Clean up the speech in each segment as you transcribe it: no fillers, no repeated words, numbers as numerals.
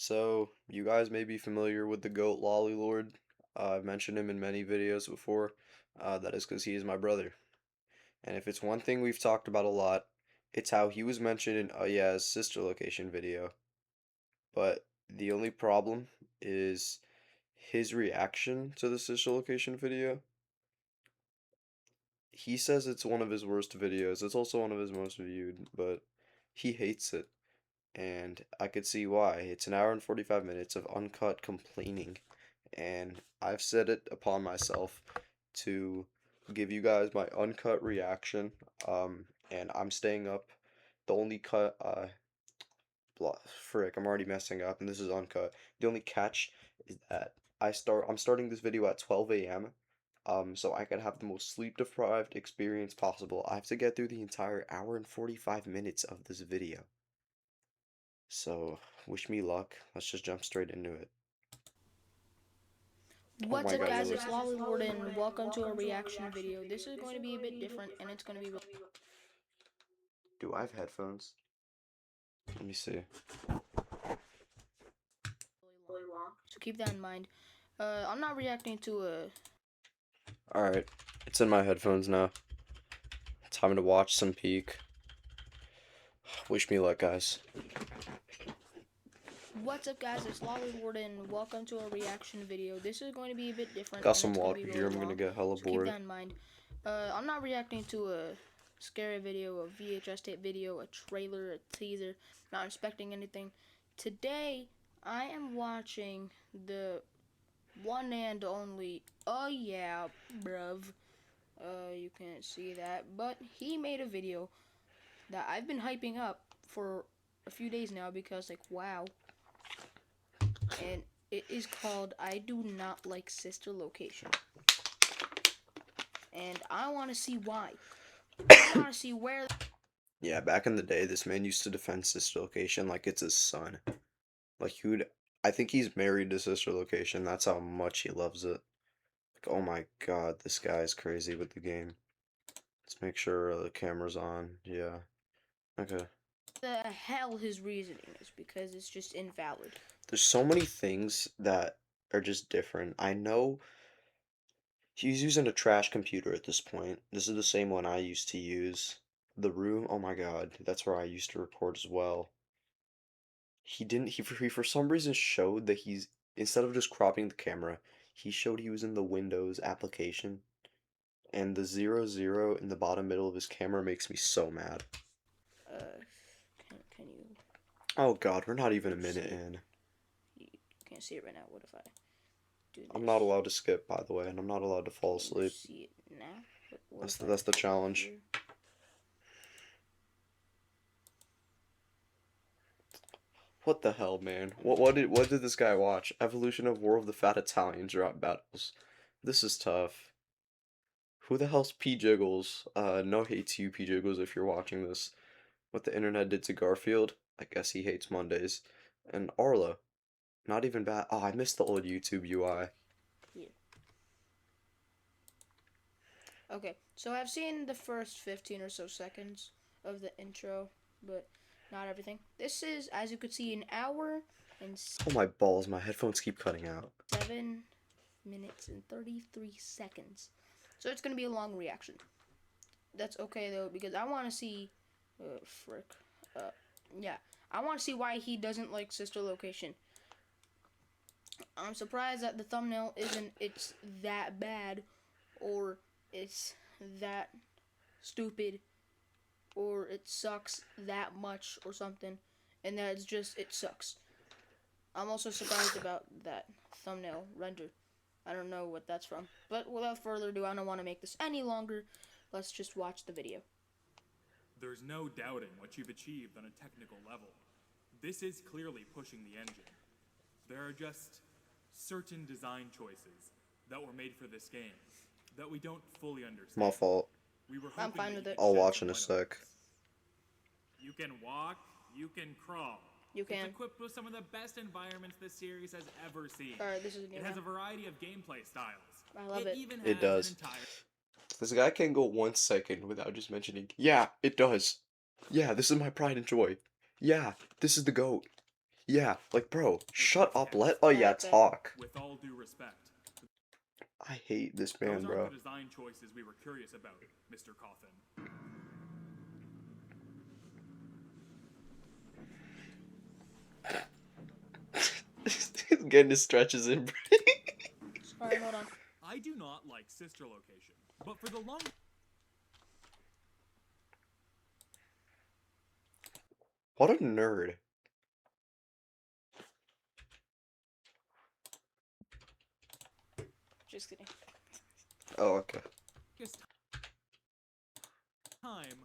So, you guys may be familiar with the GOAT Lolly Lord. I've mentioned him in many videos before. That is because he is my brother. And if it's one thing we've talked about a lot, it's how he was mentioned in Aya's sister location video. But the only problem is his reaction to the sister location video. He says it's one of his worst videos. It's also one of his most viewed, but he hates it. And I could see why. It's an hour and 45 minutes of uncut complaining, and I've set it upon myself to give you guys my uncut reaction. And I'm staying up. The only cut, frick, I'm already messing up, and this is uncut. The only catch is that I'm starting this video at 12 a.m. So I could have the most sleep deprived experience possible. I have to get through the entire hour and 45 minutes of this video. So, wish me luck. Let's just jump straight into it. Oh What's my up god, guys, you're it's Lolly Lord and welcome to a reaction video. This is going to be a bit different and it's going to be really Do I have headphones? Let me see. long. So keep that in mind. I'm not reacting to a... Alright, it's in my headphones now. Time to watch some peak. Wish me luck, guys. What's up guys, it's Lolly Lord and welcome to a reaction video. This is going to be a bit different Got and some it's going to be water here, really I'm gonna long. get hella So keep bored. that in mind. I'm not reacting to a scary video, a VHS tape video, a trailer, a teaser. Not expecting anything. Today, I am watching the one and only, oh yeah, bruv. You can't see that, but he made a video that I've been hyping up for a few days now because, like, wow. And it is called I Do Not Like Sister Location. And I want to see why. I want to see where. Yeah, back in the day, this man used to defend Sister Location like it's his son. Like, I think he's married to Sister Location. That's how much he loves it. Like, oh my god, this guy's crazy with the game. Let's make sure the camera's on. Yeah. Okay. The hell his reasoning is because it's just invalid. There's so many things that are just different. I know he's using a trash computer at this point. This is the same one I used to use. The room, oh my god, that's where I used to record as well. He didn't, he for some reason showed that instead of just cropping the camera, he showed he was in the Windows application. And the 00 in the bottom middle of his camera makes me so mad. Uh, can you Oh god, we're not even a see minute it? in. You can't see it right now. What if I do I'm this? not allowed to skip, by the way, and I'm not allowed to fall Can you asleep. see it now? What That's if the, I that's the put it challenge. here? What the hell, man? What did this guy watch? Evolution of War of the Fat Italians rap battles. This is tough. Who the hell's P Jiggles? No hate to you, P Jiggles, if you're watching this. What the internet did to Garfield? I guess he hates Mondays. And Arlo. Not even bad. Oh, I missed the old YouTube UI. Here. Okay, so I've seen the first 15 or so seconds of the intro, but not everything. This is, as you could see, an hour and Oh my balls, my headphones keep cutting out. 7 minutes and 33 seconds. So it's going to be a long reaction. That's okay, though, because I want to see... frick. Yeah. I want to see why he doesn't like Sister Location. I'm surprised that the thumbnail it's that bad, or it's that stupid, or it sucks that much or something, and that it's just, it sucks. I'm also surprised about that thumbnail render. I don't know what that's from. But without further ado, I don't want to make this any longer. Let's just watch the video. There's no doubting what you've achieved on a technical level. This is clearly pushing the engine. There are just certain design choices that were made for this game that we don't fully understand. My fault. We were I'm hoping fine that with you it. could I'll shed watch some in a light on sec. this. You can walk, you can crawl. You can. It's equipped with some of the best environments this series has ever seen. Alright, this is new It has now. a variety of gameplay styles. I love it. Even It has does. an entire This guy can't go 1 second without just mentioning, yeah, it does. Yeah, this is my pride and joy. Yeah, this is the GOAT. Yeah, like, bro, shut up, text. let Aya Okay. talk. With all due respect, I hate this those man, aren't bro. the design choices we were curious about, Mr. Coffin. Getting his stretches in, bro. Sorry, hold on. I do not like sister location, but for the long What a nerd. Just kidding. Oh, okay. time,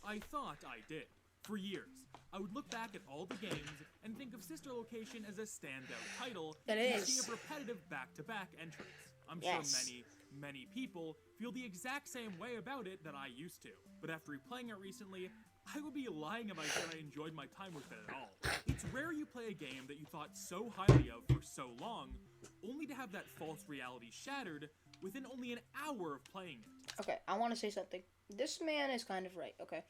I thought I did. For years, I would look back at all the games and think of Sister Location as a standout title It consisting is. of repetitive back-to-back entries. I'm Yes. sure many people feel the exact same way about it that I used to. But after replaying it recently, I would be lying if I said I enjoyed my time with it at all. It's rare you play a game that you thought so highly of for so long, only to have that false reality shattered within only an hour of playing it. Okay, I want to say something. This man is kind of right, okay?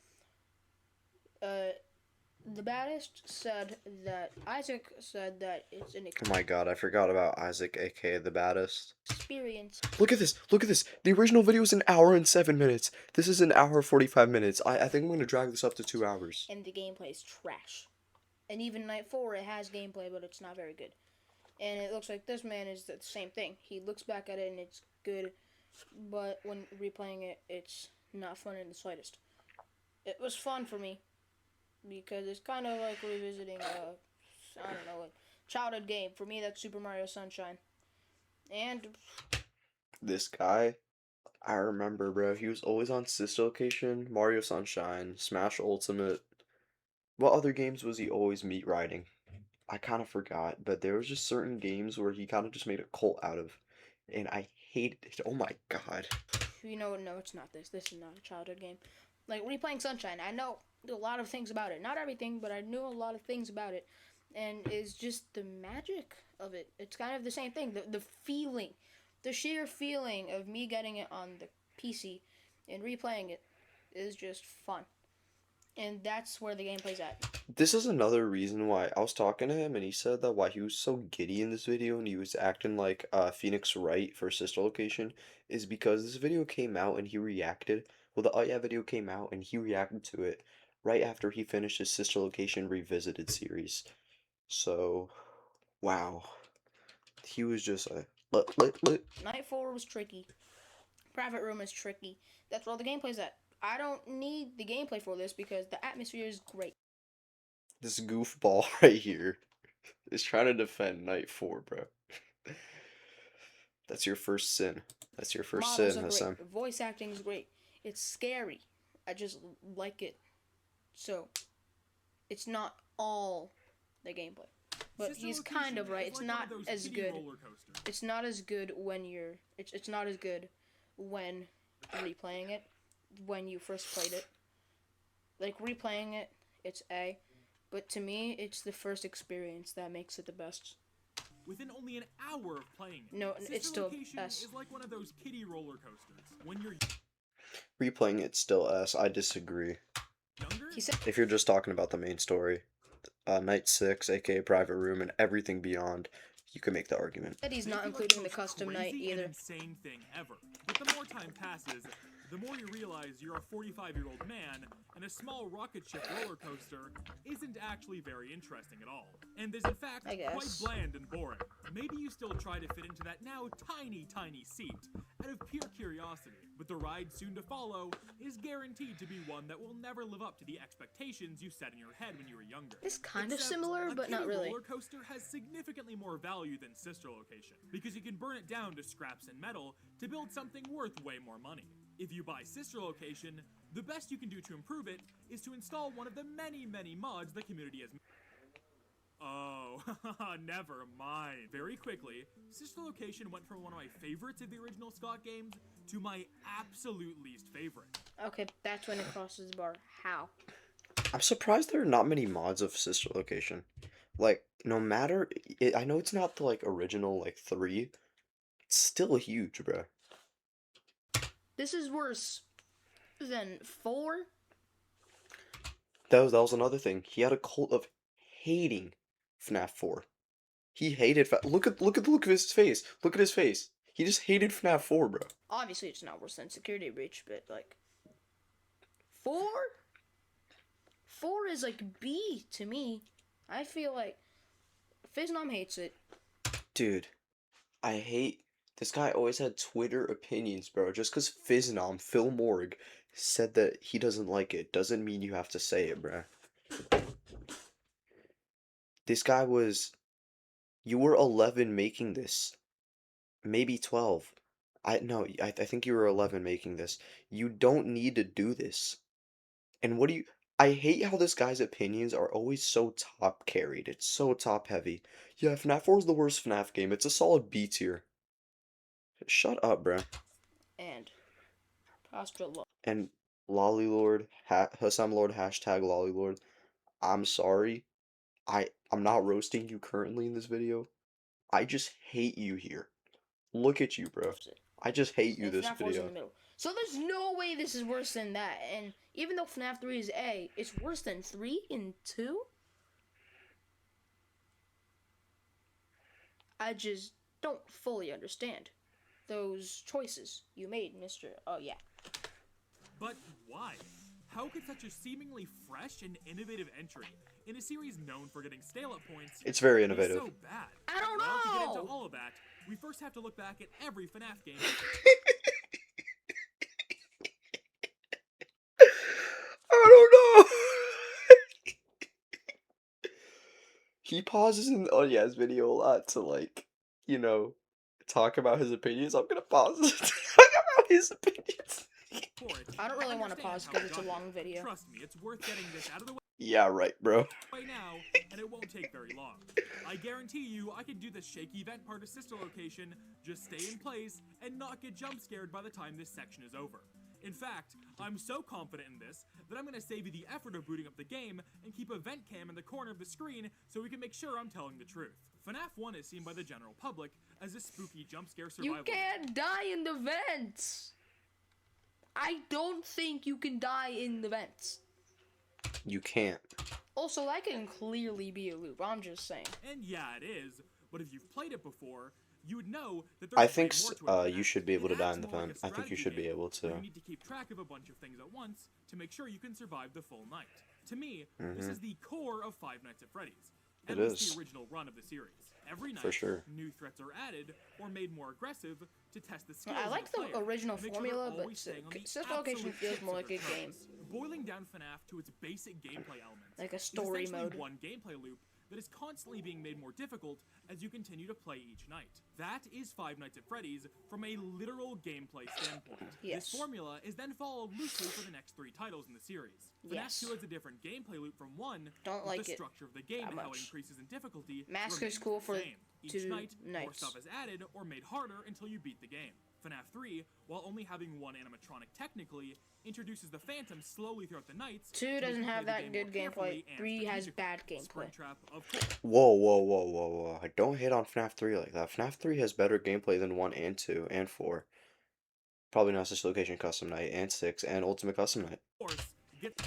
The baddest said that Isaac said that it's an Oh my god, I forgot about Isaac, aka the baddest. experience. Look at this, look at this. The original video is an hour and 7 minutes. This is an hour 45 minutes. I think I'm gonna drag this up to 2 hours. And the gameplay is trash. And even Night 4, it has gameplay, but it's not very good. And it looks like this man is the same thing. He looks back at it and it's good, but when replaying it, it's not fun in the slightest. It was fun for me because it's kind of like revisiting I don't know, a childhood game. For me, that's Super Mario Sunshine. And This guy, I remember, bro. He was always on Sister Location, Mario Sunshine, Smash Ultimate. What other games was he always meat riding? I kind of forgot, but there was just certain games where he kind of just made a cult out of, and I hated it. Oh my god. you know, no, it's not this. This is not a childhood game. Like replaying Sunshine, I know a lot of things about it. Not everything, but I knew a lot of things about it. And it's just the magic of it. It's kind of the same thing. The feeling, the sheer feeling of me getting it on the PC and replaying it is just fun. And that's where the gameplay's at. This is another reason why I was talking to him and he said that why he was so giddy in this video and he was acting like Phoenix Wright for Sister Location is because this video came out and he reacted. Well, the Oh Yeah video came out and he reacted to it right after he finished his Sister Location Revisited series. So, wow. He was just lit. Night 4 was tricky. Private Room is tricky. That's where all the gameplay's at. I don't need the gameplay for this because the atmosphere is great. This goofball right here is trying to defend Night 4, bro. That's your first sin. That's your first Models sin, are Hassan. great. Voice acting is great. It's scary. I just like it. So, it's not all the gameplay. But Sister he's Location kind of right. is It's like not one of those as kiddie good. roller coasters. It's not as good when you're. It's not as good when replaying it. When you first played it, like replaying it, it's A. But to me, it's the first experience that makes it the best. Within only an hour of playing it, No, Sister it's still Location S. is like one of those kiddie roller coasters. When you're Replaying it still S. I disagree. younger, He said If you're just talking about the main story, Night 6, aka Private Room, and everything beyond, you can make the argument. he's they not feel like including the most custom night crazy and either. insane thing ever. But the more time passes, the more you realize you're a 45-year-old man, and a small rocket ship roller coaster isn't actually very interesting at all. And is in fact I quite guess. bland and boring. Maybe you still try to fit into that now tiny seat out of pure curiosity, but the ride soon to follow is guaranteed to be one that will never live up to the expectations you set in your head when you were younger. It's kind of Except similar, a but not kiddie really. roller coaster has significantly more value than Sister Location, because you can burn it down to scraps and metal to build something worth way more money. If you buy Sister Location, the best you can do to improve it is to install one of the many mods the community has made. Oh, never mind. Very quickly, Sister Location went from one of my favorites of the original Scott games to my absolute least favorite. Okay, that's when it crosses the bar. How? I'm surprised there are not many mods of Sister Location. Like, no matter, I know it's not the, like, original, like, 3. It's still huge, bro. This is worse than 4. That was another thing. He had a cult of hating FNAF 4. He hated look at his face. Look at his face. He just hated FNAF 4, bro. Obviously, it's not worse than Security Breach, but like 4, 4 is like B to me. I feel like Fiznom hates it. Dude, I hate this guy always had Twitter opinions, bro. Just because Fiznom, Phil Morg, said that he doesn't like it doesn't mean you have to say it, bro. This guy was. You were 11 making this. Maybe 12. No, I think you were 11 making this. You don't need to do this. And what do you. I hate how this guy's opinions are always so top carried. It's so top heavy. Yeah, FNAF 4 is the worst FNAF game. It's a solid B tier. Shut up, bro. And Pastor Law. And Lollylord, Hussam Lord, hashtag Lollylord. I'm sorry. I'm not roasting you currently in this video. I just hate you here. Look at you, bro. I just hate you And this FNAF 4 is in video. the middle. So there's no way this is worse than that. And even though FNAF 3 is A, it's worse than 3 and 2? I just don't fully understand those choices you made, Mr. Oh, yeah. But why? How could such a seemingly fresh and innovative entry in a series known for getting stale at points It's very be innovative. so bad? I don't Well, to get know! into all of that, we first have to look back at every FNAF game. I don't know. He pauses in his video a lot to talk about his opinions. I'm gonna pause to talk about his opinions. For it, I don't really want to understand pause how because we it's a got long here. video. Trust me, it's worth getting this out of the Yeah, right, bro. way now, and it won't take very long. I guarantee you I can do the shaky vent part of sister location, just stay in place, and not get jump scared by the time this section is over. In fact, I'm so confident in this that I'm going to save you the effort of booting up the game and keep a vent cam in the corner of the screen so we can make sure I'm telling the truth. FNAF 1 is seen by the general public as a spooky jump scare survival You can't die in the vents! I don't think you can die in the vents. You can't. Also, that can clearly be a loop, I'm just saying. And yeah, it is, but if you've played it before, you would know that I there's think way more to it than you that. should be able to It die acts in the more like vent. a I think you strategy should be game, able where to. you need to keep track of a bunch of things at once to make sure you can survive the full night. To me, this is the core of Five Nights at Freddy's. At It least is. the original run of the series. Every night, For sure. new threats are added or made more aggressive to test the skills I of like the the player, original to make sure formula, they're but always staying on the Sister Location absolute feels tips more of like a their game. toes. Boiling down FNAF to its basic gameplay elements, Like a is story essentially mode. one gameplay loop that is constantly being made more difficult as you continue to play each night. That is Five Nights at Freddy's from a literal gameplay standpoint. Yes. This formula is then followed loosely for the next 3 titles in the series. Yes. FNAF 2 has a different gameplay loop from 1, Don't with like the it structure of the game that and how it much. increases in difficulty Mask is remains cool the for same. Each 2 night, more nights. stuff is added or made harder until you beat the game. FNAF 3, while only having one animatronic technically, introduces the Phantom slowly throughout the nights. 2 so you doesn't can have play the that game good more gameplay. carefully and 3 has strategically. bad gameplay. Springtrap, of course. Whoa. Don't hate on FNAF 3 like that. FNAF 3 has better gameplay than 1 and 2 and 4. Probably not Sister Location Custom Night and 6 and Ultimate Custom Night. Gets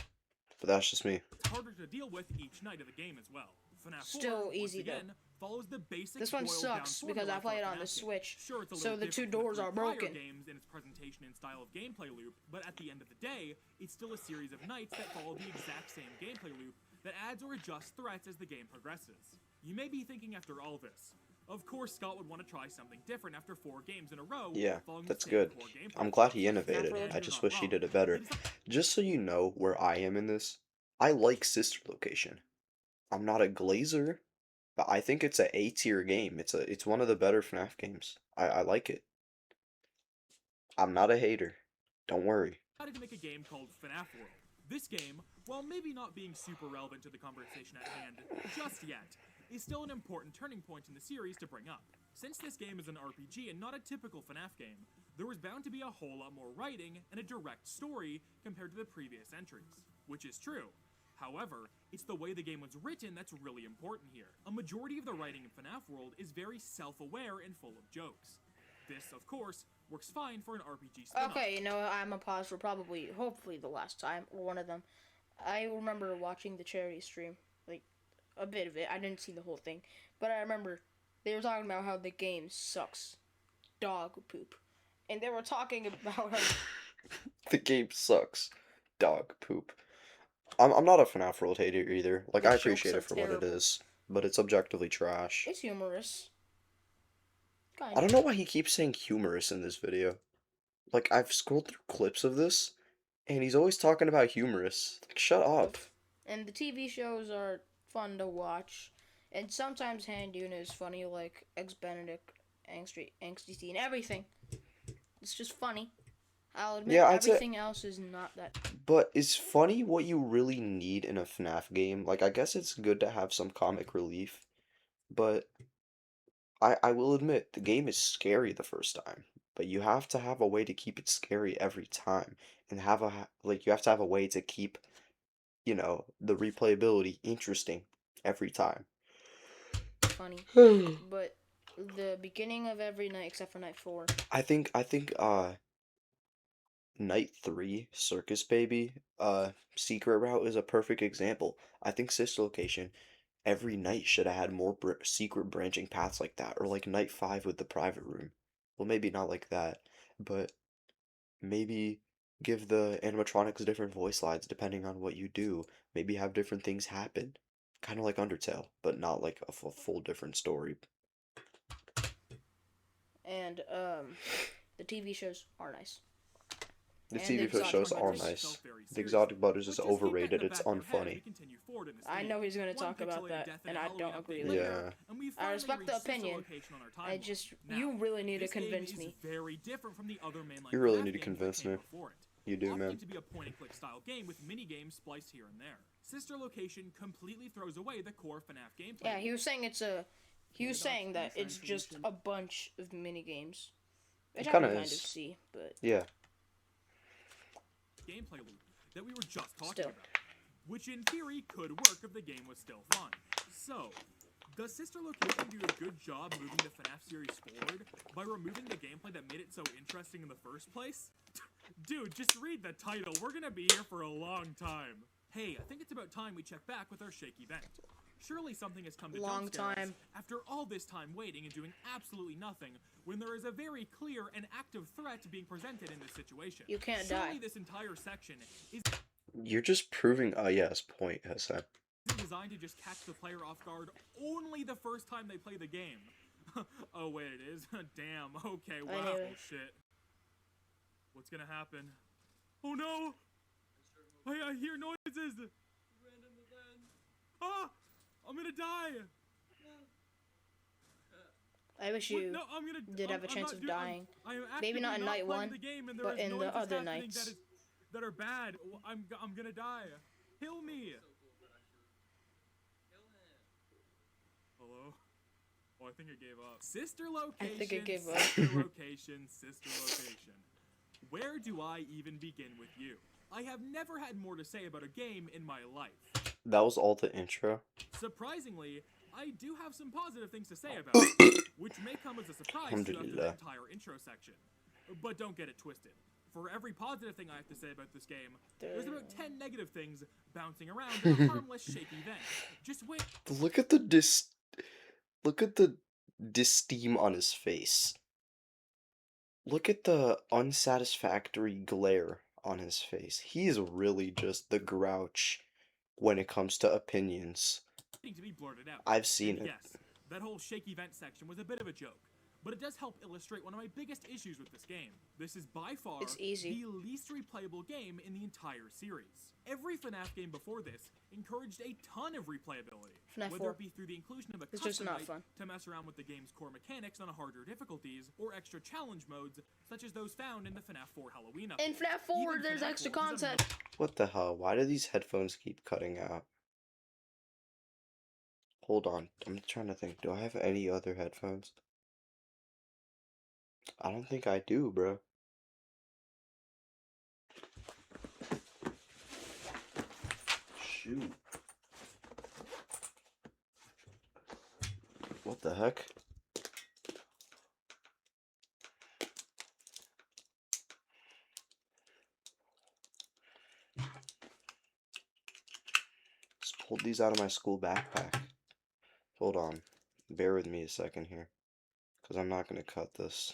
But that's just me. harder to deal with each night of the game as well. FNAF 4, Still once easy, though. again, follows the basic This one boiled-down sucks because I formula play for it a on the FNAF game. Switch, Sure, it's a so little the 2 different from doors the are prior broken. games in its presentation and style of gameplay loop, but at the end of the day, it's still a series of nights that follow the exact same gameplay loop that adds or adjusts threats as the game progresses. You may be thinking after all this, of course Scott would want to try something different after 4 games in a row. Yeah, following that's the same good. core gameplay I'm glad loop. he innovated. really. I just wish he did it better. It's not Just so you know where I am in this, I like Sister Location. I'm not a glazer, but I think it's a A tier game. It's one of the better FNAF games. I like it. I'm not a hater. Don't worry. decided to make a game called FNAF World. This game, while maybe not being super relevant to the conversation at hand just yet, is still an important turning point in the series to bring up. Since this game is an RPG and not a typical FNAF game, there was bound to be a whole lot more writing and a direct story compared to the previous entries, which is true. However, it's the way the game was written that's really important here. A majority of the writing in FNAF World is very self-aware and full of jokes. This, of course, works fine for an RPG spin-off. Okay, you know, I'm a pause for probably, hopefully the last time, or one of them. I remember watching the charity stream, like, a bit of it. I didn't see the whole thing, but I remember they were talking about how the game sucks dog poop, and they were talking about how The game sucks. Dog poop. I'm not a FNAF World hater either. Like, the I jokes appreciate are it for what it terrible. is, but it's objectively trash. It's humorous, I kind don't of. know why he keeps saying humorous in this video. Like, I've scrolled through clips of this, and he's always talking about humorous. Like, shut up. And the TV shows are fun to watch, and sometimes Hannah Duna is funny, like Ex Benedict, Angsty Teen, everything. It's just funny. I'll admit Yeah, I'd say, everything else is not that. but is funny what you really need in a FNAF game? Like, I guess it's good to have some comic relief, but I will admit the game is scary the first time, but you have to have a way to keep it scary every time, and like you have to have a way to keep, the replayability interesting every time. Funny, but the beginning of every night except for night 4. I think Night 3, Circus Baby, Secret Route is a perfect example. I think Sister Location every night should have had more secret branching paths like that, or like Night 5 with the private room. Well, maybe not like that, but maybe give the animatronics different voice lines depending on what you do. Maybe have different things happen. Kind of like Undertale, but not like a full different story. And the TV shows are nice. The And the TV Exotic shows are Butters. nice. The Exotic Butters is overrated. It's unfunny. I know he's gonna talk about that, and I don't agree with him. Yeah. I respect the opinion. I just, you really need to convince me. Very different from the other mainline You really FNAF need to games that convince came me. before it. You do, Opting man. to be a point-and-click style game with mini-games spliced here and there. Sister Location completely throws away the core FNAF gameplay. Yeah, he was saying that it's just a bunch of mini games, which It I can kinda kind of is. see, but Yeah. Gameplay loop that we were just talking Still. about, which in theory could work if the game was still fun. So, does Sister Location do a good job moving the FNAF series forward by removing the gameplay that made it so interesting in the first place? Dude, just read the title. We're gonna be here for a long time. Hey, I think it's about time we check back with our shake event. Surely something has come to Long jump scare us time. after all this time waiting and doing absolutely nothing when there is a very clear and active threat being presented in this situation. You can't Surely die. this entire section is You're just proving yes point, Hassan. designed to just catch the player off guard only the first time they play the game. Oh wait, it is? Damn, okay, wow, knew it. shit. What's gonna happen? Oh no! I hear noises! Ah! I'm gonna die! I wish What? you No, I'm gonna, did have a I'm chance not of do- dying. I'm Maybe not in actively night playing 1, the game and there but is in the noises other happening nights. that are bad. I'm gonna die. Heal me! Hello? Oh, I think it gave up. Sister Location. I think it gave up. Sister Location. Sister Location. Where do I even begin with you? I have never had more to say about a game in my life. That was all the intro. Surprisingly, I do have some positive things to say about it, which may come as a surprise to you after the Alhamdulillah. entire intro section. But don't get it twisted. For every positive thing I have to say about this game, there's about 10 negative things bouncing around in a harmless, shaky vent. Just wait. Look at the dissteam on his face. Look at the unsatisfactory glare on his face. He's really just the grouch when it comes to opinions. To be blurted out. I've seen And it. yes, that whole shaky vent section was a bit of a joke, but it does help illustrate one of my biggest issues with this game. This is by far It's easy. the least replayable game in the entire series. Every FNAF game before this encouraged a ton of replayability, FNAF whether 4. it be through the inclusion of a It's just custom not night fun. to mess around with the game's core mechanics on harder difficulties, or extra challenge modes such as those found in the FNAF 4 Halloween update. In FNAF 4, Even there's FNAF extra 4 was a content. What the hell? Why do these headphones keep cutting out? Hold on. I'm trying to think. Do I have any other headphones? I don't think I do, bro. Shoot. What the heck? Just pulled these out of my school backpack. Hold on. Bear with me a second here, because I'm not going to cut this.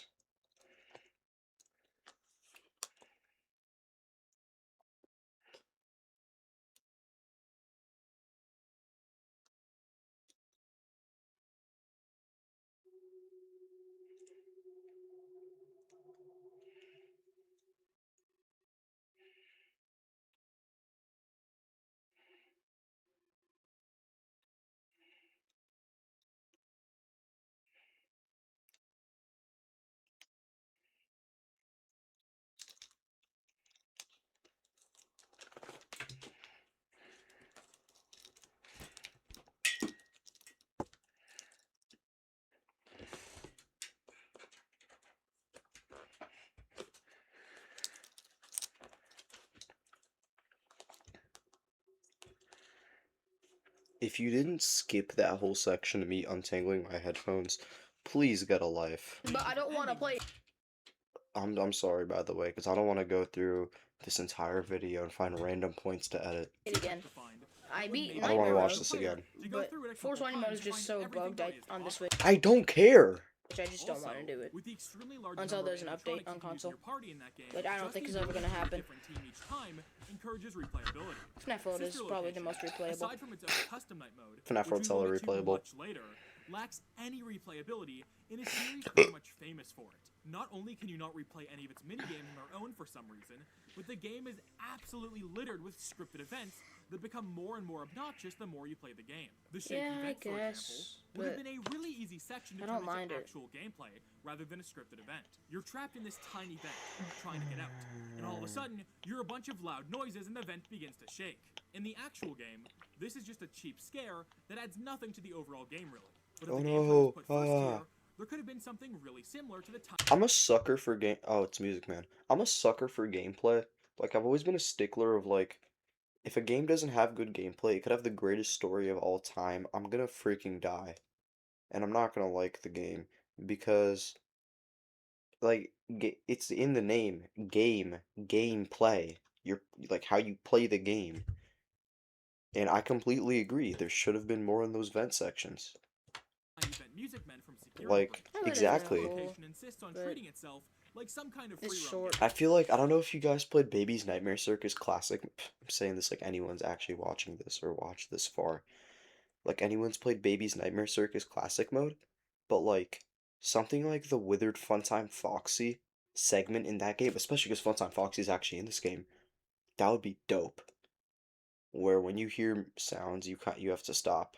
If you didn't skip that whole section of me untangling my headphones, please get a life. But I don't want to play I'm sorry, by the way, because I don't want to go through this entire video and find random points to edit. it again. I beat I don't want to Nightmare watch mode, this again. but Force Running mode is just so bugged on this video, I don't care! which I just don't want to do it. Until there's an update on console. Which I don't think is ever going to happen. FNAF World is probably the most replayable. FNAF World's hella replayable. Lacks any replayability in a series pretty much famous for it. Not only can you not replay any of its minigames on their own for some reason, but the game is absolutely littered with scripted events that become more and more obnoxious the more you play the game. The shaky Yeah, I event, for example, guess, would have but been a really easy section to I turn don't mind into it. actual gameplay rather than a scripted event. You're trapped in this tiny vent, trying to get out, and all of a sudden, you're a bunch of loud noises and the vent begins to shake. In the actual game, this is just a cheap scare that adds nothing to the overall game, really. But if Oh the gameplay no, was put first here, there could have been something really similar to the time. I'm a sucker for game. Oh, it's Music Man. I'm a sucker for gameplay. Like, I've always been a stickler of, like, if a game doesn't have good gameplay, it could have the greatest story of all time. I'm gonna freaking die. And I'm not gonna like the game. Because, like, it's in the name. Gameplay. You're, like, how you play the game. And I completely agree. There should have been more in those vent sections. Music Men from security Like, breach. Oh, that is exactly. cool, Location insists on but treating itself like some kind of it's free short. I feel like, I don't know if you guys played Baby's Nightmare Circus Classic. I'm saying this like anyone's actually watching this or watched this far. Like anyone's played Baby's Nightmare Circus Classic mode, but like something like the Withered Funtime Foxy segment in that game, especially because Funtime Foxy is actually in this game, that would be dope. Where when you hear sounds, you have to stop.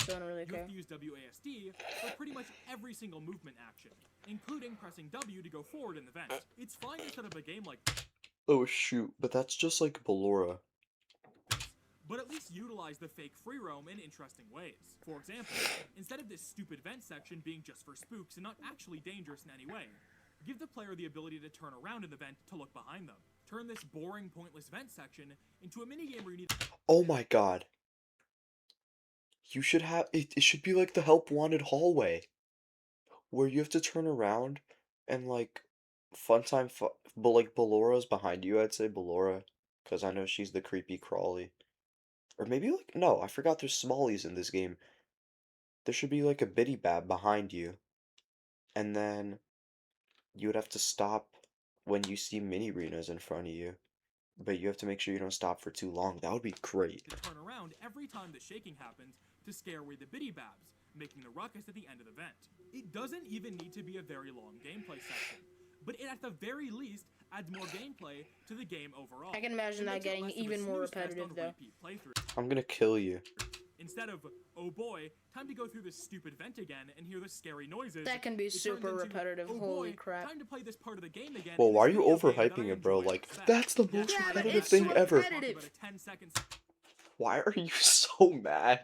So I don't really You care. have to use WASD for pretty much every single movement action, including pressing W to go forward in the vent. It's fine to set up a game like Oh shoot, but that's just like Ballora. this, but at least utilize the fake free roam in interesting ways. For example, instead of this stupid vent section being just for spooks and not actually dangerous in any way, give the player the ability to turn around in the vent to look behind them. Turn this boring, pointless vent section into a minigame where you need Oh my god. You should have it should be like the help wanted hallway where you have to turn around and like but like Ballora's behind you, I'd say Ballora, because I know she's the creepy crawly. Or maybe like no, I forgot there's Smallies in this game. There should be like a Biddy Bab behind you, and then you would have to stop when you see mini Renas in front of you. But you have to make sure you don't stop for too long. That would be great. to turn around every time the shaking happens to scare away the biddy babs, making the ruckus at the end of the vent. It doesn't even need to be a very long gameplay section, but it at the very least adds more gameplay to the game overall. I can imagine that getting even more repetitive though. I'm gonna kill you. Instead of, oh boy, time to go through this stupid vent again and hear the scary noises. That can be it turns super into, repetitive, oh holy boy, crap. time to play this part of the game again. Well, in why are this you video game that I overhyping it, bro? enjoy Like, and that's the respect. most Yeah, but repetitive it's thing ever. repetitive. About a 10 seconds. Why are you so mad?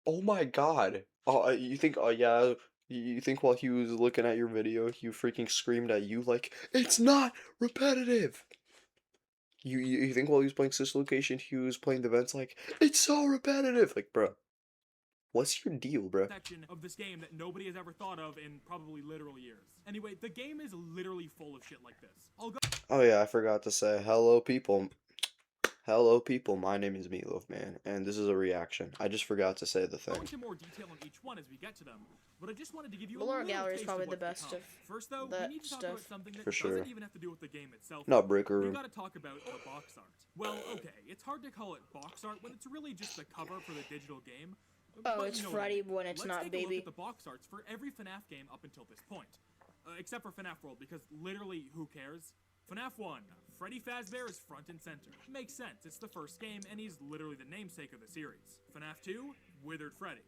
Oh my god. Oh, you think, oh yeah, you think while he was looking at your video, he freaking screamed at you like, it's not repetitive! You think while he was playing Sister Location, he was playing the vents like, it's so repetitive! Like, bro, what's your deal, bro? Section of this game that nobody has ever thought of in probably literal years. Anyway, the game is literally full of shit like this. I'll go Oh yeah, I forgot to say, hello people. Hello, people. My name is Meatloaf Man, and this is a reaction. I just forgot to say the Go thing. into more detail on each one as we get to them, but I just wanted to give you a Valora little Gallery is taste probably of the what's to best come. of First, though, we that need to talk stuff. about something that For sure. doesn't even have to do with the game itself. Not Breaker We Room. gotta talk about the box art. Well, okay, it's hard to call it box art when it's really just the cover for the digital game. Oh, but it's you know what I Freddy mean. when it's Let's not take a look Baby. at the box arts for every FNAF game up until this point. Except for FNAF World, because literally, who cares? FNAF 1, Freddy Fazbear is front and center. Makes sense, it's the first game, and he's literally the namesake of the series. FNAF 2, Withered Freddy.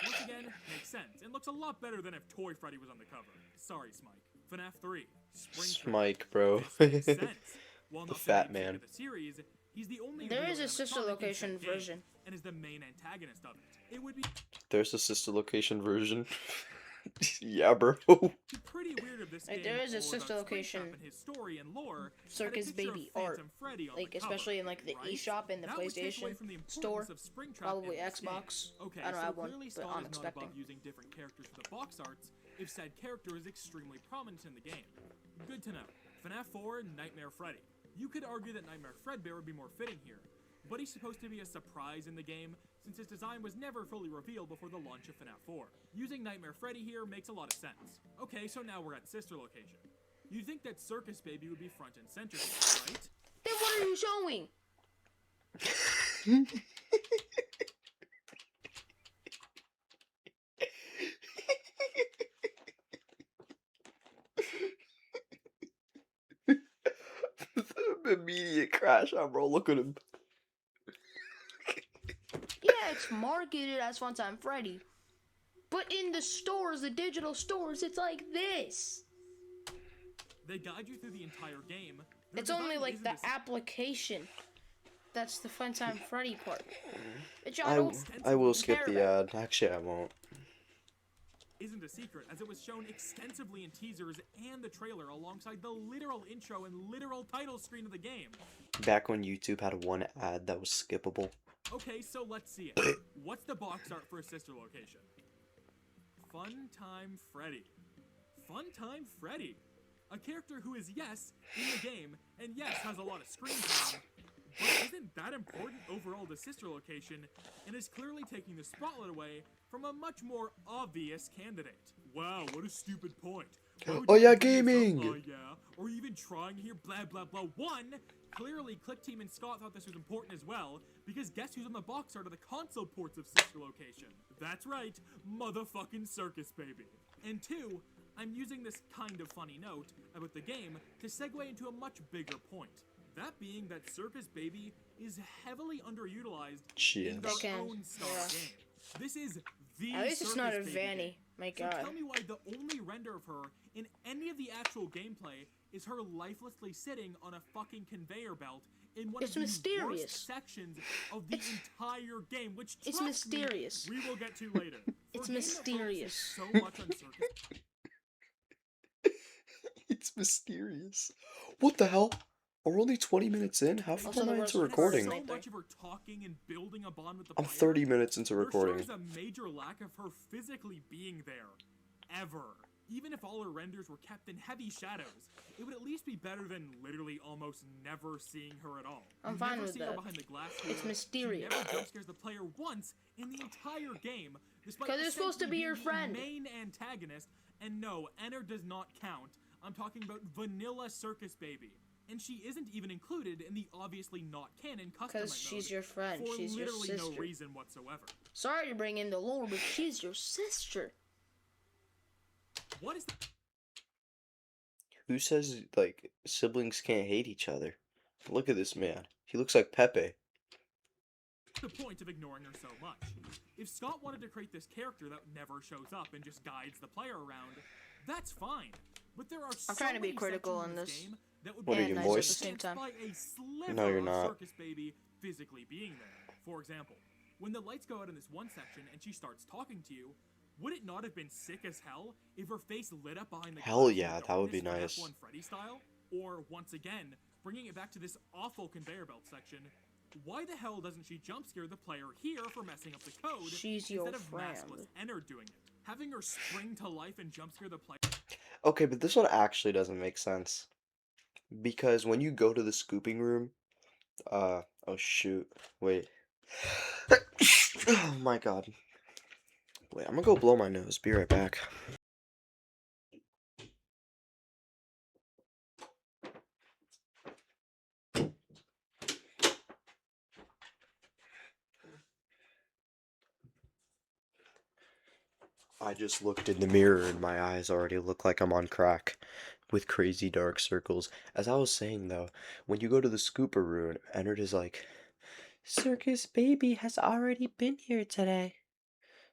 Once again, makes sense, and looks a lot better than if Toy Freddy was on the cover. Sorry, Smike. FNAF 3, Spring Freddy. Smike, bro. This makes sense. While The not fat the namesake man. of the series, he's the only There real is a sister animatronic location in said game, version. and is the main antagonist of it. It would be There's a sister location version. Yeah, bro. pretty weird if this Like, game there is a all sister about Springtrap location and his story and lore Circus had a picture Baby of art. Phantom Freddy on Like, the cover, especially in like the right? eShop and the That would take away PlayStation from the store. importance of Springtrap Probably in this game. Xbox. Okay, I don't so have one, clearly but Scott I'm is not expecting. above using different characters for the box arts if said character is extremely prominent in the game. Good to know. FNAF 4, Nightmare Freddy. You could argue that Nightmare Fredbear would be more fitting here, but he's supposed to be a surprise in the game since his design was never fully revealed before the launch of FNAF 4. Using Nightmare Freddy here makes a lot of sense. Okay, so now we're at sister location. You'd think that Circus Baby would be front and center here, right? Then what are you showing? Immediate crash out, bro. Look at him. Yeah, it's marketed as Funtime Freddy. But in the stores, the digital stores, it's like this. They guide you through the entire game. Their It's only design like isn't the as- application. That's the Funtime Freddy part. Which I will skip care the about. ad. Actually, I won't. Isn't a secret, as it was shown extensively in teasers and the trailer alongside the literal intro and literal title screen of the game. Back when YouTube had one ad that was skippable. Okay, so let's see it. What's the box art for a sister location? Funtime Freddy. Funtime Freddy. A character who is, yes, in the game, and yes, has a lot of screen time, but isn't that important overall to sister location, and is clearly taking the spotlight away from a much more obvious candidate. Wow, what a stupid point. Why would Oh you yeah, bring this up? gaming! Oh yeah, or even trying here, blah blah blah. One, clearly Click Team and Scott thought this was important as well, because guess who's on the box art of the console ports of sister location? That's right, motherfucking Circus Baby. And two, I'm using this kind of funny note about the game to segue into a much bigger point. That being that Circus Baby is heavily underutilized She in is. their Again, own star yeah. game. This is the At least it's not a Circus Baby Vanny. game. My So god. tell me why the only render of her in any of the actual gameplay is her lifelessly sitting on a fucking conveyor belt in one It's of the mysterious. worst sections of the entire game, which It's trust me, mysterious. we will get to later. It's For a game that focuses mysterious. so much on Circus It's mysterious. What the hell? Are we only 20 minutes in? How far Also, am the I worst into part is recording? so Sniper. much of her talking and building a bond with the I'm player, 30 minutes into there sure recording. is a major lack of her physically being there. Ever. Even if all her renders were kept in heavy shadows, it would at least be better than literally almost never seeing her at all. I'm You fine never with see her that. behind the glass It's here. She mysterious. never jump scares the player once in the entire game, despite 'Cause it's supposed to be essentially your being friend. the main antagonist. And no, Enter does not count. I'm talking about Vanilla Circus Baby. And she isn't even included in the obviously not canon custom Because she's mode your friend. for She's your literally no sister. reason whatsoever. Sorry to bring in the lore, but she's your sister. What is Who says, like, siblings can't hate each other? Look at this man. He looks like Pepe. the point of ignoring her so much? If Scott wanted to create this character that never shows up and just guides the player around, that's fine. But there are so trying to be many critical sections on in this this. game that would What be are you, nice moist? at the same time. by a sliver No, you're of not. Circus Baby physically being there. For example, when the lights go out in this one section and she starts talking to you, would it not have been sick as hell if her face lit up behind the Hell glass in yeah, the that would be darkness, nice. F1 Freddy style? Or, once again, bringing it back to this awful conveyor belt section, why the hell doesn't she jump scare the player here for messing up the code She's your instead of friend. maskless Enter doing it? Having her spring to life and jump scare the player Okay, but this one actually doesn't make sense. Because when you go to the scooping room, Oh shoot. Wait. Oh my god. Wait, I'm gonna go blow my nose. Be right back. I just looked in the mirror and my eyes already look like I'm on crack with crazy dark circles. As I was saying though, when you go to the scooper room, Ennard is like, Circus Baby has already been here today.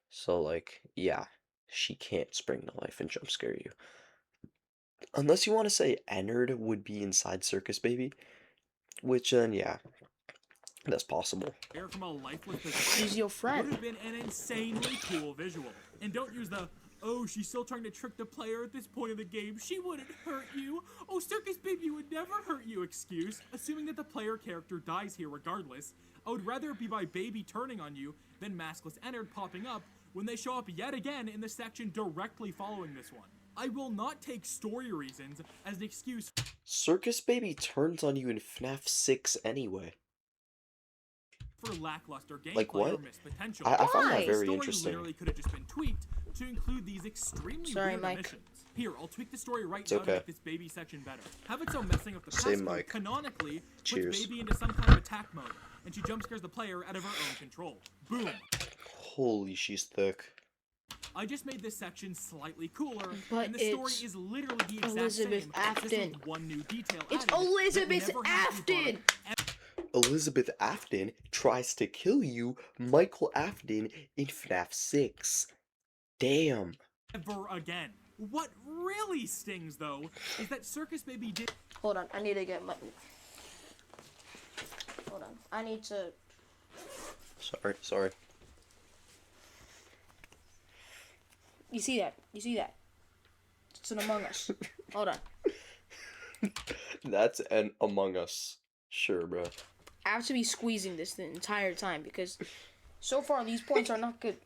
So like, yeah, she can't spring to life and jump scare you. Unless you want to say Ennard would be inside Circus Baby, which then yeah, that's possible. From a lifeless She's position your would friend. have been an insanely cool visual. And don't use the, oh, she's still trying to trick the player at this point of the game. She wouldn't hurt you. Oh, Circus Baby would never hurt you excuse. Assuming that the player character dies here regardless, I would rather it be by Baby turning on you than maskless Ennard popping up when they show up yet again in the section directly following this one. I will not take story reasons as an excuse Circus Baby turns on you in FNAF 6 anyway. for lackluster gameplay Like what? or missed potential. I found Why? that very Story interesting. literally could have just been tweaked to include these extremely Sorry, weird Mike. missions. Here, I'll tweak the story right It's now to okay. make this Baby section better. Have it so messing up the Same, passcode Mike. canonically Cheers. puts Baby into some kind of attack mode, and she jump scares the player out of her own control. Boom. Holy, she's thick. I just made this section slightly cooler, But and the story it's is literally the exact Elizabeth same. Afton. Just with one new detail It's added that Elizabeth never has to be brought Afton! up Elizabeth Afton tries to kill you, Michael Afton, in FNAF 6. Damn. ever again. What really stings, though, is that Circus Baby did Hold on, I need to get my... Hold on, I need to... Sorry. You see that? You see that? It's an Among Us. Hold on. That's an Among Us. Sure, bro. I have to be squeezing this the entire time because so far these points are not good.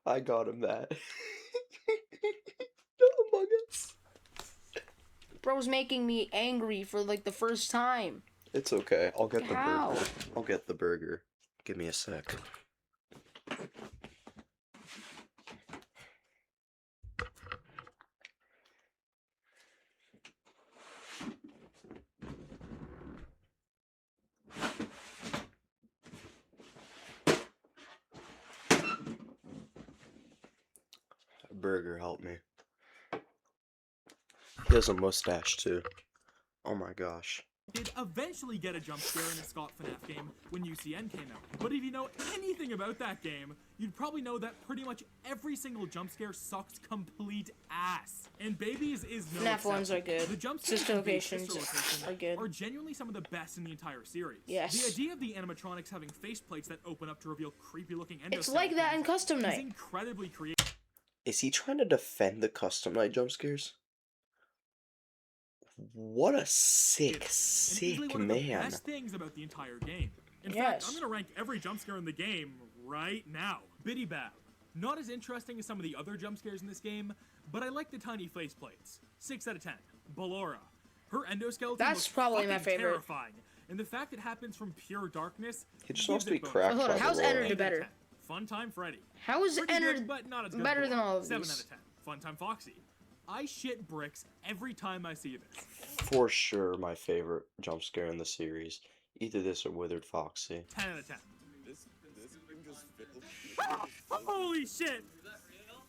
I got him that. No Among Us. Bro's making me angry for like the first time. It's okay. I'll get the How? burger. I'll get the burger. Give me a sec. Burger, help me. He has a mustache too. Oh my gosh. did eventually get a jump scare in a Scott FNAF game when UCN came out. But if you know anything about that game, you'd probably know that pretty much every single jump scare sucks complete ass. And Babies is no FNAF exception. ones are good. The jump scares Sister in Baby's locations sister location are good. are genuinely some of the best in the entire series. Yes. The idea of the animatronics having faceplates that open up to reveal creepy looking endoskeletons It's like that in Custom is Night. incredibly creative. Is he trying to defend the custom night jump scares? What a sick, And sick easily one of the man. best things about the entire game. In Yes. fact, I'm gonna rank every jump scare in the game right now. Biddy Bab. Not as interesting as some of the other jump scares in this game, but I like the tiny faceplates. 6 out of 10. Ballora. Her endoskeleton That's looks probably my fucking favorite. terrifying. And the fact it happens from pure darkness. He just gives wants to it be bonus. cracked Hold by on, the how's wall. Ennard 8 out of better? 10. Funtime Freddy. How is Pretty Ennard good, but not as good better as than all of 7 these? out of 10. Funtime Foxy. I shit bricks every time I see this. For sure, my favorite jump scare in the series. Either this or Withered Foxy. 10 out of 10. Holy shit!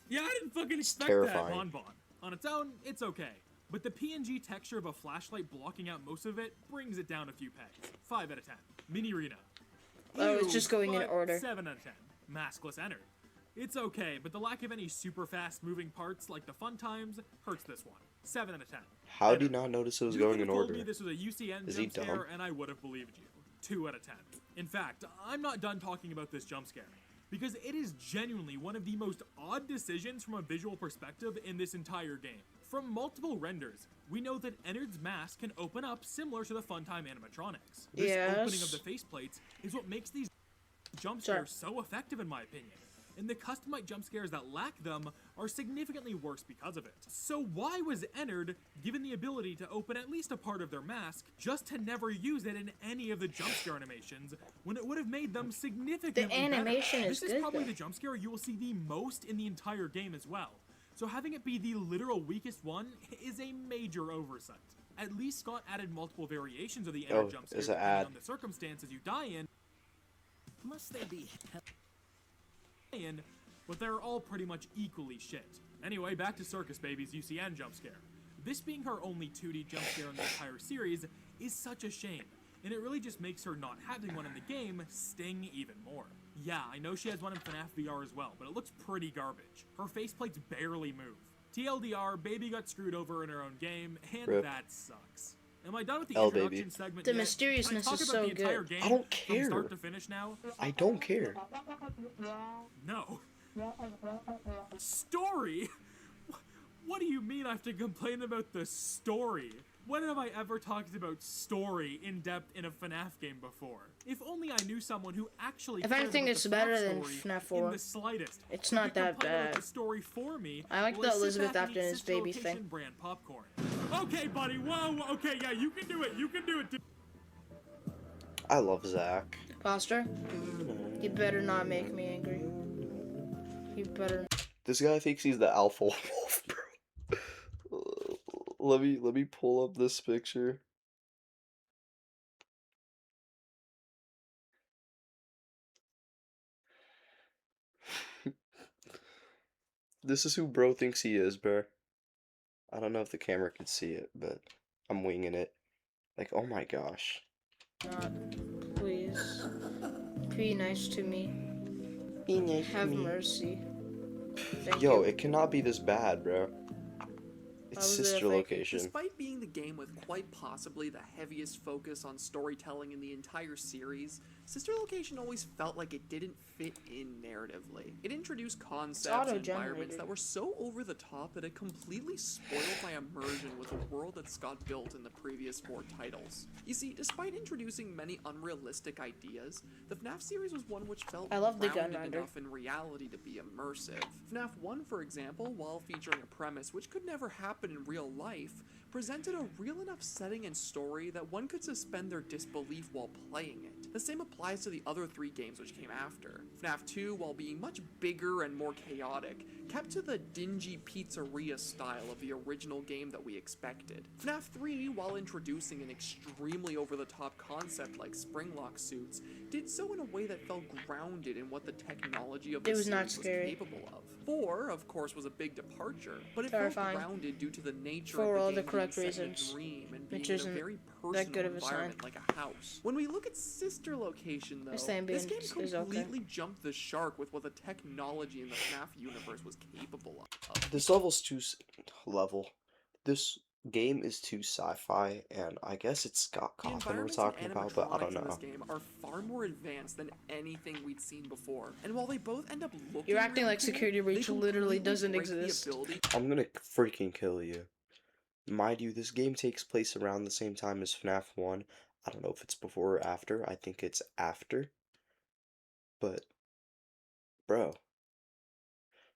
Yeah, I didn't fucking expect that, terrifying. Bonbon. On its own, it's okay. But the PNG texture of a flashlight blocking out most of it brings it down a few pegs. 5 out of 10. Mini Rena. Oh, it's just going in but order. 7 out of 10. Maskless Ennard. It's okay, but the lack of any super fast moving parts like the fun times hurts this one. 7 out of 10. How did you Ennard. not notice it was You going could in have told order? me this was a UCN Is he jump scare, dumb? and I would have believed you. 2 out of 10. In fact, I'm not done talking about this jump scare, because it is genuinely one of the most odd decisions from a visual perspective in this entire game. From multiple renders, we know that Ennard's mask can open up similar to the Funtime animatronics. This opening of Yes. the faceplates is what makes these jump Sorry. scares so effective in my opinion. and the customized jump scares that lack them are significantly worse because of it. So why was Ennard given the ability to open at least a part of their mask, just to never use it in any of the jump scare animations, when it would have made them significantly The animation better? is This is good, probably though. the jump scare you will see the most in the entire game as well. So having it be the literal weakest one is a major oversight. At least Scott added multiple variations of the Ennard Oh, jump there's scares an depending ad. on the circumstances you die in. Must they be But they're all pretty much equally shit. Anyway, back to Circus Baby's UCN jump scare. This being her only 2D jump scare in the entire series is such a shame, and it really just makes her not having one in the game sting even more. Yeah, I know she has one in FNAF VR as well, but it looks pretty garbage. Her faceplates barely move. TLDR, Baby got screwed over in her own game, and Rip. that sucks. Am I done with the L, introduction baby. segment The yet? mysteriousness Can I talk is about so the entire good. game I don't from care. start to finish now? I don't care. No. Story? What do you mean I have to complain about the story? When have I ever talked about story in depth in a FNAF game before? If only I knew someone who actually If cared anything, about it's the better FNAF than story FNAF 4. in the slightest. It's Who not could that complain about bad. the story for me. I like while the sit Elizabeth back and after eat his Sister baby Location thing. brand popcorn. Okay, buddy. Whoa. Okay, yeah, you can do it. You can do it. I love Zach. Foster, you better not make me angry. You better. This guy thinks he's the alpha wolf, bro. Let me pull up this picture. This is who bro thinks he is, bro. I don't know if the camera can see it, but I'm winging it. Like, oh my gosh. Not. Please. Be nice to me. Be nice Have mercy. Thank Yo, you. it cannot be this bad, bro. It's was it sister fake? location. Despite being the game with quite possibly the heaviest focus on storytelling in the entire series, Sister Location always felt like it didn't fit in narratively. It introduced concepts and auto-generated. environments that were so over the top that it completely spoiled my immersion with the world that Scott built in the previous 4 titles. You see, despite introducing many unrealistic ideas, the FNAF series was one which felt I love the gun grounded render. enough in reality to be immersive. FNAF 1, for example, while featuring a premise which could never happen in real life, presented a real enough setting and story that one could suspend their disbelief while playing it. The same applies to the other 3 games which came after. FNAF 2, while being much bigger and more chaotic, kept to the dingy pizzeria style of the original game that we expected. FNAF 3, while introducing an extremely over-the-top concept like springlock suits, did so in a way that felt grounded in what the technology of the It was series not was scary. capable of. 4, of course, was a big departure, but it Terrifying. felt grounded due to the nature For of all the the game correct being set in a reasons, dream and which being in a isn't very that personal good of a sign. environment like a house. When we look at Sister Location, though, This this game ambience is okay. completely jumped the shark with what the technology in the FNAF universe was capable of. This level's too level. This game is too sci-fi, and I guess it's Scott The Cawthon we're environments talking and about, but I don't animatronics in this know. game are far more advanced than anything we'd seen before. And while they both end up looking You're acting really like cool, Security they Breach literally completely doesn't break the exist. ability I'm gonna freaking kill you. Mind you, this game takes place around the same time as FNAF 1. I don't know if it's before or after. I think it's after. But, bro,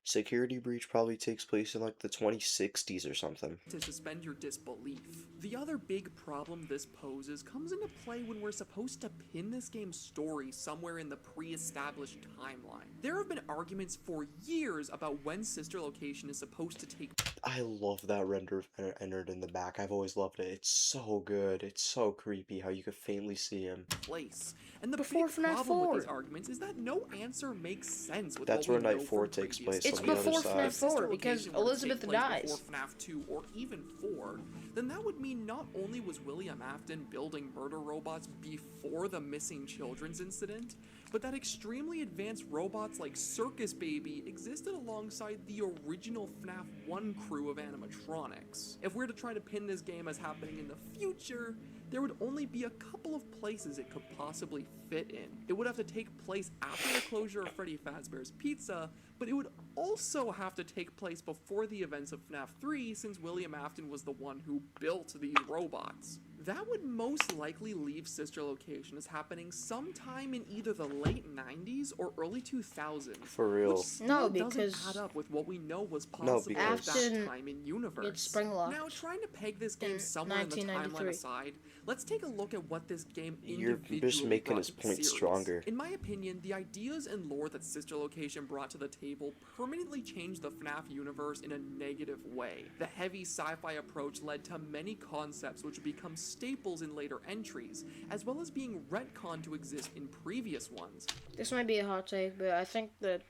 Security Breach probably takes place in like the 2060s or something. to suspend your disbelief. The other big problem this poses comes into play when we're supposed to pin this game's story somewhere in the pre-established timeline. There have been arguments for years about when Sister Location is supposed to take I love that render of Ennard in the back. I've always loved it. It's so good. It's so creepy how you could faintly see him. place. And the Before big FNAF problem 4. with these arguments is that no answer makes sense with That's what we where Night know 4 from takes previous place It's on the before other FNAF side. 4 Sister because Location were to Elizabeth take place dies. Before FNAF 2 or even 4, then that would mean not only was William Afton building murder robots before the missing children's incident, but that extremely advanced robots like Circus Baby existed alongside the original FNAF 1 crew of animatronics. If we're to try to pin this game as happening in the future, there would only be a couple of places it could possibly fit in. It would have to take place after the closure of Freddy Fazbear's Pizza, but it would also have to take place before the events of FNAF 3 since William Afton was the one who built these robots. that would most likely leave Sister Location as happening sometime in either the late 90s or early 2000s, For which real. still No, doesn't add because up with what we know was No, possible at that because Afton time in gets universe. spring Now, locked trying to peg this game in somewhere in the timeline 1993. aside, let's take a look at what this game you're just individually making brought his to the point series. stronger. In my opinion, the ideas and lore that Sister Location brought to the table permanently changed the FNAF universe in a negative way. The heavy sci-fi approach led to many concepts which would become staples in later entries, as well as being retconned to exist in previous ones. This might be a hot take, but I think that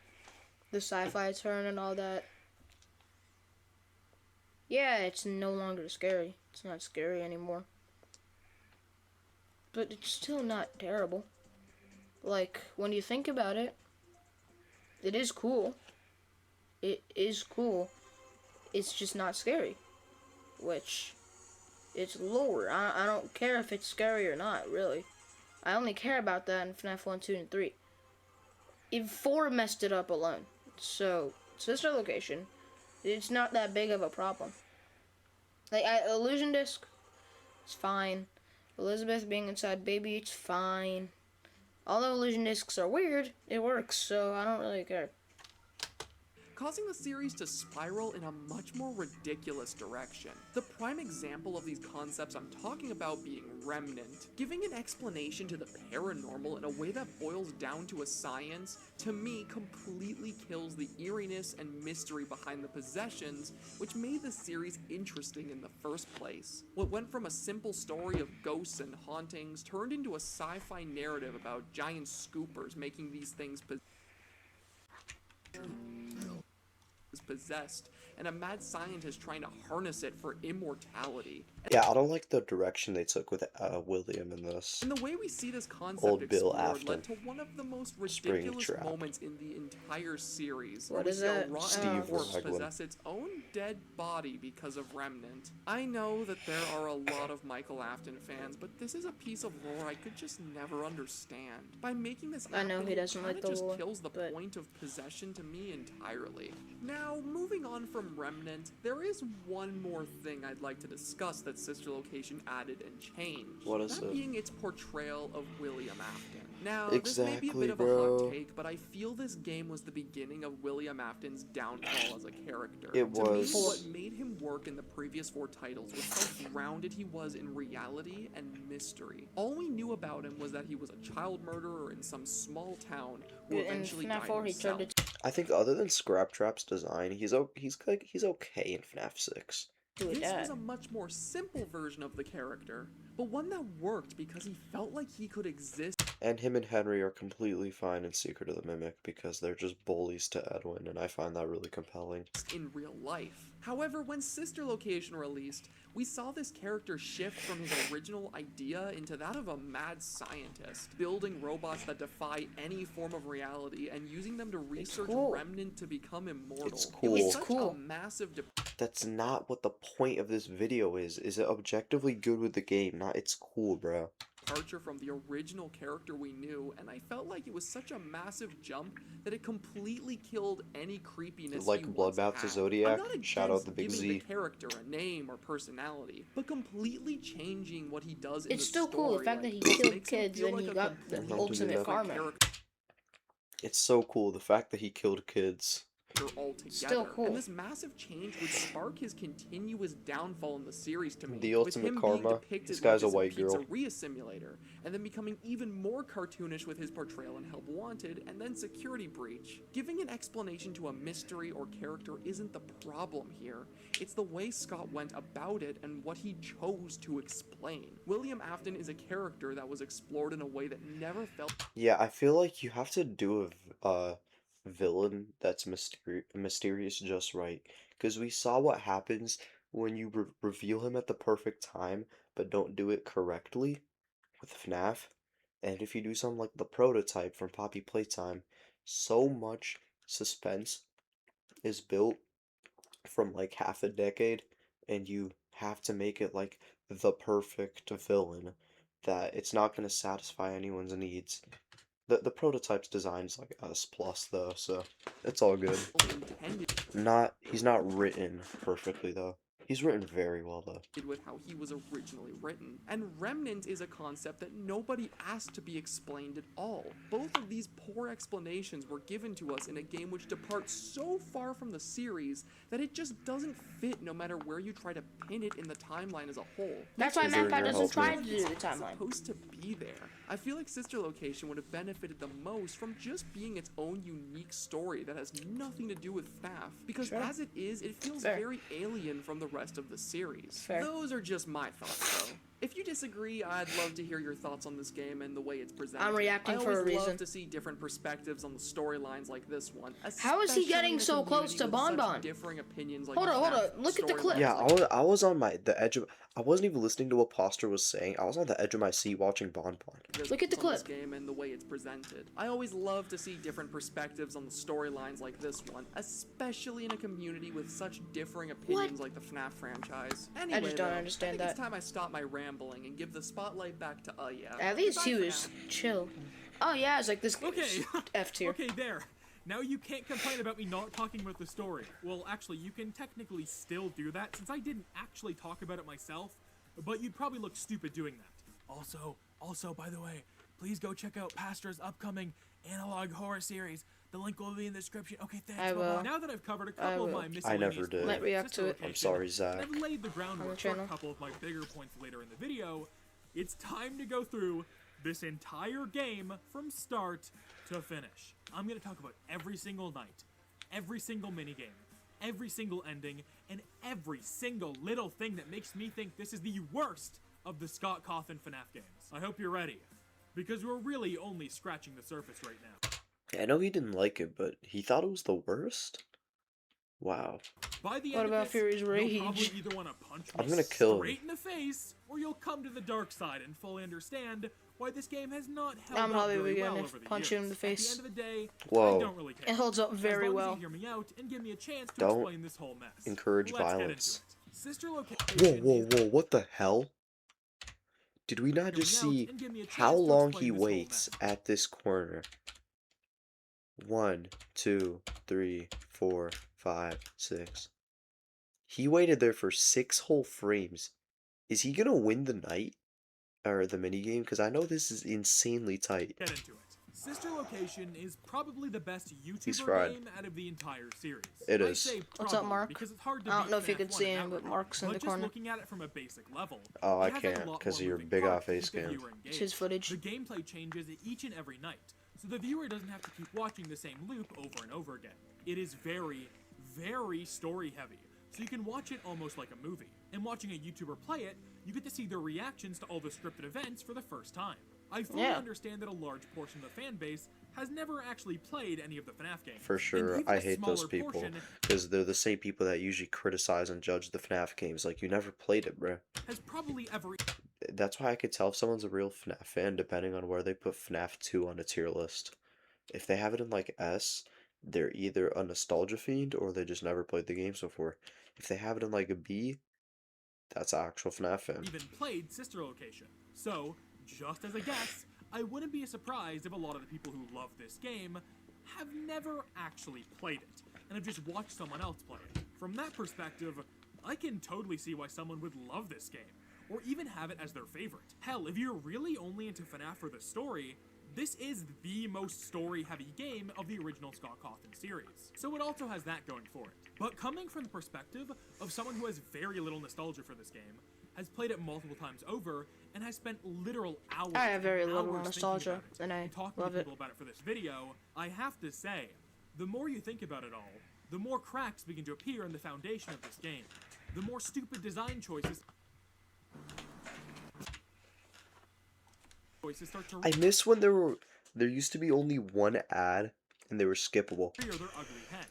the sci-fi turn and all that, yeah, it's no longer scary. It's not scary anymore. But it's still not terrible. Like, when you think about it, it is cool. It is cool. It's just not scary. Which, it's lore. I don't care if it's scary or not, really. I only care about that in FNAF 1, 2, and 3. Even 4 messed it up alone. So, Sister Location, it's not that big of a problem. Like, Illusion Disc, it's fine. Elizabeth being inside Baby, it's fine. Although Illusion Discs are weird, it works, so I don't really care. Causing the series to spiral in a much more ridiculous direction. The prime example of these concepts I'm talking about being Remnant. Giving an explanation to the paranormal in a way that boils down to a science, to me, completely kills the eeriness and mystery behind the possessions, which made the series interesting in the first place. What went from a simple story of ghosts and hauntings turned into a sci-fi narrative about giant scoopers making these things possessed, and a mad scientist trying to harness it for immortality. Yeah, I don't like the direction they took with William in this. And the way we see this concept Old Bill explored led Afton. to one of the most Spring ridiculous Trap. moments in the entire series, where What we is see a that? rotten Steve corpse Raglan. possess its own dead body because of Remnant. I know that there are a lot of Michael Afton fans, but this is a piece of lore I could just never understand. By making this I know happen, he it doesn't like kinda the just lore, kills the but point of possession to me entirely. Now, moving on from Remnant, there is one more thing I'd like to discuss that Sister Location added and changed. What is that it? being its portrayal of William Afton. Now, this may be a Exactly, bit of a bro. hot take, but I feel this game was the beginning of William Afton's downfall as a character. It To me, was. what made him work in the previous 4 titles was how grounded he was in reality and mystery. All we knew about him was that he was a child murderer in some small town who in eventually FNAF died 4 he himself. turned it I think other than Scraptrap's design, he's okay in FNAF 6. to a This was dad. a much more simple version of the character, but one that worked because he felt like he could exist And him and Henry are completely fine in Secret of the Mimic because they're just bullies to Edwin, and I find that really compelling. in real life. However, when Sister Location released, we saw this character shift from his original idea into that of a mad scientist, building robots that defy any form of reality and using them to research cool. Remnant to become immortal. It's It cool. was It's such cool. a massive That's not what the point of this video is. Is it objectively good with the game? Not it's cool, bro. departure from the original character we knew, and I felt like it was such a massive jump that it completely killed any creepiness Like he once Bloodbath to had. Zodiac? I'm not Shout out against the big giving Z. the character a name or personality, but completely changing what he does in It's the still cool, the fact that he story killed makes him kids feel and like he a got the completely ultimate different karma. character It's so cool, the fact that he killed kids. altogether. Still cool. And this massive change would spark his continuous downfall in the series to me. The with ultimate him karma, being depicted this guy's like a white this girl. pizzeria simulator, and then becoming even more cartoonish with his portrayal in Help Wanted, and then Security Breach. Giving an explanation to a mystery or character isn't the problem here. It's the way Scott went about it and what he chose to explain. William Afton is a character that was explored in a way that never felt Yeah, I feel like you have to do a villain that's mysterious just right. Because we saw what happens when you reveal him at the perfect time, but don't do it correctly with FNAF. And if you do something like the prototype from Poppy Playtime, so much suspense is built from like half a decade, and you have to make it like the perfect villain that it's not going to satisfy anyone's needs. The prototype's design's like S plus though, so it's all good. intended. He's not written perfectly though. He's written very well, though. with how he was originally written. And Remnant is a concept that nobody asked to be explained at all. Both of these poor explanations were given to us in a game which departs so far from the series that it just doesn't fit no matter where you try to pin it in the timeline as a whole. That's why Is there Manpower your doesn't help, try man? to do the timeline. Supposed to be there. I feel like Sister Location would have benefited the most from just being its own unique story that has nothing to do with FNAF, because Sure. as it is, it feels Fair. very alien from the rest of the series. Fair. Those are just my thoughts, though. If you disagree, I'd love to hear your thoughts on this game and the way it's presented. I'm reacting I for a always reason. love to see different perspectives on the storylines like this one. How is he especially getting in a so close community to with Bon such Bon? differing opinions like Hold on, FNAF look at the clip. storylines Yeah, like I was on the edge of. I wasn't even listening to what Poster was saying. I was on the edge of my seat watching Bon Bon. Look at the on this clip. game and the way it's presented. I always love to see different perspectives on the storylines like this one, especially in a community with such differing opinions like the FNAF franchise. Anyway, just don't though, understand I think it's that. time I stop my rambling and give the spotlight back to yeah. At least Goodbye he for was now. chill. Oh yeah, it's like this Okay. F tier. Okay, there. Now you can't complain about me not talking about the story. Well, actually, you can technically still do that since I didn't actually talk about it myself, but you'd probably look stupid doing that. Also, by the way, please go check out Pastor's upcoming analog horror series. The link will be in the description. Okay, thanks. I will. Now that I've covered a couple of will. my miscellaneous never did. Might react to it. I'm sorry, Zach. And I've laid the groundwork for channel. a couple of my bigger points later in the video. It's time to go through this entire game from start to finish. I'm going to talk about every single night, every single minigame, every single ending, and every single little thing that makes me think this is the worst of the Scott Cawthon FNAF games. I hope you're ready, because we're really only scratching the surface right now. I know he didn't like it, but he thought it was the worst? Wow. By the What end about of this, Fury's you'll Rage? probably either want to punch me I'm gonna kill him. straight in the face, or you'll come to the dark side and fully understand why this game has not held I'm up probably very well gonna over the punch years. him in the At face. the end of the day, Whoa. I don't really care. It holds up very as long well. As you hear me out and give me a chance to Don't explain this whole mess. encourage Let's violence. Get into it. Sister Location Whoa, what the hell? Did we not Hear me just out see and give me a chance how to long explain he this whole waits mess. at this corner? 1, 2, 3, 4, 5, 6. He waited there for 6 whole frames. Is he gonna win the night? Or the minigame? Because I know this is insanely tight. Get into it. Sister Location is probably the best He's YouTuber fried. game out of the entire series. It I is. say What's up, probably Mark? Because it's hard to I don't beat know if you FNAF could 1 see in him, that but regard. Mark's in the But corner. just looking at it from a basic level, Oh, I it has a can't, lot 'cause more of your moving big parts off face to keep the cam. viewer It's his engaged. footage. The gameplay changes each and every night, so the viewer doesn't have to keep watching the same loop over and over again. It is very, very story heavy, so you can watch it almost like a movie. And watching a YouTuber play it, you get to see their reactions to all the scripted events for the first time. I fully Yeah. understand that a large portion of the fan base has never actually played any of the FNAF games. For and sure, even I a hate those smaller people. portion Because they're the same people that usually criticize and judge the FNAF games. Like, you never played it, bruh. has probably ever That's why I could tell if someone's a real FNAF fan depending on where they put FNAF 2 on a tier list. If they have it in like S, they're either a nostalgia fiend or they just never played the games before. If they have it in like a B, that's an actual FNAF fan. even played Sister Location. So, just as a guess, I wouldn't be surprised if a lot of the people who love this game have never actually played it, and have just watched someone else play it. From that perspective, I can totally see why someone would love this game, or even have it as their favorite. Hell, if you're really only into FNAF for the story, this is the most story-heavy game of the original Scott Cawthon series, so it also has that going for it. But coming from the perspective of someone who has very little nostalgia for this game, has played it multiple times over, and has spent literal hours I have very and little hours nostalgia, thinking about it, and I talking love to it. people about it for this video, I have to say, the more you think about it all, the more cracks begin to appear in the foundation of this game. The more stupid design choices start to I miss when there used to be only one ad and they were skippable. rear their ugly head.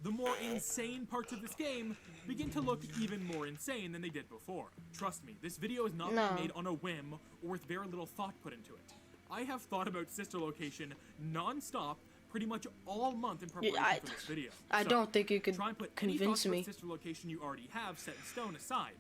The more insane parts of this game begin to look even more insane than they did before. Trust me, this video is not No. made on a whim or with very little thought put into it. I have thought about Sister Location non-stop pretty much all month in preparation I- for this video. I So, don't think you could try and put any convince thoughts about me. Sister Location you already have set in stone aside,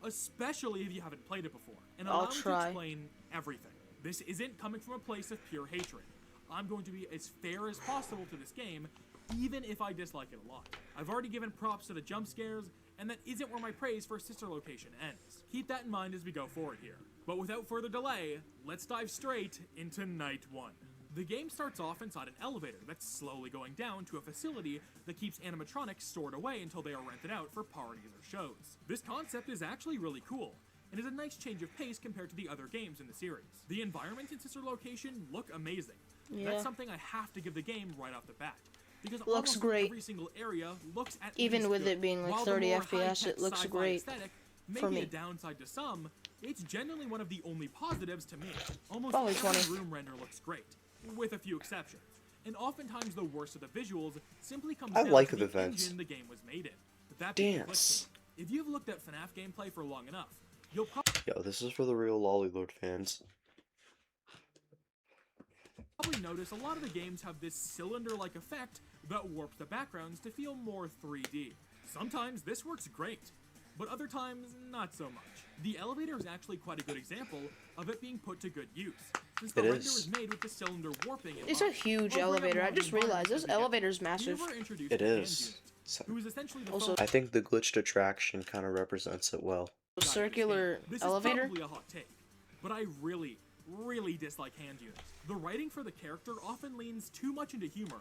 especially if you haven't played it before, and I'll allow me to try. explain everything. This isn't coming from a place of pure hatred. I'm going to be as fair as possible to this game, even if I dislike it a lot. I've already given props to the jump scares and that isn't where my praise for Sister Location ends. Keep that in mind as we go forward here. But without further delay, let's dive straight into Night 1. The game starts off inside an elevator that's slowly going down to a facility that keeps animatronics stored away until they are rented out for parties or shows. This concept is actually really cool, and is a nice change of pace compared to the other games in the series. The environments in Sister Location look amazing. Yeah. That's something I have to give the game right off the bat. Because Looks almost great. every single area looks at Even least with good. it being like While the 30 more FPS, high-tech it looks sci-fi great aesthetic may for be a me. downside to some, it's genuinely one of the only positives to me. Almost Probably every 20. room render looks great, with a few exceptions. And oftentimes the worst of the visuals simply comes I down like to the the vents. engine the game was made in. That being Dance. glitchy. If you've looked at FNAF gameplay for long enough, you'll Yo, this is for the real Lollylord fans. probably notice a lot of the games have this cylinder-like effect that warps the backgrounds to feel more 3D. Sometimes this works great, but other times not so much. The elevator is actually quite a good example of it being put to good use, since the It render is. is made with the cylinder warping in It's a mind. huge I'll bring up elevator. more I of the just realized this environments as we get elevator's there. massive. We were introduced It to the hand is. unit, who is essentially the Also- I think the glitched attraction kind of represents it well. Circular this elevator? is probably a hot take, but I really dislike hand units. The writing for the character often leans too much into humor,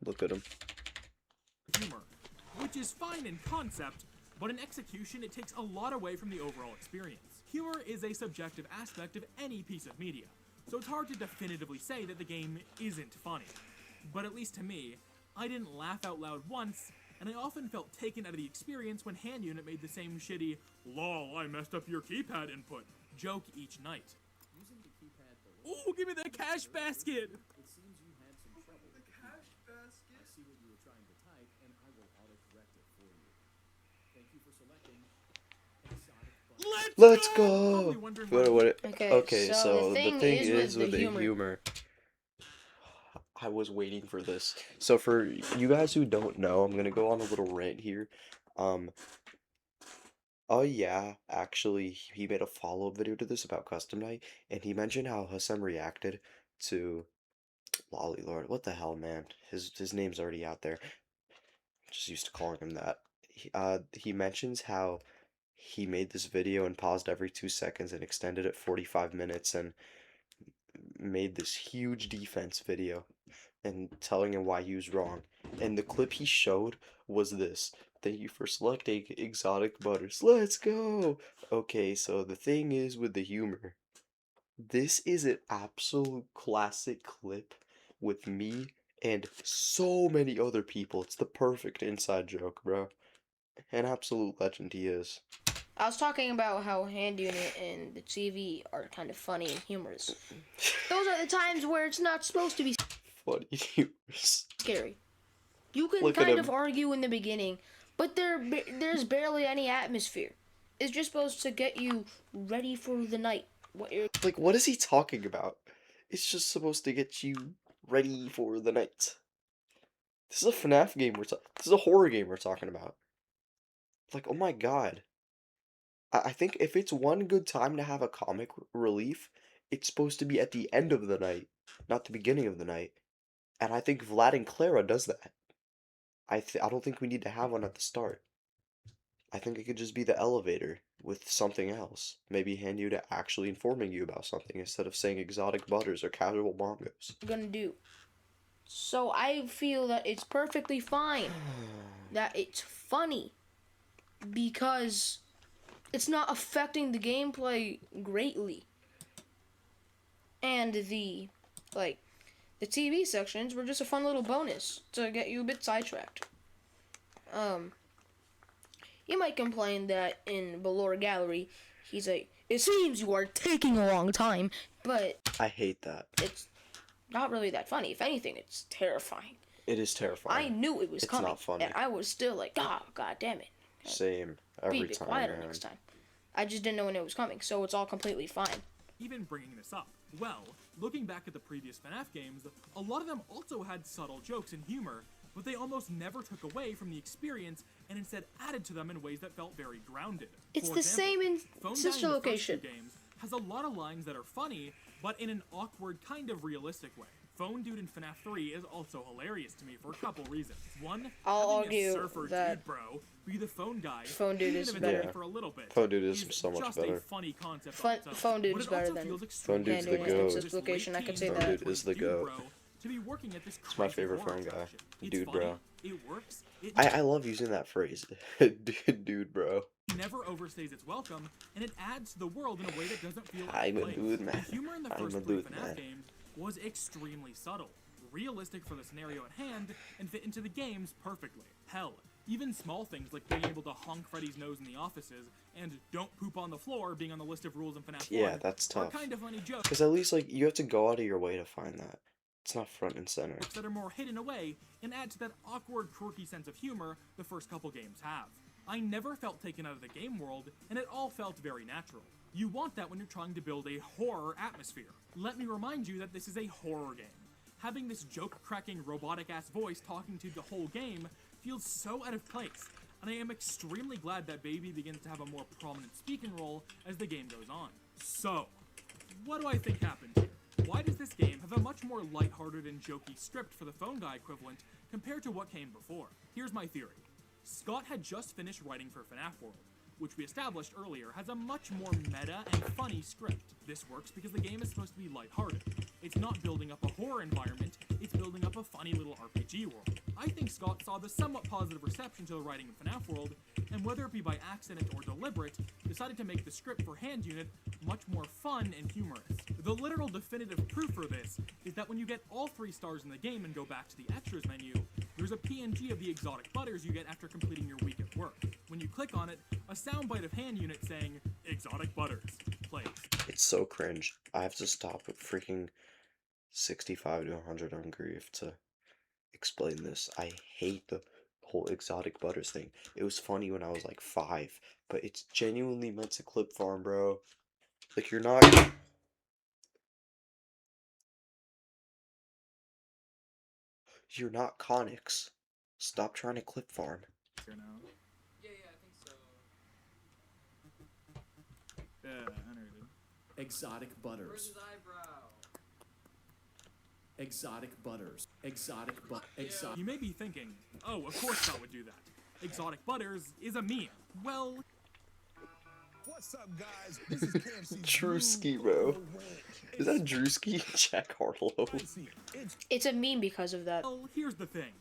Look at him. which is fine in concept, but in execution it takes a lot away from the overall experience. Humor is a subjective aspect of any piece of media, so it's hard to definitively say that the game isn't funny. But at least to me, I didn't laugh out loud once, and I often felt taken out of the experience when Hand Unit made the same shitty "lol, I messed up your keypad input" joke each night. Ooh, give me the cash basket! Let's Probably go! wondering Okay, so so the the thing thing is is with with the the humor. humor. I was waiting for this. So for you guys who don't know, I'm gonna go on a little rant here. Um, oh yeah, actually, he made a follow-up video to this about custom night, and he mentioned how Hussam reacted to Lollylord. What the hell, man? His name's already out there. Just used to calling him that. He mentions how he made this video and paused every 2 seconds and extended it 45 minutes and made this huge defense video and telling him why he was wrong. And the clip he showed was this. Thank you for selecting exotic butters. Let's go! Okay, so the thing is with the humor. This is an absolute classic clip with me and so many other people. It's the perfect inside joke, bro. An absolute legend he is. I was talking about how Hand Unit and the TV are kind of funny and humorous. Those are the times where it's not supposed to be Funny humorous. scary. You can Look at kind of him. argue in the beginning, but there's barely any atmosphere. It's just supposed to get you ready for the night. What you're Like, what is he talking about? It's just supposed to get you ready for the night. This is a FNAF game this is a horror game we're talking about. Like, oh my god. I think if it's one good time to have a comic relief, it's supposed to be at the end of the night, not the beginning of the night. And I think Vlad and Clara does that. I don't think we need to have one at the start. I think it could just be the elevator with something else. Maybe hand you to actually informing you about something instead of saying exotic butters or casual bongos. gonna do. So I feel that it's perfectly fine that it's funny because it's not affecting the gameplay greatly. And the TV sections were just a fun little bonus to get you a bit sidetracked. You might complain that in Belore Gallery, he's like, it seems you are taking a long time, but I hate that. it's not really that funny. If anything, it's terrifying. It is I terrifying. knew it was It's coming, not funny. and I was still like, God damn it. Same. Be Every a bit time, quieter man. next time. I just didn't know when it was coming, so it's all completely fine. Even bringing this up. Well, looking back at the previous FNAF games, a lot of them also had subtle jokes and humor, but they almost never took away from the experience and instead added to them in ways that felt very grounded. It's For the example, same in Phone Sister Guy in the first Location. two games has a lot of lines that are funny, but in an awkward, kind of realistic way. Phone Dude in FNAF 3 is also hilarious to me for a couple reasons. One, I'll having a argue surfer that dude bro be the phone guy, Phone Dude even is if it's better. only Yeah. for a little bit, Phone Dude is is so much just better. a funny concept Phone- on its own. Phone Dude But is it better also than feels Phone extremely Dude's the Hand in goat. Instant location, I could say Phone that. Dude is the Dude goat. bro to be working at this It's my crazy favorite horror phone guy. attraction. It's Dude, funny, bro. it works, it I love using that phrase. Dude, bro. never overstays its welcome, and it adds to the world in a way that doesn't feel I'm a out of place. dude, man. The humor in the I'm first a 3 dude, FNAF man. games was extremely subtle, realistic for the scenario at hand, and fit into the games perfectly. Hell, even small things like being able to honk Freddy's nose in the offices and don't poop on the floor being on the list of rules in FNAF 1 Yeah, that's are tough. kind of funny jokes Because at least, like, you have to go out of your way to find that. It's not front and center. that are more hidden away and add to that awkward, quirky sense of humor the first couple games have. I never felt taken out of the game world, and it all felt very natural. You want that when you're trying to build a horror atmosphere. Let me remind you that this is a horror game. Having this joke-cracking, robotic-ass voice talking to the whole game feels so out of place, and I am extremely glad that Baby begins to have a more prominent speaking role as the game goes on. So, what do I think happened here? Why does this game have a much more lighthearted and jokey script for the phone guy equivalent compared to what came before? Here's my theory. Scott had just finished writing for FNAF World, which we established earlier has a much more meta and funny script. This works because the game is supposed to be lighthearted. It's not building up a horror environment, it's building up a funny little RPG world. I think Scott saw the somewhat positive reception to the writing in FNAF World, and whether it be by accident or deliberate, decided to make the script for Hand Unit much more fun and humorous. The literal definitive proof for this is that when you get all 3 stars in the game and go back to the extras menu, there's a PNG of the exotic butters you get after completing your week at work. When you click on it, a soundbite of Hand Unit saying, "Exotic butters," plays. It's so cringe. I have to stop at freaking 65 to 100 on grief to explain this. I hate the whole exotic butters thing. It was funny when I was like 5, but it's genuinely meant to clip farm, bro. Like, you're not... You're not Conics. Stop trying to clip farm. Here now. Yeah, I think so. Yeah, Henry did. Exotic butters. eyebrow? Exotic butters. Exotic You may be thinking, oh, of course Scott would do that. Exotic butters is a meme. Well, What's up, guys? This is KFC. Drewski, bro. Is that Drewski? Jack Harlow. It's a meme because of that. well, here's the thing.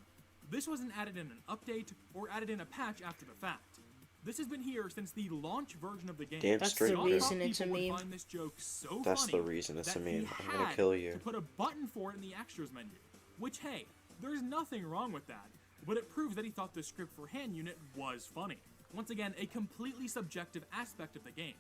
This wasn't added in an update or added in a patch after the fact. This has been here since the launch version of the game. Damn That's straight, the Scott bro. reason thought it's a people would meme. find this joke so That's funny the reason it's a that meme. he I'm gonna had kill you. to put a button for it in the extras menu. Which, hey, there's nothing wrong with that, but it proves that he thought the script for Hand Unit was funny. Once again, a completely subjective aspect of the game,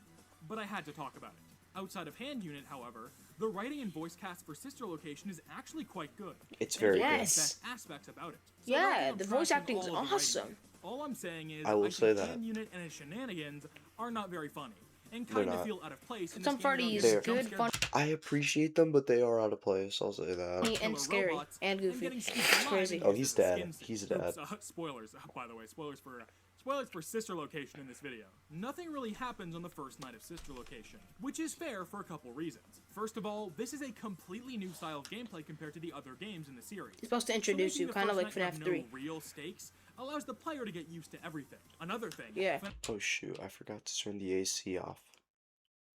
but I had to talk about it. Outside of Hand Unit, however, the writing and voice cast for Sister Location is actually quite good. It's And very one of the Yes. best aspects about it. So Yeah, not that I'm the voice trashing acting is all of the writing. awesome. All I'm saying is, I will think say that. Hand Unit and its shenanigans are not very funny, and They're kind of not. feel out of place. in Tom this game Hardy without is getting They're- good, jump scared funny, I appreciate them, but they are out of place. I'll say that. and killer scary, robots and goofy. getting scooped It's alive crazy. and Oh, used he's as a dead. skin- He's Oops, dead. spoilers, by the way. Spoilers for Sister Location in this video. Nothing really happens on the first night of Sister Location, which is fair for a couple reasons. First of all, this is a completely new style of gameplay compared to the other games in the series. It's supposed to So introduce making you, the kind of first like night have FNAF 3. No real stakes allows the player to get used to everything. Another thing, Yeah. Oh shoot, I forgot to turn the AC off.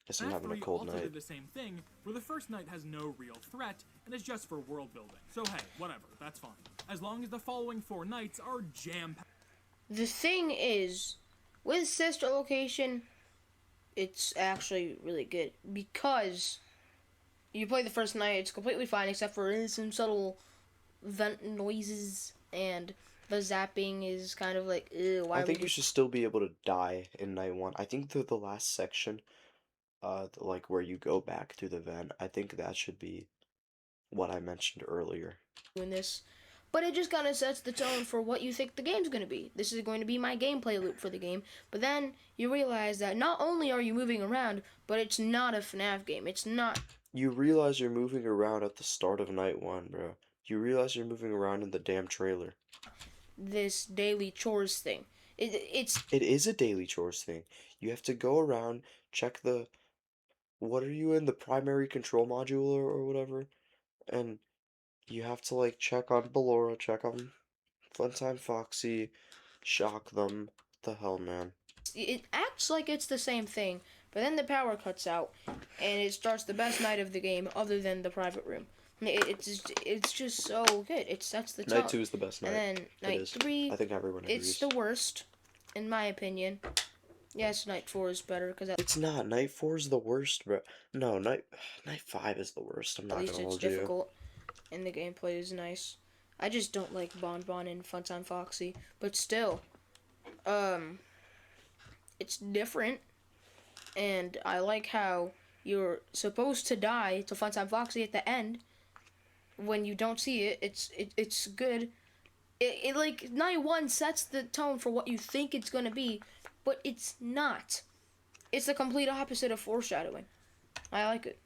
Guess I'm FNAF having 3 a cold also night. did the same thing, where the first night has no real threat and is just for world building. So hey, whatever, that's fine. As long as the following 4 nights are jam-packed. The thing is, with Sister Location, it's actually really good because you play the first night, it's completely fine except for some subtle vent noises, and the zapping is kind of like, ew, why I would think you? you should still be able to die in night 1. I think the last section, like where you go back through the vent, I think that should be what I mentioned earlier. Doing this, but it just kind of sets the tone for what you think the game's going to be. This is going to be my gameplay loop for the game, but then you realize that not only are you moving around, but it's not a FNAF game. It's not. You realize you're moving around at the start of night 1, bro. You realize you're moving around in the damn trailer. This daily chores thing. It's It is a daily chores thing. You have to go around, check the... What are you in? The primary control module or whatever? And You have to like check on Ballora, check on Funtime Foxy, shock them. What the hell, man? It acts like it's the same thing, but then the power cuts out, and it starts the best night of the game, other than the private room. It's just so good. It sets the tone. Night 2 is the best night. And then night is. 3, I think everyone agrees. it's the worst, in my opinion. Yes, night 4 is better because It's not. Night 4 is the worst, bro. No, night 5 is the worst. I'm at not least gonna it's hold you. difficult, and the gameplay is nice. I just don't like Bon Bon and Funtime Foxy, but still, it's different, and I like how you're supposed to die to Funtime Foxy at the end. When you don't see it, it's good. It like night 1 sets the tone for what you think it's gonna be, but it's not. It's the complete opposite of foreshadowing. I like it.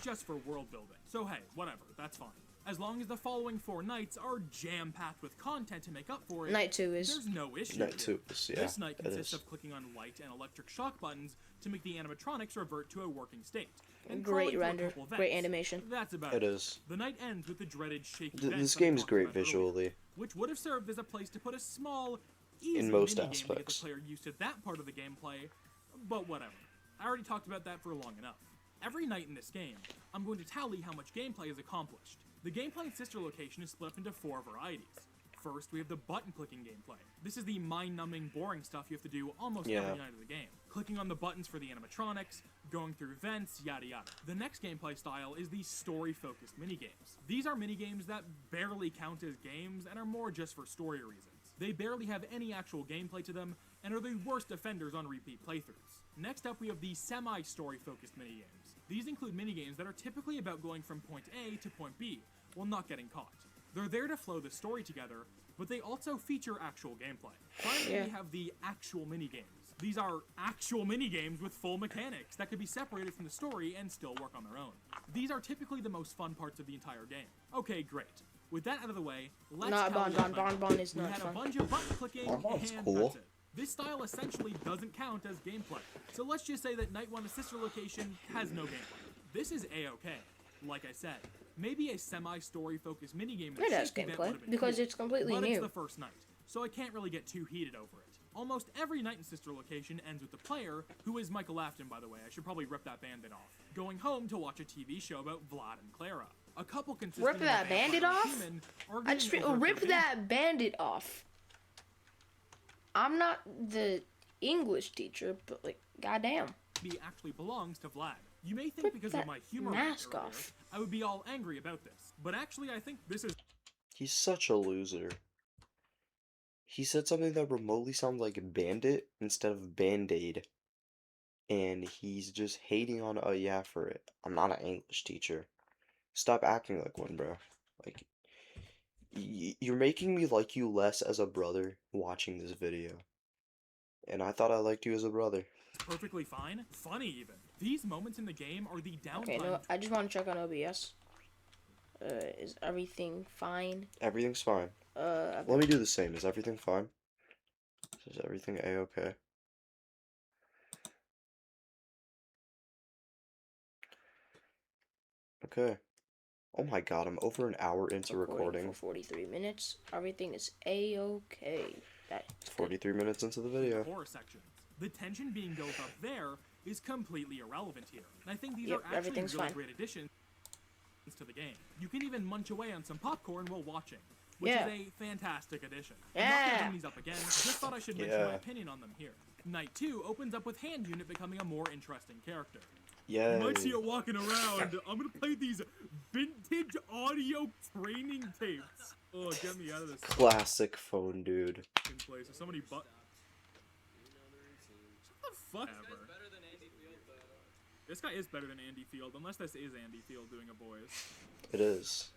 Just for world building. So hey, whatever, that's fine. As long as the following 4 nights are jam-packed with content to make up for it, Night 2 is. there's no issue. Night 2 is, yeah. This night it consists is. of clicking on light and electric shock buttons to make the animatronics revert to a working state. And Great crawling through a render, couple vents. great animation. That's about It is. The night ends with the dreaded shaky This vents game I is talked great about earlier, visually. which would have served as a place to put a small, easy In most minigame to get the aspects. player used to that part of the gameplay, but whatever. I already talked about that for long enough. Every night in this game, I'm going to tally how much gameplay is accomplished. The gameplay and sister location is split up into 4 varieties. First, we have the button-clicking gameplay. This is the mind-numbing, boring stuff you have to do almost every night of the game. Clicking on the buttons for the animatronics, going through vents, yada yada. The next gameplay style is the story-focused minigames. These are minigames that barely count as games and are more just for story reasons. They barely have any actual gameplay to them, and are the worst offenders on repeat playthroughs. Next up, we have the semi-story-focused minigames. These include minigames that are typically about going from point A to point B, while not getting caught. They're there to flow the story together, but they also feature actual gameplay. Finally, we have the actual minigames. These are actual minigames with full mechanics that could be separated from the story and still work on their own. These are typically the most fun parts of the entire game. Okay, great. With that out of the way, let's Not tally Bon up Bon. night. Bon Bon is We not had a fun. bunch of button clicking, Bon Bon's and cool. that's it. This style essentially doesn't count as gameplay. So let's just say that Night 1's sister location has no gameplay. This is A-okay. Like I said, maybe a semi-story focused minigame It has gameplay, because it's completely but new. it's the first night, so I can't really get too heated over it. Almost every Night and Sister location ends with the player, who is Michael Afton by the way, I should probably rip that band-aid off, going home to watch a TV show about Vlad and Clara. A couple consisting Rip of that a vampire bandit and off? human I arguing just over rip forbidden that bandit off. I'm not the English teacher, but like, goddamn. He actually belongs to Vlad. You may think Rip because that of my humor mask earlier, off. I would be all angry about this, but actually I think this is He's such a loser. He said something that remotely sounds like bandit instead of band-aid. And he's just hating on yeah for it. I'm not an English teacher. Stop acting like one, bro. Like, you're making me like you less as a brother watching this video. And I thought I liked you as a brother. perfectly fine, funny even. These moments in the game are the downtime. Okay, no, I just want to check on OBS. Is everything fine? Everything's fine. Let me do the same. Is everything fine? Is everything A-okay? Okay. Oh my god, I'm over an hour into recording. For 43 minutes. Everything is A-okay. That's good. 43 minutes into the video. Horror sections. The tension being built up there is completely irrelevant here. And I think these Yep, are actually everything's really fine. great additions to the game. You can even munch away on some popcorn while watching, which Yeah. is a fantastic addition. I'm not Yeah. gonna bring these up again, just thought I should mention my Yeah. opinion on them here. Night 2 opens up with Hand Unit becoming a more interesting character. Yay. You might see it walking around. I'm gonna play these vintage audio training tapes. Oh, get me out of this Classic phone dude. fucking place. There's so many Shut the fuck ever. This guy is better than Andy Field, unless this is Andy Field doing a boys. It is.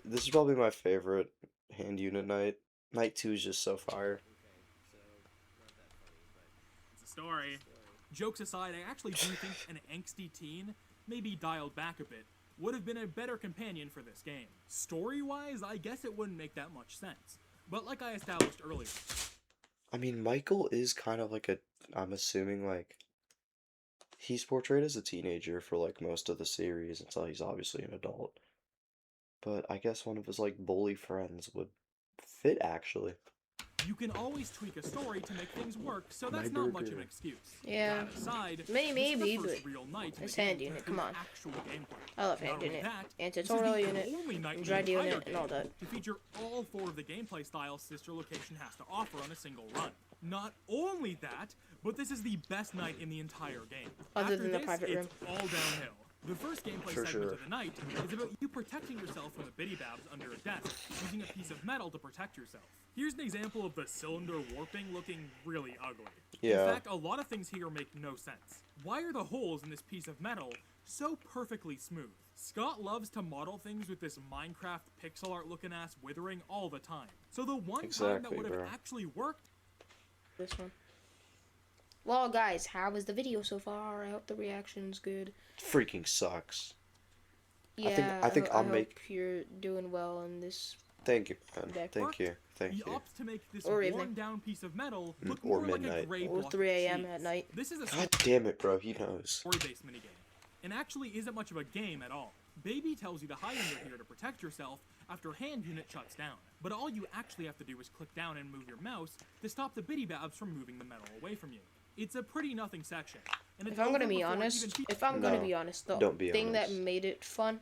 This is probably my favorite Hand Unit night. Night 2 is just so fire. It's a story. Jokes aside, I actually do think an angsty teen, maybe dialed back a bit, would have been a better companion for this game. Story-wise, I guess it wouldn't make that much sense. But like I established earlier, I mean, Michael is kind of like a, I'm assuming, like, He's portrayed as a teenager for like most of the series until he's obviously an adult. But I guess one of his like bully friends would fit actually. You can always tweak a story to make things work, so My that's not much of burger. an excuse. Yeah. That aside, Maybe, this is the but first real night in it's the game hand to unit, include come on. actual gameplay. I love Not hand only unit, that, and this is tutorial the unit, only night in the dread entire unit, and all game that. to feature all 4 of the gameplay styles Sister Location has to offer on a single run. Not only that, but this is the best night in the entire game. Other After than the this, private room. it's all downhill. The first gameplay For segment sure. of the night is about you protecting yourself from the biddy babs under a desk, using a piece of metal to protect yourself. Here's an example of the cylinder warping looking really ugly. Yeah. In fact, a lot of things here make no sense. Why are the holes in this piece of metal so perfectly smooth? Scott loves to model things with this Minecraft pixel art looking ass withering all the time. So the one time that Exactly, would have bro. actually worked. This one. Well, guys, how was the video so far? I hope the reaction's good. Freaking sucks. Yeah, I think I'll hope make. you're doing well in this. Thank you, man. Deck. Thank you. Thank He you. opts to make this Or evening. worn down piece of metal look Or more like a midnight. gray Or block 3 of a.m. cheese. at night. This is a God damn it, bro. He knows. story-based minigame, and actually isn't much of a game at all. Baby tells you to hide under here to protect yourself after hand unit shuts down, but all you actually have to do is click down and move your mouse to stop the biddy babs from moving the metal away from you. It's a pretty nothing section. And If I'm gonna over be before it honest, even if I'm gonna No, be honest, the don't be thing that honest. made it fun,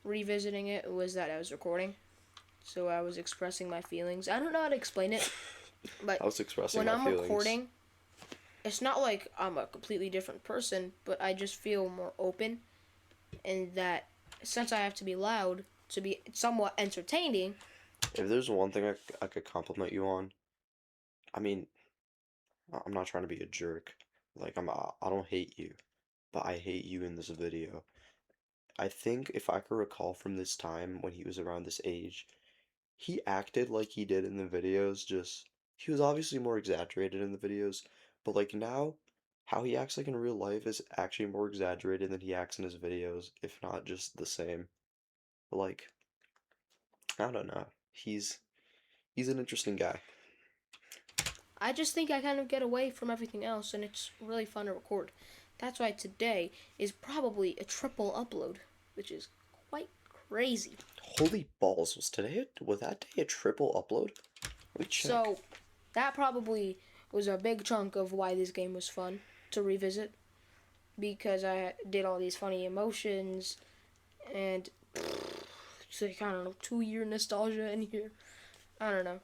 revisiting it, was that I was recording, so I was expressing my feelings. I don't know how to explain it, but I was expressing when my I'm feelings. recording, it's not like I'm a completely different person, but I just feel more open, and that since I have to be loud to be somewhat entertaining, If there's one thing I could compliment you on, I mean, I'm not trying to be a jerk. Like I don't hate you, but I hate you in this video. I think if I could recall from this time when he was around this age, he acted like he did in the videos, just he was obviously more exaggerated in the videos, but like now, how he acts like in real life is actually more exaggerated than he acts in his videos, if not just the same. But like, I don't know. He's an interesting guy. I just think I kind of get away from everything else, and it's really fun to record. That's why today is probably a triple upload, which is quite crazy. Holy balls, was that day a triple upload? Let me check. So, that probably was a big chunk of why this game was fun to revisit, because I did all these funny emotions, and it's like, I don't know, 2-year nostalgia in here. I don't know.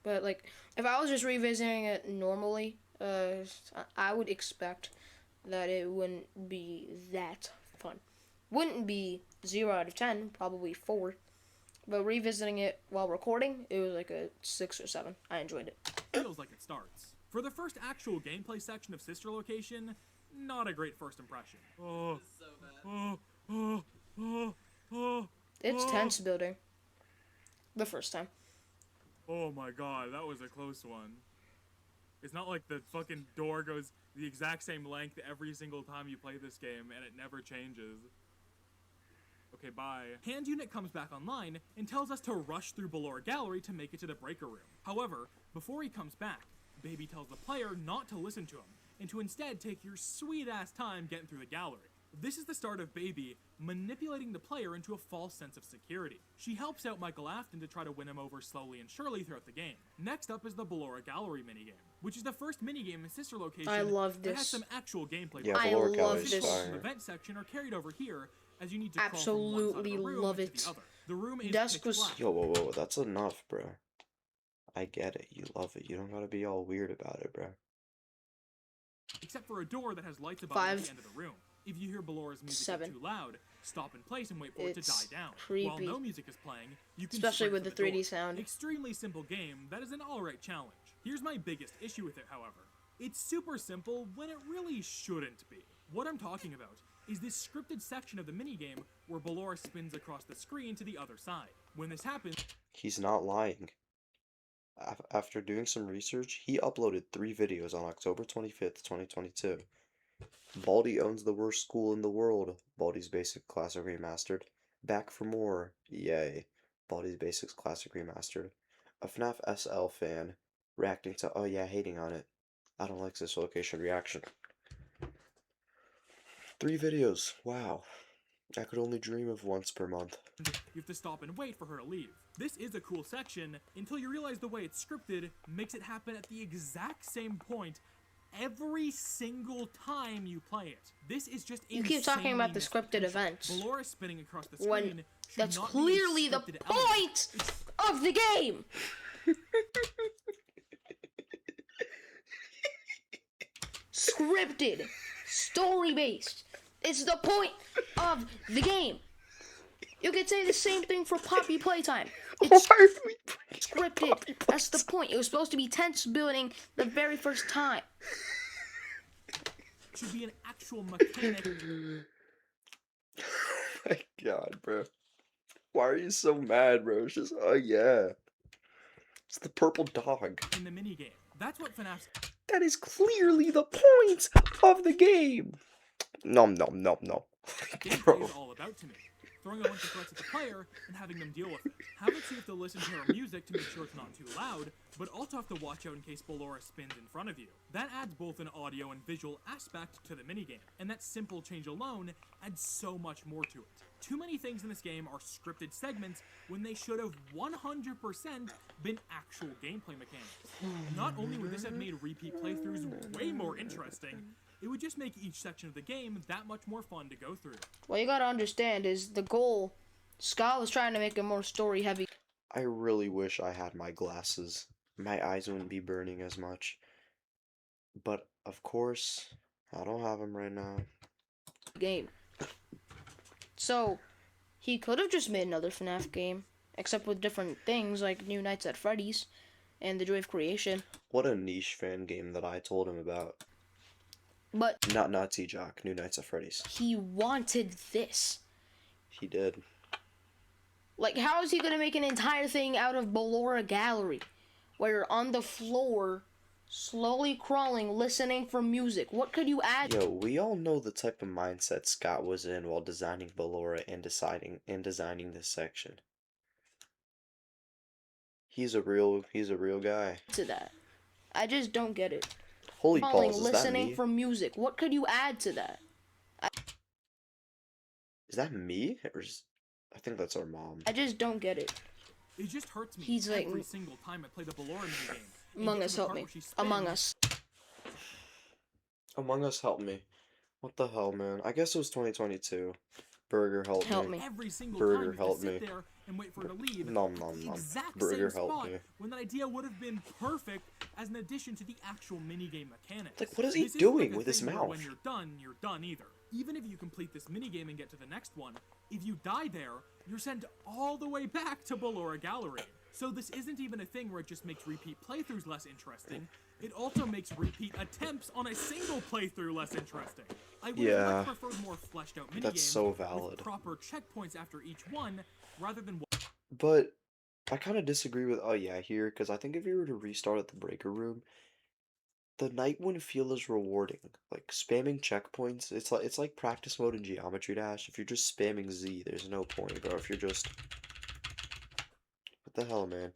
But like, if I was just revisiting it normally, I would expect that it wouldn't be that fun. Wouldn't be 0 out of 10, probably 4. But revisiting it while recording, it was like a 6 or 7. I enjoyed it. feels like it starts. For the first actual gameplay section of Sister Location, not a great first impression. It's tense building. The first time. Oh my god, that was a close one. It's not like the fucking door goes the exact same length every single time you play this game and it never changes. Okay, bye. Hand unit comes back online and tells us to rush through Ballora Gallery to make it to the breaker room. However, before he comes back, Baby tells the player not to listen to him and to instead take your sweet ass time getting through the gallery. This is the start of Baby manipulating the player into a false sense of security. She helps out Michael Afton to try to win him over slowly and surely throughout the game. Next up is the Ballora Gallery minigame, which is the first minigame in Sister Location I love that has this. some actual gameplay. Yeah, I Ballora love Gallery's this. fire. The event section are carried over here as you need to crawl from one Absolutely side of the room love to it. the other. The room is Dusk pitch was- black. Yo, whoa, that's enough, bro. I get it. You love it. You don't gotta be all weird about it, bro. Except for a door that has lights above 5, at the end of the room. If you hear Ballora's music 7. get too loud, stop in place and wait for it to It's die down. While creepy. no music is playing, you can Especially sprint with for the 3D door. sound. Extremely simple game that is an alright challenge. Here's my biggest issue with it, however. It's super simple when it really shouldn't be. What I'm talking about is this scripted section of the minigame where Ballora spins across the screen to the other side. When this happens, He's not lying. After doing some research, he uploaded 3 videos on October 25th, 2022. Baldi owns the worst school in the world. Baldi's Basic Classic Remastered. Back for more. Yay. Baldi's Basics Classic Remastered. A FNAF SL fan reacting to, oh yeah, hating on it. I don't like this location reaction. 3 videos. Wow. I could only dream of once per month. You have to stop and wait for her to leave. This is a cool section until you realize the way it's scripted makes it happen at the exact same point every single time you play it. This is just You keep talking about the scripted events. Valora spinning across the screen When that's should not be a clearly the scripted element. point of the game. Scripted, story-based. It's the point of the game. You could say the same thing for Poppy Playtime. It's scripted. That's the point. It was supposed to be tense building the very first time. Should be an actual mechanic. Oh my god, bro. Why are you so mad, bro? It's just, oh yeah. It's the purple dog. In the minigame. That's what FNAF's That is clearly the point of the game. Nom nom nom nom. gameplay Bro. is all about to me. Throwing a bunch of threats at the player and having them deal with it. Have it see if they'll listen to her music to make sure it's not too loud, but also have to watch out in case Ballora spins in front of you. That adds both an audio and visual aspect to the minigame, and that simple change alone adds so much more to it. Too many things in this game are scripted segments when they should have 100% been actual gameplay mechanics. Not only would this have made repeat playthroughs way more interesting, it would just make each section of the game that much more fun to go through. What you gotta understand is the goal. Scott was trying to make it more story heavy I really wish I had my glasses. My eyes wouldn't be burning as much. But, of course, I don't have them right now. game. So, he could have just made another FNAF game, except with different things like New Nights at Freddy's and The Joy of Creation. What a niche fan game that I told him about. But Not Nazi Jock, New Nights at Freddy's. he wanted this. He did. Like, how is he gonna make an entire thing out of Ballora Gallery, where you're on the floor, slowly crawling, listening for music? What could you add? Yo, we all know the type of mindset Scott was in while designing Ballora and designing this section. He's a real guy. To that? I just don't get it. Holy Crawling, balls, is that listening me? for music. What could you add to that? Is that me? I think that's our mom. I just don't get it. It just hurts me He's like, every single time I play the Ballora minigame. and Among get Us, to the help part me. where she spins. Among Us. Among Us helped me. What the hell, man? I guess it was 2022. Burger helped Help me. me. Every single Burger time you have helped to sit me. there and wait for her to leave. Nom at nom the nom. exact Burger same helped spot me. when that idea would have been perfect as an addition to the actual minigame mechanics. Like, what is he This isn't doing like a with his thing where mouth? When you're done either. Even if you complete this minigame and get to the next one, if you die there, you're sent all the way back to Ballora Gallery. So this isn't even a thing where it just makes repeat playthroughs less interesting. It also makes repeat attempts on a single playthrough less interesting. I would have Yeah. much preferred more fleshed out minigames That's so valid. with proper checkpoints after each one, rather than But I kind of disagree with, oh yeah, here, because I think if you were to restart at the breaker room, the night wouldn't feel as rewarding. Like spamming checkpoints, it's like practice mode in Geometry Dash. If you're just spamming Z, there's no point, bro. If you're just, what the hell, man?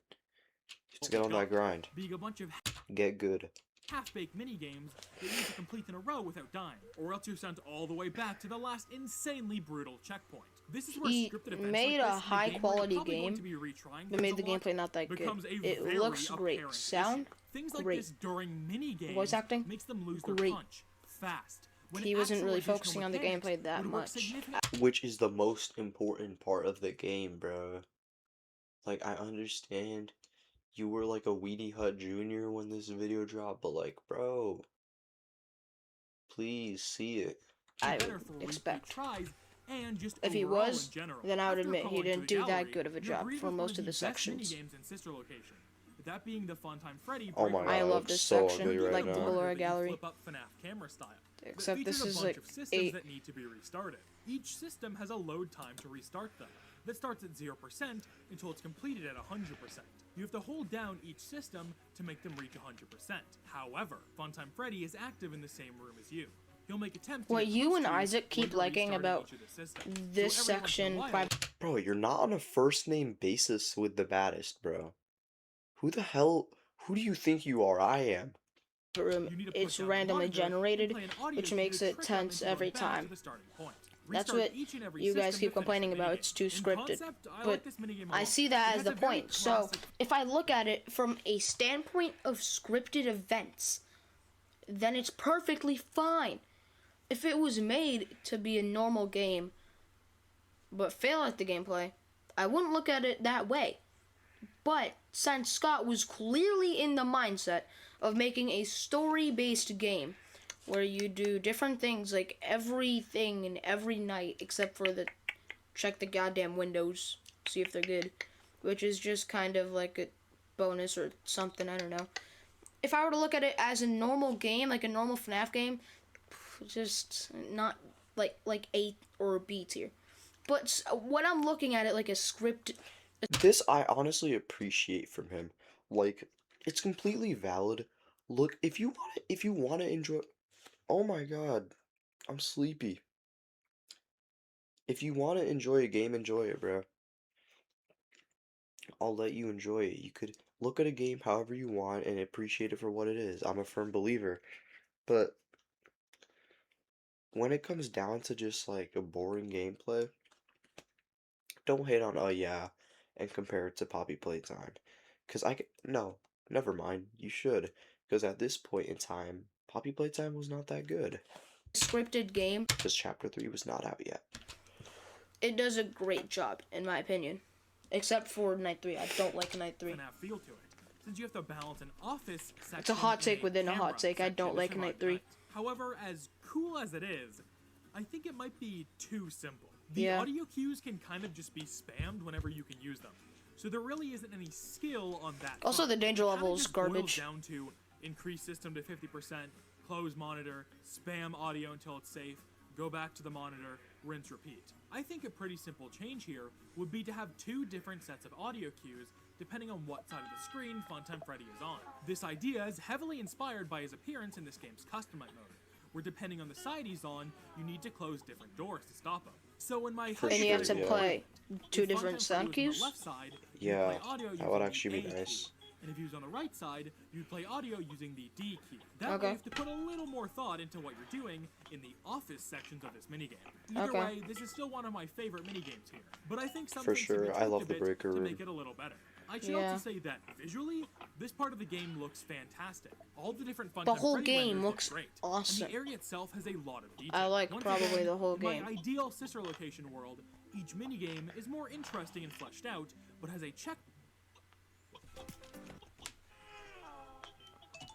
Just get on that grind. being a bunch of Get good. half-baked minigames that you need to complete in a row without dying, or else you're sent all the way back to the last insanely brutal checkpoint. This is where He scripted events made like a this, high-quality game, where you're probably going game, to be retrying but made the things a lot, gameplay not that good. becomes a It very looks great. apparent Sound, issue. Things like great. this during minigames Voice acting, makes them lose great. their punch fast. When He wasn't actual really additional focusing on the mechanics gameplay that would work much. significantly Which is the most important part of the game, bro. Like, I understand you were like a Weedy Hut Jr. when this video dropped, but like, bro, please see it. I better would for repeat expect. tries and just If he overall was, in general. then I would After admit he calling to didn't the do that gallery, good of a you job agreed for with one most of of the best sections. minigames in sister location. That being the Funtime Freddy Oh my breakout God, I it love looks this so section, ugly right like the now. Ballora that you Gallery. flip up FNAF camera style. that Except this features a is bunch like of systems 8. that need to be restarted. Each system has a load time to restart them. That starts at 0% until it's completed at 100%. You have to hold down each system to make them reach 100%. However, Funtime Freddy is active in the same room as you. He'll make attempts to What get you close and to Isaac when keep you're liking restarting about each of the systems. this So every once in a section while, by Bro, you're not on a first name basis with the baddest, bro. Who the hell, who do you think you are? I am. room, You need to push it's down the randomly monitor and generated, play an audio which cue makes to it trick them tense into every going back to time. the starting point. That's Restart what each and every you guys system keep to finish complaining the about. minigame. It's too In scripted. concept, I But like this minigame a I lot. see that It as has the a very point. So classic if I look at it from a standpoint of scripted events, then it's perfectly fine. If it was made to be a normal game but fail at the gameplay, I wouldn't look at it that way. But since Scott was clearly in the mindset of making a story-based game where you do different things like everything and every night except for the check the goddamn windows, see if they're good, which is just kind of like a bonus or something, I don't know. If I were to look at it as a normal game, like a normal FNAF game, just not like A or B tier. But when I'm looking at it like a script, This I honestly appreciate from him. Like, it's completely valid. Look, if you want to enjoy, oh my God, I'm sleepy. If you want to enjoy a game, enjoy it, bro. I'll let you enjoy it. You could look at a game however you want and appreciate it for what it is. I'm a firm believer. But when it comes down to just like a boring gameplay, don't hate on oh yeah and compare it to Poppy Playtime. Cause no, never mind. You should. Because at this point in time, Poppy Playtime was not that good. scripted game, Because Chapter 3 was not out yet. it does a great job, in my opinion. Except for Night 3. I don't like Night 3. FNAF feel to it, since you have to balance an office section It's a hot take and within a camera hot take. I section don't to like survive Night the 3. night. However, as cool as it is, I think it might be too simple. The Yeah. audio cues can kind of just be spammed whenever you can use them, so there really isn't any skill on that. Also, front. the danger It kinda level is just boils garbage. down to increase system to 50%, close monitor, spam audio until it's safe, go back to the monitor, rinse, repeat. I think a pretty simple change here would be to have two different sets of audio cues depending on what side of the screen Funtime Freddy is on. This idea is heavily inspired by his appearance in this game's custom night mode, where depending on the side he's on, you need to close different doors to stop him. So in my For And you have to sure, yeah. play two if different Funtime sound Freddy was cues. on the left side, you'd Yeah, play audio that using would the actually be A nice. key. And if he was on the right side, you'd play audio using the D key. That way Okay. you have to put a little more thought into what you're doing in the office sections of this minigame. Either Okay. way, this is still one of my favorite minigames here. But I think something sure, I love the breaker to room. make it a little better. I should Yeah. also say that visually, this part of the game looks fantastic. All the different The Funtime whole Freddy game renders look looks great. awesome. And the area itself has a lot of detail. I like Once probably again, the whole in game. my ideal sister location world, each minigame is more interesting and fleshed out, but has a check.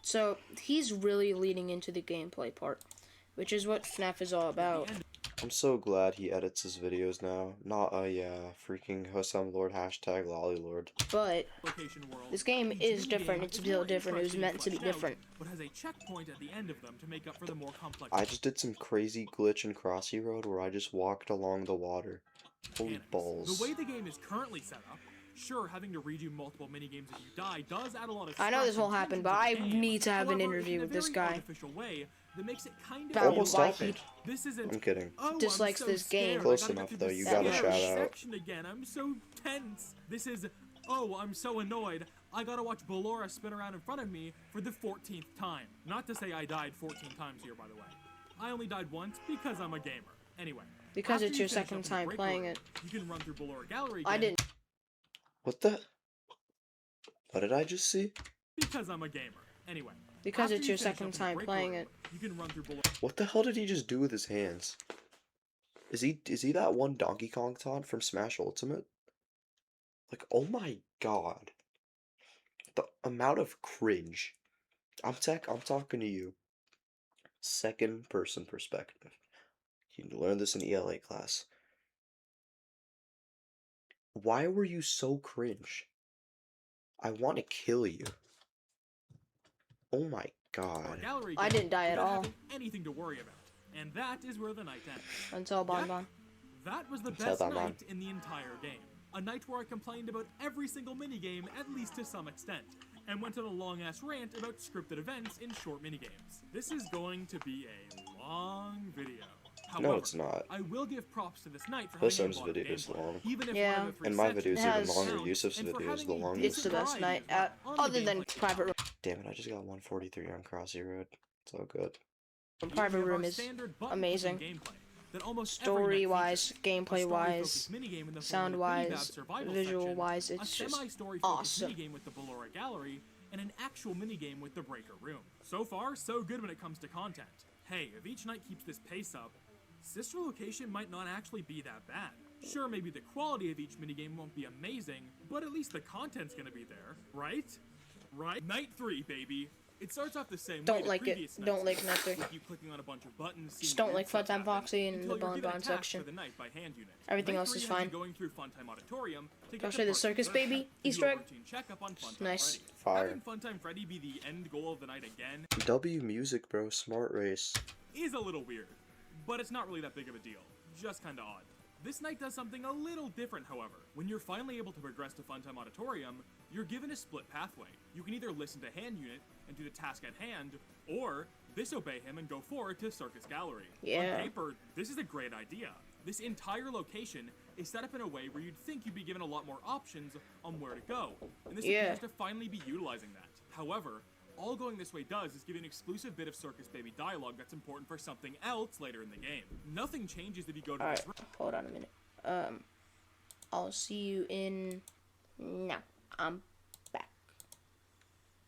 So he's really leading into the gameplay part, which is what FNAF is all about. I'm so glad he edits his videos now. Not oh yeah, freaking Hossam Lord hashtag Lollylord. But Location world, this game each is minigame different. It's is built more different. It was interesting and meant to be fleshed out, different. but has a checkpoint at the end of them to make up for the more complex I just did some crazy glitch in Crossy Road where I just walked along the water. Holy mechanics. balls. The way the game is currently set up, sure, having to redo multiple minigames if you die does add a lot of I know stress this won't and happen, tension but I to the game. need to have an However, interview in a with this very guy. artificial way that makes it kind of About Almost why happened. he This isn't I'm kidding. oh, dislikes I'm so this game. scared. Close I gotta enough, get though, through you this gotta scary shout out. section again. I'm so tense. This is oh, I'm so annoyed. I gotta watch Ballora spin around in front of me for the 14th time. Not to say I died 14 times here, by the way. I only died once because I'm a gamer. Anyway. Because after it's you your finish second up in the time break playing room, it. You can run through Ballora Gallery again I didn't. What the? What did I just see? because I'm a gamer. Anyway. Because after it's you your finish second up in the time break playing room, it. You can run through Ballora. What the hell did he just do with his hands? Is he that one Donkey Kong taunt from Smash Ultimate? Like, oh my god. The amount of cringe. I'm talking to you. Second person perspective. You learned this in ELA class. Why were you so cringe? I want to kill you. Oh my god. Gallery I again didn't die at without all. having anything to worry about. And that is where the night ends. Until Bon Yep. Bon. That was the Until best Bon Bon. night in the entire game. A night where I complained about every single minigame, at least to some extent, and went on a long-ass rant about scripted events in short minigames. This is going to be a long video. No, However, it's not. I will give props to this night for This having a Sims lot of video is gameplay, long. even if Yeah. one of the three And my sections video is It even has- longer. counts, Yusuf's and for video is having the a longest. It's the best variety night as well on the other than gameplay. private room. Damn it, I just got 143 on Crossy Road. It's all good. Here we Private have our room is standard button amazing. clicking gameplay that almost every night Story-wise, features. A gameplay-wise, story-focused minigame in the form of the sound-wise, Goodie Bab survival visual-wise, section, it's a just semi-story-focused awesome. minigame with the Ballora Gallery, and an actual minigame with the Breaker Room. So far, so good when it comes to content. Hey, if each night keeps this pace up, Sister Location might not actually be that bad. Sure, maybe the quality of each minigame won't be amazing, but at least the content's gonna be there, right? Right? Night 3, baby. It starts off the same way Don't the like it. previous Don't nights like Nectar. did, with you clicking on a bunch of buttons, Just seeing don't weird like stuff Funtime happen, Foxy in until the you're given a Bonbon task section. for the night by hand unit. Everything Night else 3 is has you fine. going through Funtime Auditorium to get Gotta to say the parts of circus the baby night. Easter Do a egg. routine checkup on Funtime Nice. Freddy. Fire. Having Funtime Freddy be the end goal of the night again W music, bro. Smart race. is a little weird, but it's not really that big of a deal. Just kinda odd. This night does something a little different, however. When you're finally able to progress to Funtime Auditorium, you're given a split pathway. You can either listen to Hand Unit and do the task at hand, or disobey him and go forward to Circus Gallery. Yeah. On paper, this is a great idea. This entire location is set up in a way where you'd think you'd be given a lot more options on where to go, and this Yeah. appears to finally be utilizing that. However, all going this way does is give you an exclusive bit of Circus Baby dialogue that's important for something else later in the game. Nothing changes if you go to Alright, this room. hold on a minute. I'll see you in... No, I'm back.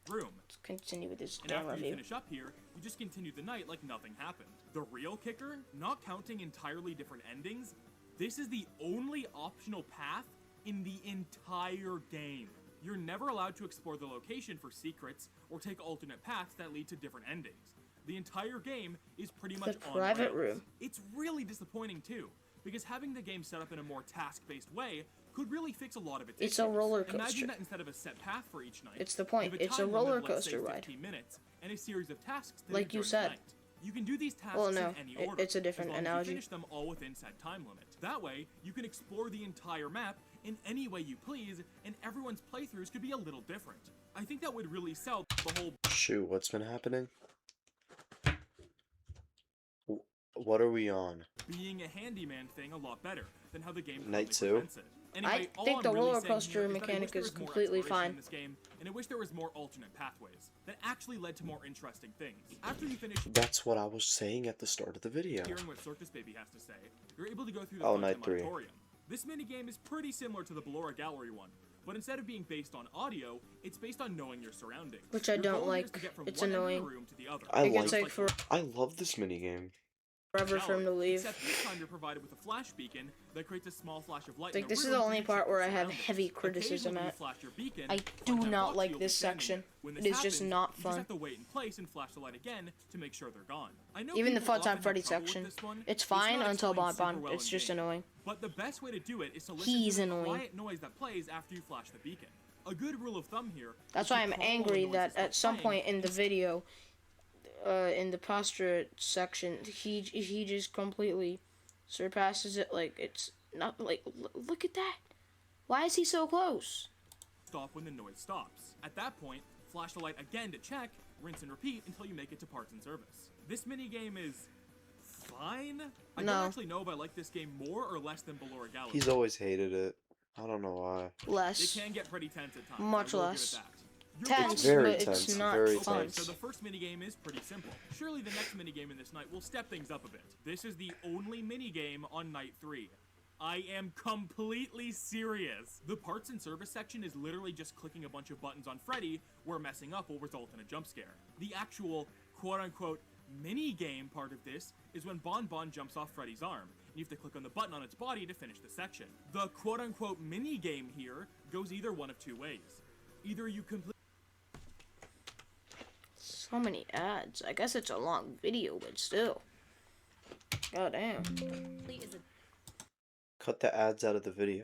Let's continue with this And damn after you review. finish up here, you just continue the night like nothing happened. The real kicker, not counting entirely different endings, this is the only optional path in the entire game. You're never allowed to explore the location for secrets or take alternate paths that lead to different endings. The entire game is pretty much on private rails. room. It's really disappointing too, because having the game set up in a more task-based way could really fix a lot of its It's issues. a roller Imagine coaster. that instead of a set path for each night, It's the point. you have a It's a time roller limit of, let's say, coaster ride. 15 minutes and a series of tasks to Like do you during the said. night. You can do these tasks Well, no, in any order. it's a different as long analogy. As you finish them all within said time limit. That way, you can explore the entire map in any way you please, and everyone's playthroughs could be a little different. I think that would really sell the whole Shoot, what's been happening? What are we on? being a handyman thing a lot better than how the game Night currently 2? presents it. Anyway, all think I'm the really roller saying coaster here is that I wish mechanic there is was more completely exploration fine. in this game, and I wish there was more alternate pathways that actually led to more interesting things. After you finish That's what I was saying at the start of the video. hearing what Circus Baby has to say, you're able to go through the Oh, Funtime night 3. Auditorium. This minigame is pretty similar to the Ballora Gallery one, but instead of being based on audio, it's based on knowing your surroundings. Which I Your don't goal here is to like. get from It's one end of the annoying. room to the other. I It gets like- like forever I love this minigame. for him to leave. Except this time you're provided with a flash beacon that creates a small flash of light. Like, in this is room the to only check part your where I have surroundings. heavy criticism Occasionally you at. flash your beacon, I do Funtime not Foxy like will be this standing section. there. When It this is just happens, not You just fun. have to wait in place and flash the light again to make sure they're gone. I know Even the people often Funtime have Freddy trouble with section. this one. It's fine not until explained Bonbon. super well It's in just game. annoying. But the best way to do it is to listen He's to the annoying. quiet noise that plays after you flash the beacon. A good rule of thumb here. That's is to why I'm call all the angry noises that stop at some playing point in the video, in the posture section, he just completely surpasses it. Like, it's not like, look at that. Why is he so close? stop when the noise stops. At that point, flash the light again to check, rinse and repeat until you make it to parts and service. This minigame is fine. I No. don't actually know if I like this game more or less than Ballora Gallery. He's always hated it. I don't know why. It Less. can get pretty tense at times. Much I will give less. it that. You're Tense, welcome. Very but tense, it's not very fun. tense. So the first minigame is pretty simple. Surely the next minigame in this night will step things up a bit. This is the only minigame on night 3. I am completely serious. The parts and service section is literally just clicking a bunch of buttons on Freddy, where messing up will result in a jump scare. The actual quote-unquote mini-game part of this is when Bon Bon jumps off Freddy's arm, and you have to click on the button on its body to finish the section. The quote-unquote mini-game here goes either one of two ways. Either you complete So many ads. I guess it's a long video, but still. God damn. Cut the ads out of the video.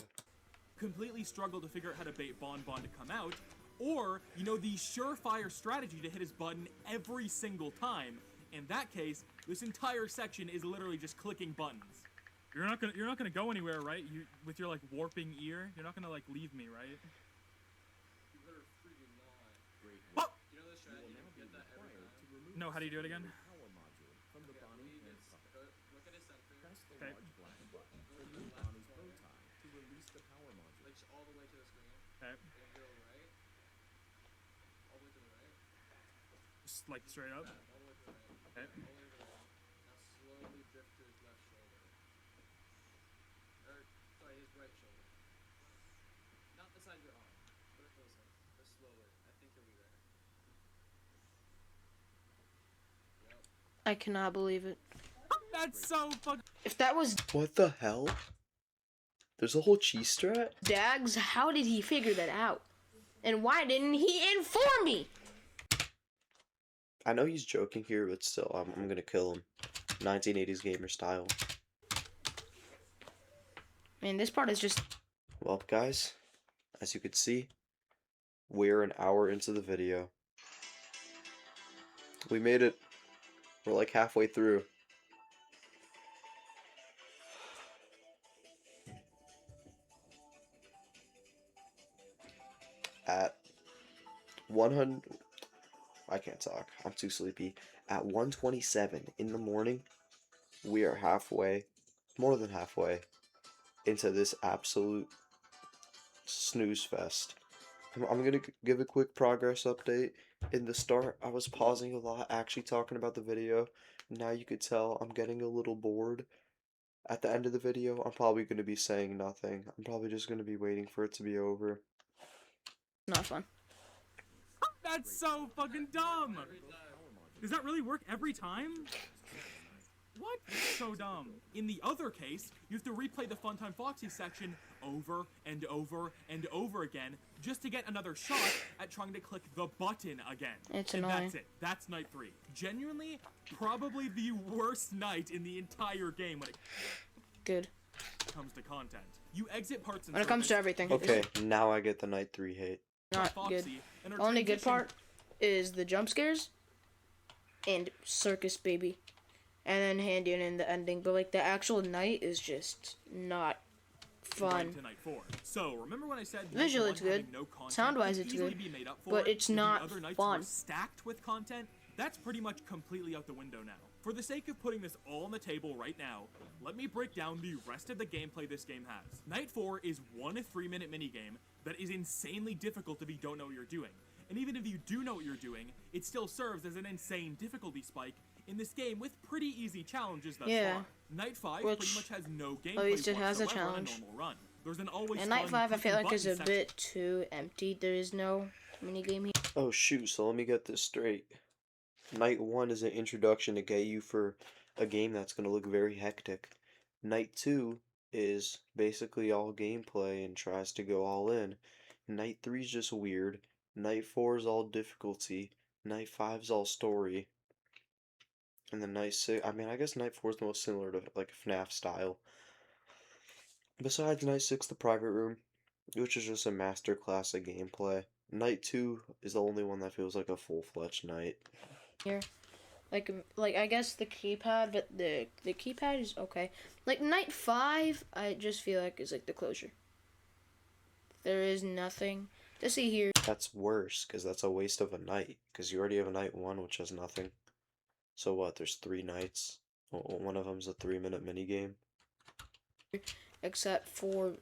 completely struggle to figure out how to bait Bon Bon to come out, or, you know, the surefire strategy to hit his button every single time. In that case, this entire section is literally just clicking buttons. You're not gonna go anywhere, right? You with your like warping ear, you're not gonna like leave me, right? Oh! No, how do you do it again? Okay. Okay. Just like straight up. Okay. I cannot believe it. That's so fucking. If that was What the hell? There's a whole cheese strat? Dags, how did he figure that out? And why didn't he inform me? I know he's joking here, but still, I'm gonna kill him. 1980s gamer style. Man, this part is just... Well, guys, as you could see, we're an hour into the video. We made it. We're like halfway through. At 100... I can't talk. I'm too sleepy. At 1:27 in the morning, we are halfway, more than halfway, into this absolute snooze fest. I'm gonna give a quick progress update. In the start, I was pausing a lot, actually talking about the video. Now you could tell I'm getting a little bored. At the end of the video, I'm probably gonna be saying nothing. I'm probably just gonna be waiting for it to be over. not fun. That's so fucking dumb. Does that really work every time? What? So dumb. In the other case, you have to replay the Funtime Foxy section over and over and over again just to get another shot at trying to click the button again. It's and annoying. that's it. That's night 3. Genuinely, probably the worst night in the entire game when it Good. comes to content. You exit parts and When it comes to service, everything. Okay, now I get the night 3 hate. Not Foxy, good. and our Only good transition- part is the jump scares and Circus Baby. And then handing in the ending. But like the actual night is just not fun. Right to night 4. So remember when I said night Visually one it's good. having no content Sound-wise could it's easily good. be made up for, But it's the not other nights fun. were stacked with content? That's pretty much completely out the window now. For the sake of putting this all on the table right now, let me break down the rest of the gameplay this game has. Night 4 is one 3-minute minigame that is insanely difficult if you don't know what you're doing. And even if you do know what you're doing, it still serves as an insane difficulty spike in this game with pretty easy challenges thus far. Night 5 pretty Which, much has no gameplay at least it has a whatsoever on challenge. normal run. There's an always And Night fun 5 I feel clicking like is a button section. bit too empty. There is no minigame here. Oh shoot, so let me get this straight. Night 1 is an introduction to get you for a game that's going to look very hectic. Night 2 is basically all gameplay and tries to go all in. Night 3 is just weird. Night 4 is all difficulty. Night 5 is all story. And then Night 6, I mean, I guess Night 4 is the most similar to like FNAF style. Besides Night 6, the private room, which is just a masterclass of gameplay. Night 2 is the only one that feels like a full-fledged night. Here. Like I guess the keypad, but the keypad is okay. Like Night 5, I just feel like is like the closure. There is nothing to see here. That's worse, because that's a waste of a night. Because you already have a night 1, which has nothing. So what, there's 3 nights? One of them's a 3-minute minigame. Except for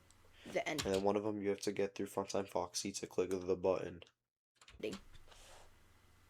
the ending. And then one of them you have to get through Funtime Foxy to click the button.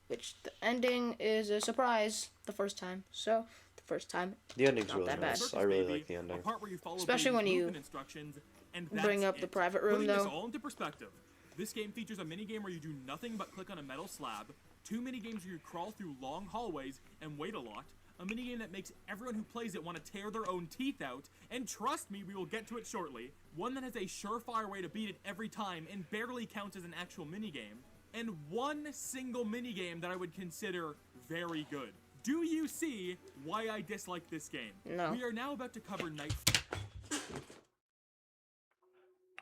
Which the ending is a surprise the first time. So, the first time, The ending's Not really that bad. nice. Circus I really Baby, like the a ending. part where you follow Especially Baby's when you movement instructions, and bring that's up the it. private room, Putting this though. all into perspective, this game features a minigame where you do nothing but click on a metal slab, 2 minigames where you crawl through long hallways and wait a lot, a minigame that makes everyone who plays it want to tear their own teeth out, and trust me, we will get to it shortly, one that has a surefire way to beat it every time and barely counts as an actual minigame, and one single minigame that I would consider very good. Do you see why I dislike this game? No. We are now about to cover Night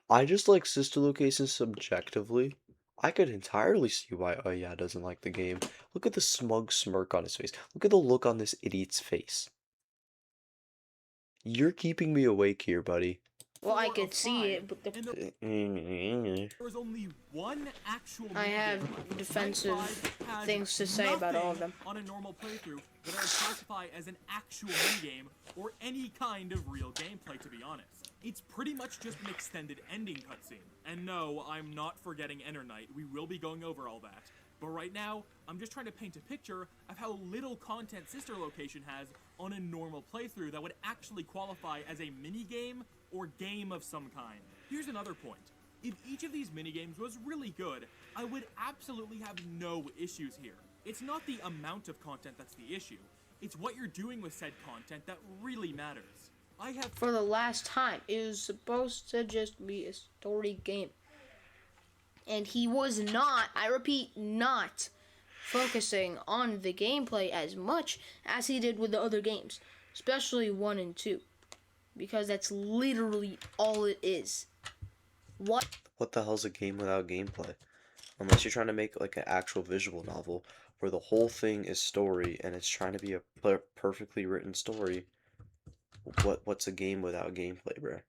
I just like sister locations subjectively. I could entirely see why yeah doesn't like the game. Look at the smug smirk on his face. Look at the look on this idiot's face. You're keeping me awake here, buddy. Well, I four could of see five, it, but and there was only one actual I have minigame. defensive Night 5 has things to say about all of nothing them. on a normal playthrough that I would classify as an actual minigame or any kind of real gameplay, to be honest. It's pretty much just an extended ending cutscene. And no, I'm not forgetting Enter Night. We will be going over all that. But right now, I'm just trying to paint a picture of how little content Sister Location has on a normal playthrough that would actually qualify as a minigame or game of some kind. Here's another point. If each of these minigames was really good, I would absolutely have no issues here. It's not the amount of content that's the issue. It's what you're doing with said content that really matters. I have For the last time, it was supposed to just be a story game. And he was not, I repeat, not focusing on the gameplay as much as he did with the other games, especially 1 and 2, because that's literally all it is. What the hell's a game without gameplay? Unless you're trying to make like an actual visual novel where the whole thing is story and it's trying to be a perfectly written story. What's a game without gameplay, bruh?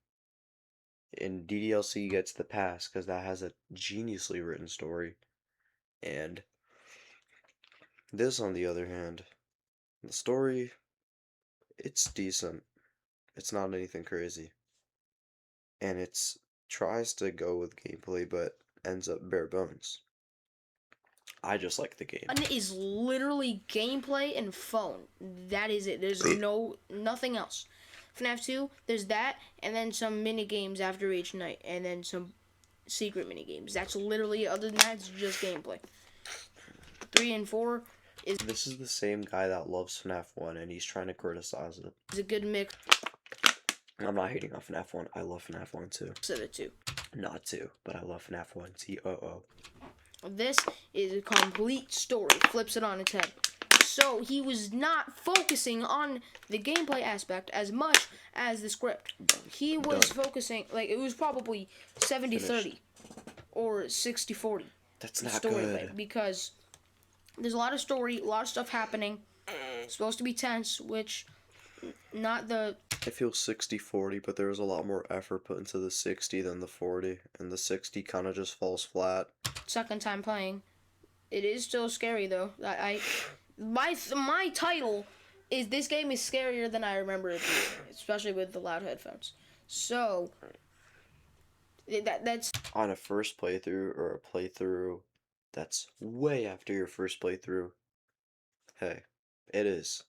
And DDLC gets the pass because that has a geniusly written story. And this, on the other hand, the story, it's decent. It's not anything crazy. And it's tries to go with gameplay, but ends up bare bones. I just like the game. It is literally gameplay and phone. That is it. There's nothing else. FNAF 2, there's that, and then some mini games after each night, and then some secret mini games. That's literally, other than that, it's just gameplay. 3 and 4 is This is the same guy that loves FNAF 1, and he's trying to criticize it. a good mix I'm not hating on FNAF 1. I love FNAF 1 too. of the two. Not 2, but I love FNAF 1. T-O-O. This is a complete story. Flips it on its head. So he was not focusing on the gameplay aspect as much as the script. He was focusing, like, it was probably 70-30 or 60-40. That's not Storyline, good. because there's a lot of story, a lot of stuff happening. It's supposed to be tense, which not the I feel 60-40, but there was a lot more effort put into the 60 than the 40, and the 60 kind of just falls flat. second time playing. It is still scary though. My title is this game is scarier than I remember it being, especially with the loud headphones. So that's On a first playthrough or a playthrough that's way after your first playthrough, hey, it is.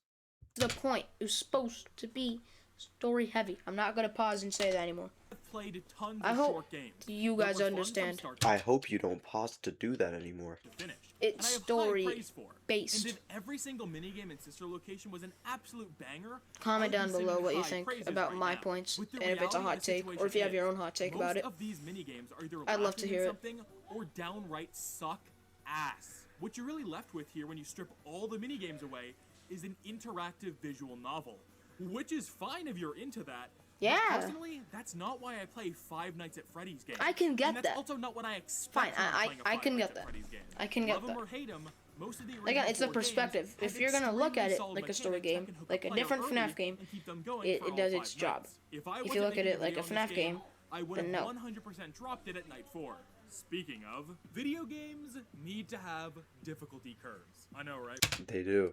the point. It was supposed to be story heavy. I'm not gonna pause and say that anymore. I've played tons I of hope short games. you that guys were fun from understand. start to I hope you don't pause to do that anymore. finish. It's And I have story high praise for. based. And if every single minigame in Sister Location was an absolute banger, Comment I would down be below singing what you high think praises about right my now. points, With the and if it's a reality hot of the take, or if you situation have your is, own hot take about it. Most of these minigames are either I'd love to lacking in hear it. something or downright suck ass. What you're really left with here when you strip all the minigames away is an interactive visual novel, which is fine if you're into that. Yeah. But personally, that's not why I play Five Nights at Freddy's games. I can get and that's that. also not what I expect Fine, from playing a I Five can Nights get at that. Freddy's game. I can get Love 'em that. or hate 'em, most of the Again, it's the original four perspective. games If you're gonna look at extremely it solid like a story mechanics that game, can hook like a player different early FNAF game, and keep them going it for all does 5 its job. nights. If I If you wasn't look at making it like a video on FNAF this game, I would then have no. 100% dropped it at night 4. Speaking of, video games need to have difficulty curves. I know, right? They do.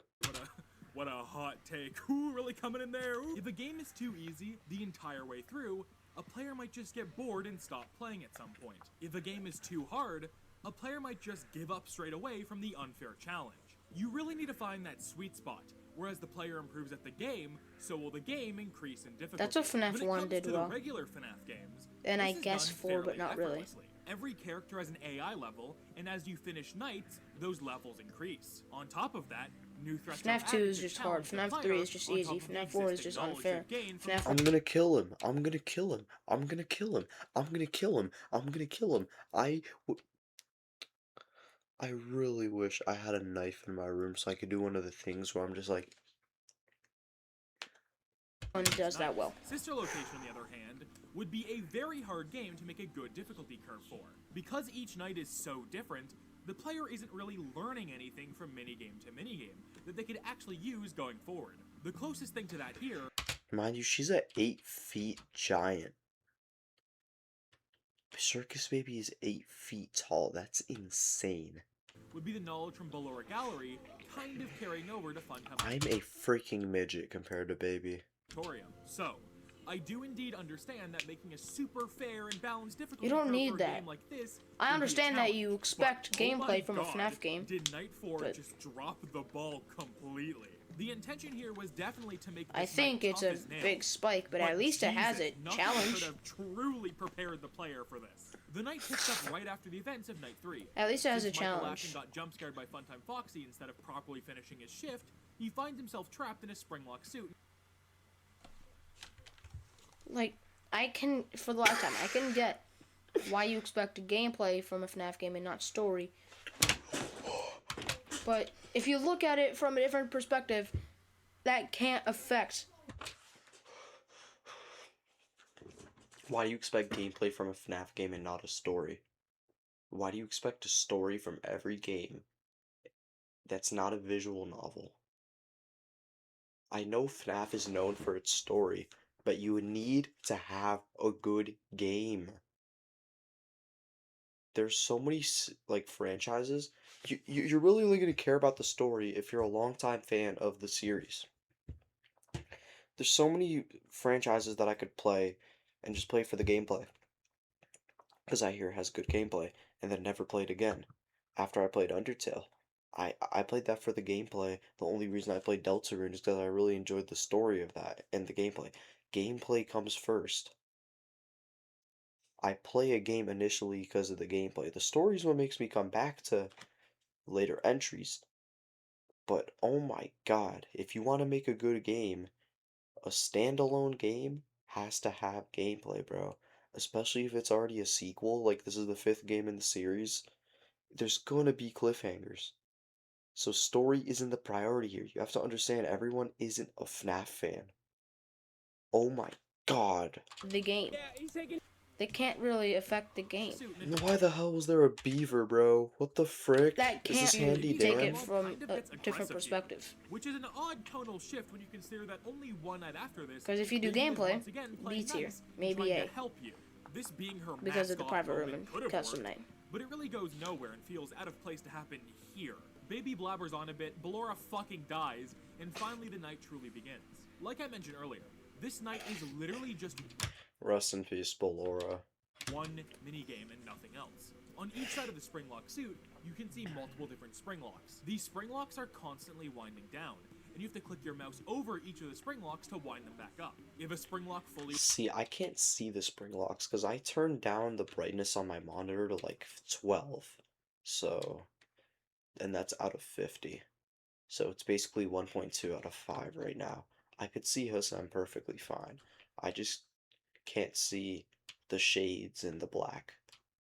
What a hot take. Ooh, really coming in there. Ooh. If a game is too easy the entire way through, a player might just get bored and stop playing at some point. If a game is too hard, a player might just give up straight away from the unfair challenge. You really need to find that sweet spot. Whereas the player improves at the game, so will the game increase in difficulty. That's what FNAF When it 1 comes did to well. The regular FNAF games, And I this is guess done 4, but fairly not really. effortlessly. Every character has an AI level, and as you finish nights, those levels increase. On top of that, new threats are FNAF 2 added is to just hard. challenge the FNAF player 3 is just on easy. top of the FNAF 4 is existing just knowledge unfair. you've gained from FNAF I'm gonna kill him. I'm gonna kill him. I'm gonna kill him. I'm gonna kill him. I'm gonna kill him. I really wish I had a knife in my room so I could do one of the things where I'm just like, 1 does that nights. well. Sister Location, on the other hand, would be a very hard game to make a good difficulty curve for. Because each night is so different, the player isn't really learning anything from minigame to minigame that they could actually use going forward. The closest thing to that here mind you, she's a 8 feet giant. Circus Baby is 8 feet tall. That's insane. would be the knowledge from Ballora Gallery kind of carrying over to Funtime I'm a freaking midget compared to Baby. Auditorium. So, I do indeed understand that making a super fair and balanced difficulty You don't curve need for a that. game like this I would be a understand that challenge. you expect But, oh my gameplay from a God, FNAF game, Did Night 4 but- just drop the ball completely? The intention here was definitely to make this I think night it's tough a as nails. big spike, but at least it has Jesus, a nothing challenge. could have truly prepared the player for this. The night picks up right after the events of Night 3. At least it has a Since Michael challenge. Ashton got jump scared by Funtime Foxy instead of properly finishing his shift, he finds himself trapped in a springlock suit. Like, for the last time, I can get why you expect a gameplay from a FNAF game and not story. But if you look at it from a different perspective, that can't affect. Why do you expect gameplay from a FNAF game and not a story? Why do you expect a story from every game that's not a visual novel? I know FNAF is known for its story, but you need to have a good game. There's so many like franchises. You're really only going to care about the story if you're a longtime fan of the series. There's so many franchises that I could play and just play for the gameplay. Because I hear it has good gameplay, and then never played again. After I played Undertale, I played that for the gameplay. The only reason I played Deltarune is because I really enjoyed the story of that and the gameplay. Gameplay comes first. I play a game initially because of the gameplay. The story is what makes me come back to later entries. But oh my god, if you want to make a good game, a standalone game has to have gameplay, bro. Especially if it's already a sequel, like this is the 5th game in the series. There's gonna be cliffhangers. So story isn't the priority here. You have to understand everyone isn't a FNAF fan. Oh my god. The game. They can't really affect the game. Suit and Why the hell was there a beaver, bro? What the frick? That Is this can't Handy take Dan? it from Kind of a gets different aggressive here, perspective. which is an odd tonal shift when you consider that only one night after this. 'Cause if you do Baby is gameplay, once again playing B tier, nice and maybe trying A. to help you. This being her Because of the mask-off private room moment in could have Custom worked, Night. but it really goes nowhere and feels out of place to happen here. Baby blabbers on a bit, Ballora fucking dies, and finally the night truly begins. Like I mentioned earlier, this night is literally just Rest in peace, Ballora. one minigame and nothing else. On each side of the springlock suit, you can see multiple different spring locks. These spring locks are constantly winding down, and you have to click your mouse over each of the spring locks to wind them back up. If a spring lock fully See, I can't see the spring locks because I turned down the brightness on my monitor to like 12. So, and that's out of 50. So it's basically 1.2 out of 5 right now. I could see Hussam perfectly fine. I just can't see the shades in the black.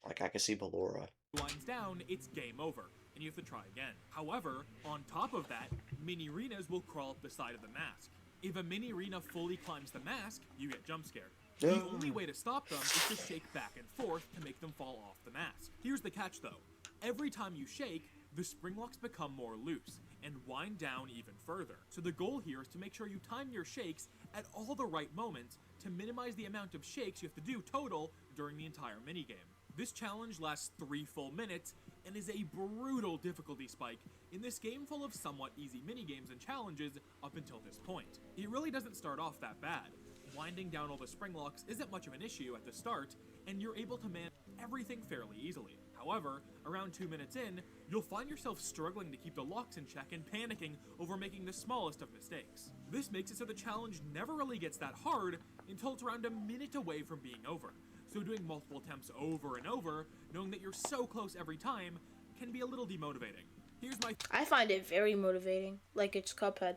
Like, I can see Ballora. winds down, it's game over, and you have to try again. However, on top of that, mini-arenas will crawl up the side of the mask. If a mini-arena fully climbs the mask, you get jump scared. The only way to stop them is to shake back and forth to make them fall off the mask. Here's the catch though. Every time you shake, the spring locks become more loose and wind down even further. So the goal here is to make sure you time your shakes at all the right moments to minimize the amount of shakes you have to do total during the entire minigame. This challenge lasts 3 full minutes and is a brutal difficulty spike in this game full of somewhat easy minigames and challenges up until this point. It really doesn't start off that bad. Winding down all the spring locks isn't much of an issue at the start, and you're able to manage everything fairly easily. However, around 2 minutes in, you'll find yourself struggling to keep the locks in check and panicking over making the smallest of mistakes. This makes it so the challenge never really gets that hard until it's around a minute away from being over. So doing multiple attempts over and over, knowing that you're so close every time, can be a little demotivating. Here's my I find it very motivating, like it's Cuphead.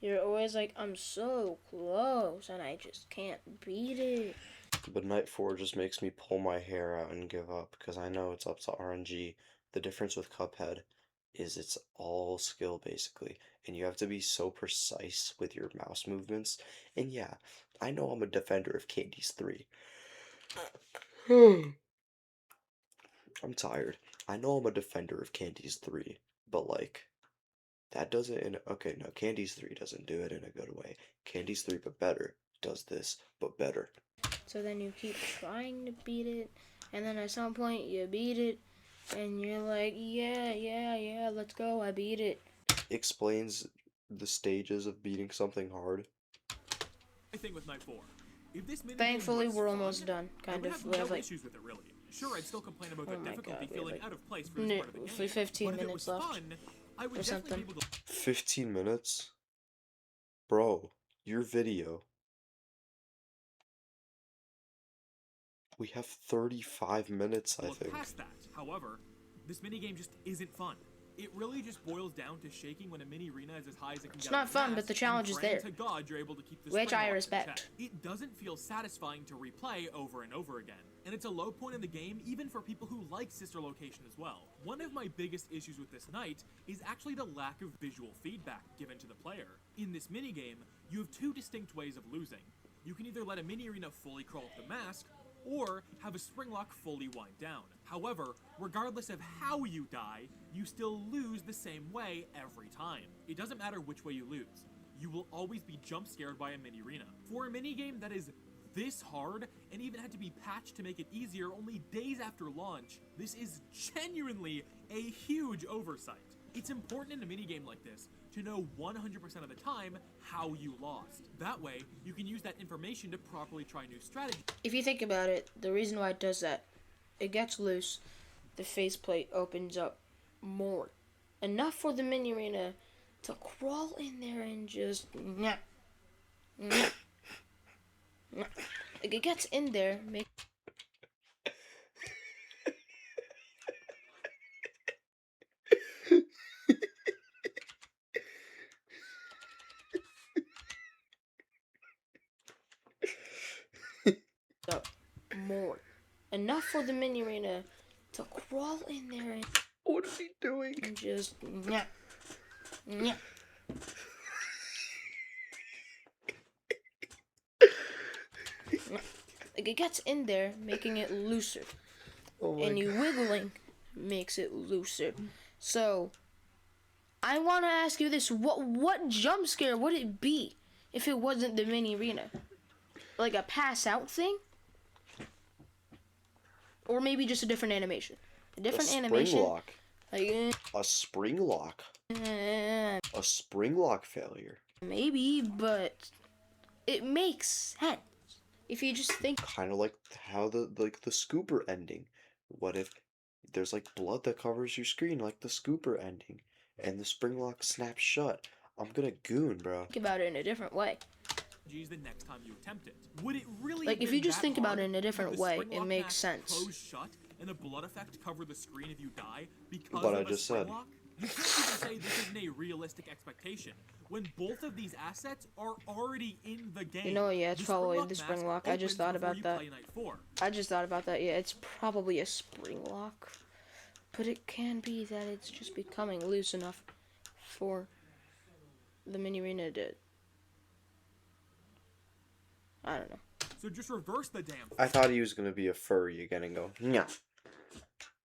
You're always like, I'm so close, and I just can't beat it. But Night 4 just makes me pull my hair out and give up because I know it's up to RNG. The difference with Cuphead is it's all skill basically, and you have to be so precise with your mouse movements. And yeah, I know I'm a defender of Candy's 3. I'm tired. I know I'm a defender of Candy's 3, but like, that doesn't okay, no, Candy's 3 doesn't do it in a good way. Candy's 3 but better does this, but better. So then you keep trying to beat it, and then at some point you beat it, and you're like, yeah, let's go, I beat it. Explains the stages of beating something hard. I think with night 4. If this minigame Thankfully, was we're fun, almost done, I kind would of. have We no have like issues with it really. Sure, I'd still complain about the Oh my difficulty God, we have, feeling like, out of place for this part of the game. 15 but if it minutes was left fun, I would or definitely something. be able to 15 minutes? Bro, your video. We have 35 minutes, I look think. past that. However, this minigame just isn't fun. It really just boils down to shaking when a mini arena is as high as it can It's get. not on the fun, grass but the challenge and is praying there. To God, you're able to keep the Which spring I locks in respect. check. It doesn't feel satisfying to replay over and over again, and it's a low point in the game even for people who like sister location as well. One of my biggest issues with this night is actually the lack of visual feedback given to the player. In this minigame, you have two distinct ways of losing. You can either let a mini arena fully crawl up the mask, or have a spring lock fully wind down. However, regardless of how you die, you still lose the same way every time. It doesn't matter which way you lose. You will always be jump scared by a mini arena. For a mini game that is this hard and even had to be patched to make it easier only days after launch, this is genuinely a huge oversight. It's important in a minigame like this to know 100% of the time how you lost. That way, you can use that information to properly try new strategies. If you think about it, the reason why it does that, it gets loose, the faceplate opens up more. Enough for the mini arena to crawl in there and just like it gets in there, make up more. Enough for the mini arena to crawl in there What is he doing? and just like it gets in there, making it looser. Oh my And you God. wiggling makes it looser. So I want to ask you this: what jump scare would it be if it wasn't the mini arena? Like a pass out thing, or maybe just a different animation? A different spring animation. lock. Like, A spring lock. A spring lock failure. maybe, but it makes sense if you just think. Kind of like how the scooper ending. What if there's like blood that covers your screen like the scooper ending and the spring lock snaps shut? I'm gonna goon, bro. About it in a different way. The next time you attempt it. Would it really Like, have if you been just that think about hard it in a to different make the way, spring it lock makes mask sense. Close shut and the blood effect cover the screen if you die because But of I a just spring said. lock? You can't even say this isn't a realistic expectation when both of these assets are already in the game. You know, yeah, it's The spring probably lock the spring mask lock. I just opens thought before about you that. play night 4. I just thought about that. Yeah, it's probably a spring lock, but it can be that it's just becoming loose enough for the mini arena to. I don't know. So just reverse the damn I thought he was gonna be a furry again and go, yeah.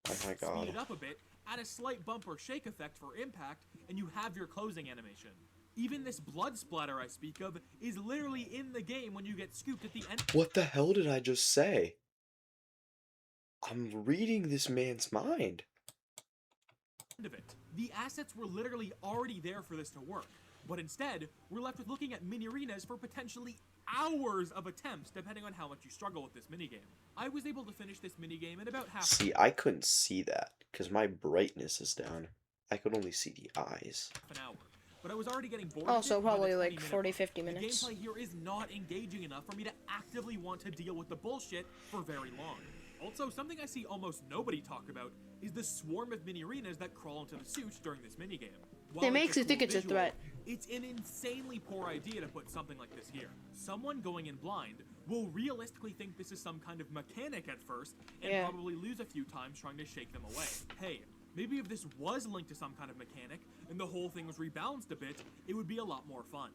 Oh my Speed God. it up a bit, add a slight bump or shake effect for impact, and you have your closing animation. Even this blood splatter I speak of is literally in the game when you get scooped at the end What the hell did I just say? I'm reading this man's mind. of it. The assets were literally already there for this to work, but instead, we're left with looking at mini arenas for potentially hours of attempts depending on how much you struggle with this minigame. I was able to finish this minigame in about half See, I couldn't see that because my brightness is down. I could only see the eyes. an hour, but I was already getting bored Also, of it by the probably 20 like minute 40, mark. 50 The minutes. gameplay here is not engaging enough for me to actively want to deal with the bullshit for very long. Also, something I see almost nobody talk about is the swarm of mini arenas that crawl into the suit during this minigame. While It makes a you think it's a visual, threat. It's an insanely poor idea to put something like this here. Someone going in blind will realistically think this is some kind of mechanic at first and Yeah. probably lose a few times trying to shake them away. Hey, maybe if this was linked to some kind of mechanic and the whole thing was rebalanced a bit, it would be a lot more fun.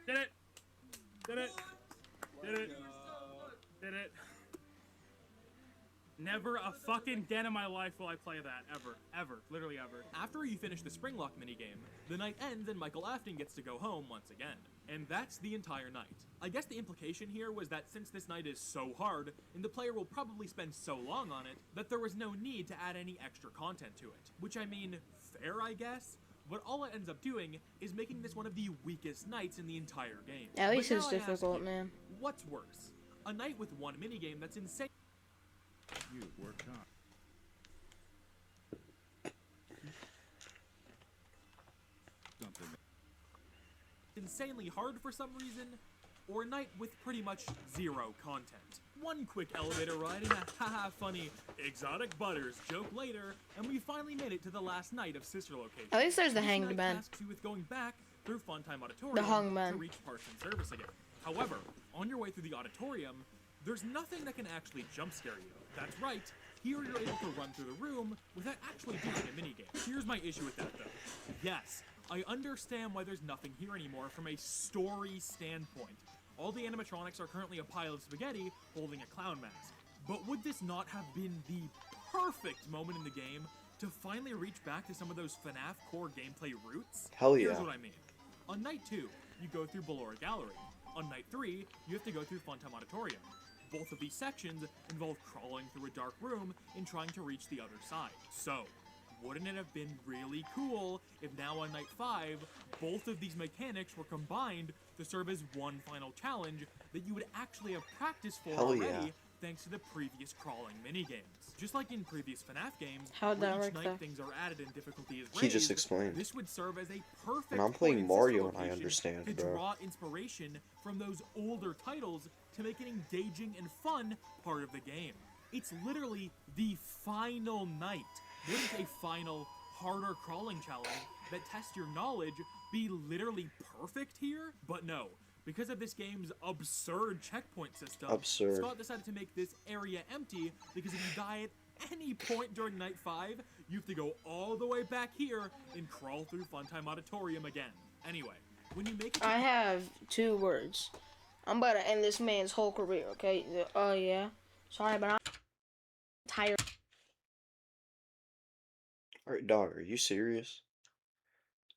Did it! Did it! Did it! Did it! Never a fucking again in my life will I play that, ever. Ever. Literally ever. After you finish the Springlock minigame, the night ends and Michael Afton gets to go home once again. And that's the entire night. I guess the implication here was that since this night is so hard, and the player will probably spend so long on it, that there was no need to add any extra content to it. Which I mean, fair I guess, but all it ends up doing is making this one of the weakest nights in the entire game. At least But it's now I ask difficult, you, man. what's worse? A night with one minigame that's insane. You worked hard. Something. Insanely hard for some reason, or a night with pretty much zero content. One quick elevator ride and a haha funny exotic butters joke later, and we finally made it to the last night of Sister Location. At least there's the This hanged night man. tasks you with going back through Funtime Auditorium The hung man. to reach Parks and Service again. However, on your way through the auditorium, there's nothing that can actually jump scare you. That's right. Here you're able to run through the room without actually doing a minigame. Here's my issue with that though. Yes, I understand why there's nothing here anymore from a story standpoint. All the animatronics are currently a pile of spaghetti holding a clown mask. But would this not have been the perfect moment in the game to finally reach back to some of those FNAF core gameplay roots? Hell Here's yeah. what I mean. On night 2, you go through Ballora Gallery. On night 3, you have to go through Funtime Auditorium. Both of these sections involve crawling through a dark room and trying to reach the other side. So, wouldn't it have been really cool if now on night 5, both of these mechanics were combined to serve as one final challenge that you would actually have practiced for Hell already yeah. thanks to the previous crawling minigames. Just like in previous FNAF games, How'd where that each work, night though? things are added and difficulty is raised, He just explained. this would serve as a perfect And I'm point playing in Mario Sister and I Location understand, to bro. draw inspiration from those older titles to make an engaging and fun part of the game. It's literally the final night. Wouldn't a final, harder crawling challenge that tests your knowledge be literally perfect here? But no. Because of this game's absurd checkpoint system, Absurd. Scott decided to make this area empty because if you die at any point during night 5, you have to go all the way back here and crawl through Funtime Auditorium again. Anyway, when you make it to I have 2 words. I'm about to end this man's whole career, okay? Oh, yeah. Sorry, but I'm tired. Alright, dog, are you serious?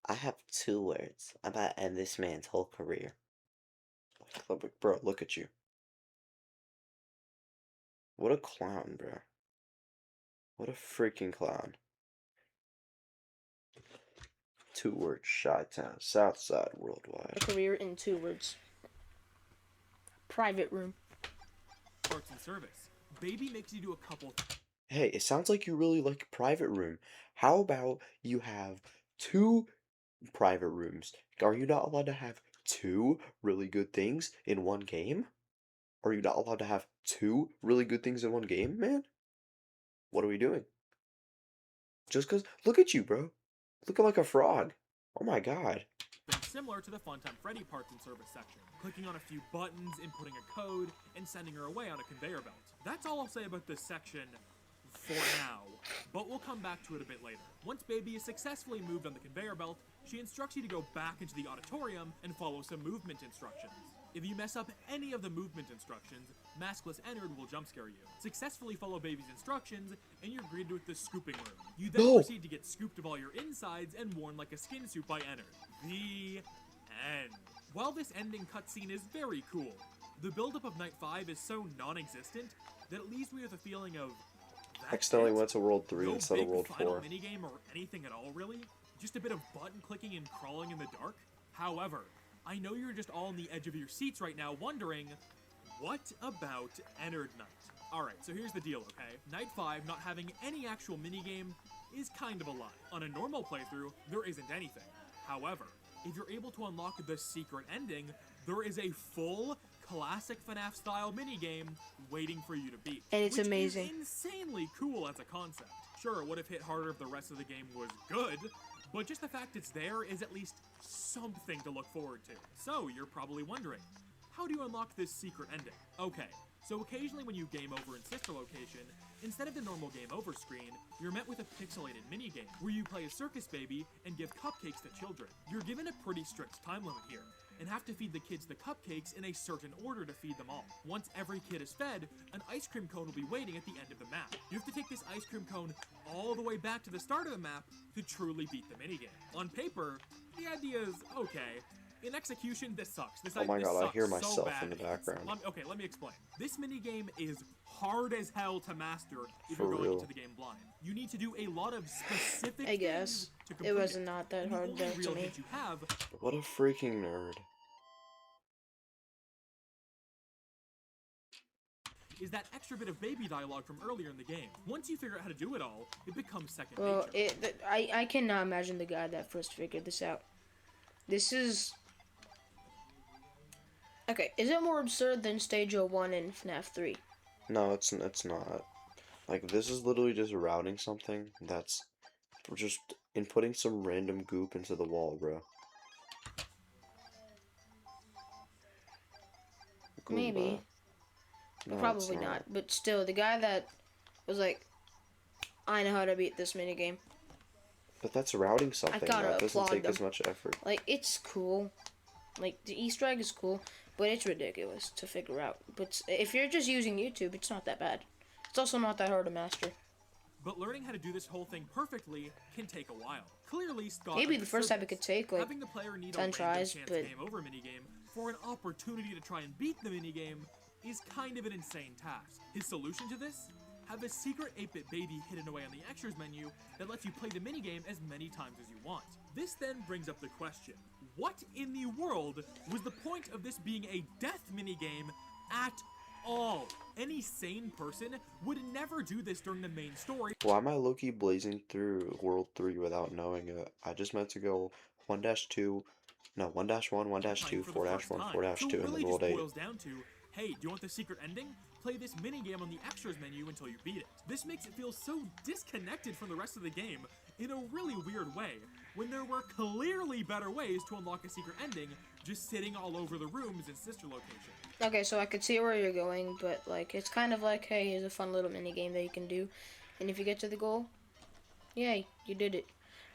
I have 2 words. I'm about to end this man's whole career. Bro, look at you. What a clown, bro. What a freaking clown. 2 words, Chi-Town, Southside, worldwide. Career in 2 words. Private room. Parts and Service, Baby makes you do a couple Hey, it sounds like you really like private room. How about you have 2 private rooms? Are you not allowed to have 2 really good things in one game? Are you not allowed to have 2 really good things in one game, man? What are we doing? Just 'cause, look at you, bro. Looking like a frog. Oh my god. things similar to the Funtime Freddy Parts and Service section, clicking on a few buttons, inputting a code, and sending her away on a conveyor belt. That's all I'll say about this section for now, but we'll come back to it a bit later. Once Baby is successfully moved on the conveyor belt, she instructs you to go back into the auditorium and follow some movement instructions. If you mess up any of the movement instructions, Maskless Ennard will jump scare you. Successfully follow Baby's instructions, and you're greeted with the scooping room. You then No. proceed to get scooped of all your insides and worn like a skin suit by Ennard. The end. While this ending cutscene is very cool, the buildup of Night 5 is so non-existent that it leaves me with a feeling of that's Accidentally it? went to World 3 No instead of big World final 4. minigame or anything at all, really? Just a bit of button clicking and crawling in the dark? However, I know you're just all on the edge of your seats right now wondering, what about Ennard Night? Alright, so here's the deal, okay? Night 5 not having any actual minigame is kind of a lie. On a normal playthrough, there isn't anything. However, if you're able to unlock the secret ending, there is a full classic FNAF style minigame waiting for you to beat. And it's which amazing. Is insanely cool as a concept. Sure, it would have hit harder if the rest of the game was good, but just the fact it's there is at least something to look forward to. So, you're probably wondering, how do you unlock this secret ending? Okay, so occasionally when you game over in Sister Location, instead of the normal game over screen, you're met with a pixelated minigame where you play a circus baby and give cupcakes to children. You're given a pretty strict time limit here, and have to feed the kids the cupcakes in a certain order to feed them all. Once every kid is fed, an ice cream cone will be waiting at the end of the map. You have to take this ice cream cone all the way back to the start of the map to truly beat the minigame. On paper, the idea is okay. In execution, this sucks. Oh my god, I hear sucks so myself in the badly. background. Okay, let me explain. This minigame is hard as hell to master if For you're going real. into the game blind. You need to do a lot of specific I guess. things to It complete was not that And the hard only though to real me. hit you have What a freaking nerd. is that extra bit of baby dialogue from earlier in the game. Once you figure out how to do it all, it becomes second Well, nature. I cannot imagine the guy that first figured this out. This is... Okay, is it more absurd than Stage 01 in FNAF 3? No, it's not. Like, this is literally just routing something that's just inputting some random goop into the wall, bro. Maybe. No, it's Probably not. But still, the guy that was like, I know how to beat this minigame. But that's routing something. gotta That doesn't applaud take them. as much effort. Like, it's cool. Like, the Easter egg is cool, but it's ridiculous to figure out. But if you're just using YouTube, it's not that bad. It's also not that hard to master. But learning how to do this whole thing perfectly can take a while. Clearly, Scott Maybe the first understood time it could this. take, like, Having the player need 10 a random tries, chance but- game over minigame for an opportunity to try and beat the minigame is kind of an insane task. His solution to this? Have a secret 8-bit baby hidden away on the extras menu that lets you play the minigame as many times as you want. This then brings up the question, what in the world was the point of this being a death minigame at all? Any sane person would never do this during the main story. Why am I low-key blazing through World 3 without knowing it? I just meant to go 1-2, no, 1-1, 1-2, For the first 4-1, time. 4-2, So it and really then just World 8. boils down to, hey, do you want the secret ending? Play this minigame on the extras menu until you beat it. This makes it feel so disconnected from the rest of the game in a really weird way, when there were clearly better ways to unlock a secret ending just sitting all over the rooms in Sister Location. Okay, so I could see where you're going, but, like, it's kind of like, hey, here's a fun little minigame that you can do. And if you get to the goal, yay, you did it.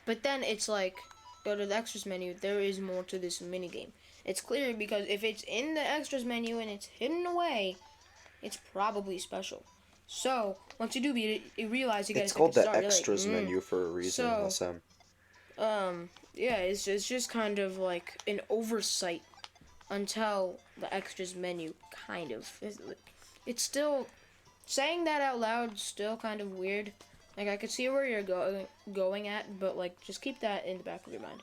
But then it's like, go to the extras menu, there is more to this minigame. It's clear because if it's in the extras menu and it's hidden away, it's probably special. So, once you do beat it, you realize you gotta It's take called a the start. You're like, extras menu for a reason, So- SM. yeah, it's just kind of like an oversight until the extras menu, kind of. It's still, saying that out loud, still kind of weird. Like, I could see where you're going at, but, like, just keep that in the back of your mind.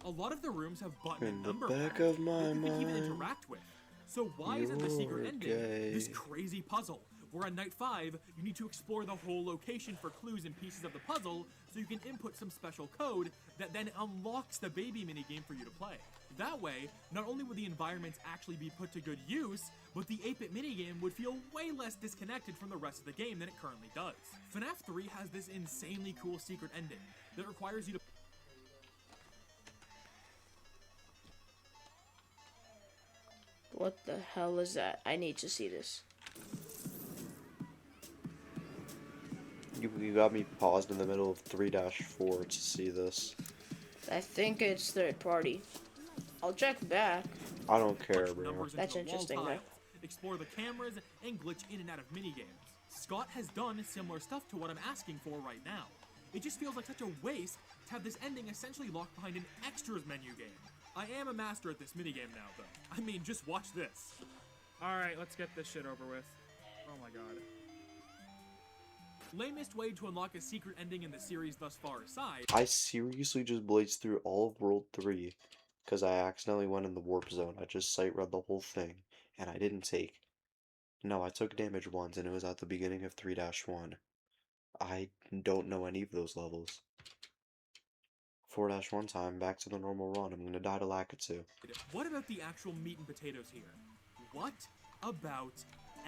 A lot of the rooms have button In and the number back pads of my that you can even mind, interact with. So why isn't the secret you're ending this gay. crazy puzzle, where on night 5, you need to explore the whole location for clues and pieces of the puzzle, so you can input some special code that then unlocks the baby minigame for you to play. That way, not only would the environments actually be put to good use, but the 8-bit minigame would feel way less disconnected from the rest of the game than it currently does. FNAF 3 has this insanely cool secret ending that requires you to What the hell is that? I need to see this. You got me paused in the middle of 3-4 to see this. I think it's third party. I'll check back. I don't care, punch bro. numbers That's into the wall interesting, though. tiles, explore the cameras, and glitch in and out of minigames. Scott has done similar stuff to what I'm asking for right now. It just feels like such a waste to have this ending essentially locked behind an extras menu game. I am a master at this minigame now, though. I mean, just watch this. Alright, let's get this shit over with. Oh my god. Lamest way to unlock a secret ending in the series thus far aside, I seriously just blazed through all of World 3 because I accidentally went in the warp zone. I just sight read the whole thing, and I didn't take. No, I took damage once, and it was at the beginning of 3-1. I don't know any of those levels. 4-1 time, back to the normal run. I'm gonna die to Lakitu. what about the actual meat and potatoes here? What about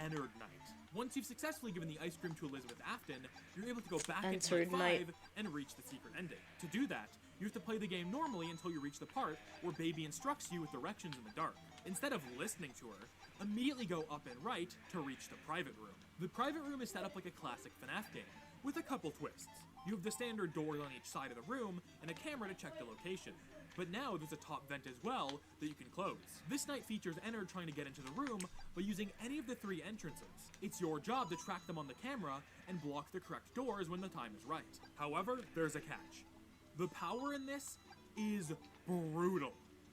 Ennard Night? Once you've successfully given the ice cream to Elizabeth Afton, you're able to go back into Ennard Night Night. 5 and reach the secret ending. To do that, You have to play the game normally until you reach the part where Baby instructs you with directions in the dark. Instead of listening to her, immediately go up and right to reach the private room. The private room is set up like a classic FNAF game, with a couple twists. You have the standard doors on each side of the room, and a camera to check the location. But now there's a top vent as well that you can close. This night features Ennard trying to get into the room by using any of the 3 entrances. It's your job to track them on the camera and block the correct doors when the time is right. However, there's a catch. The power in this is brutal.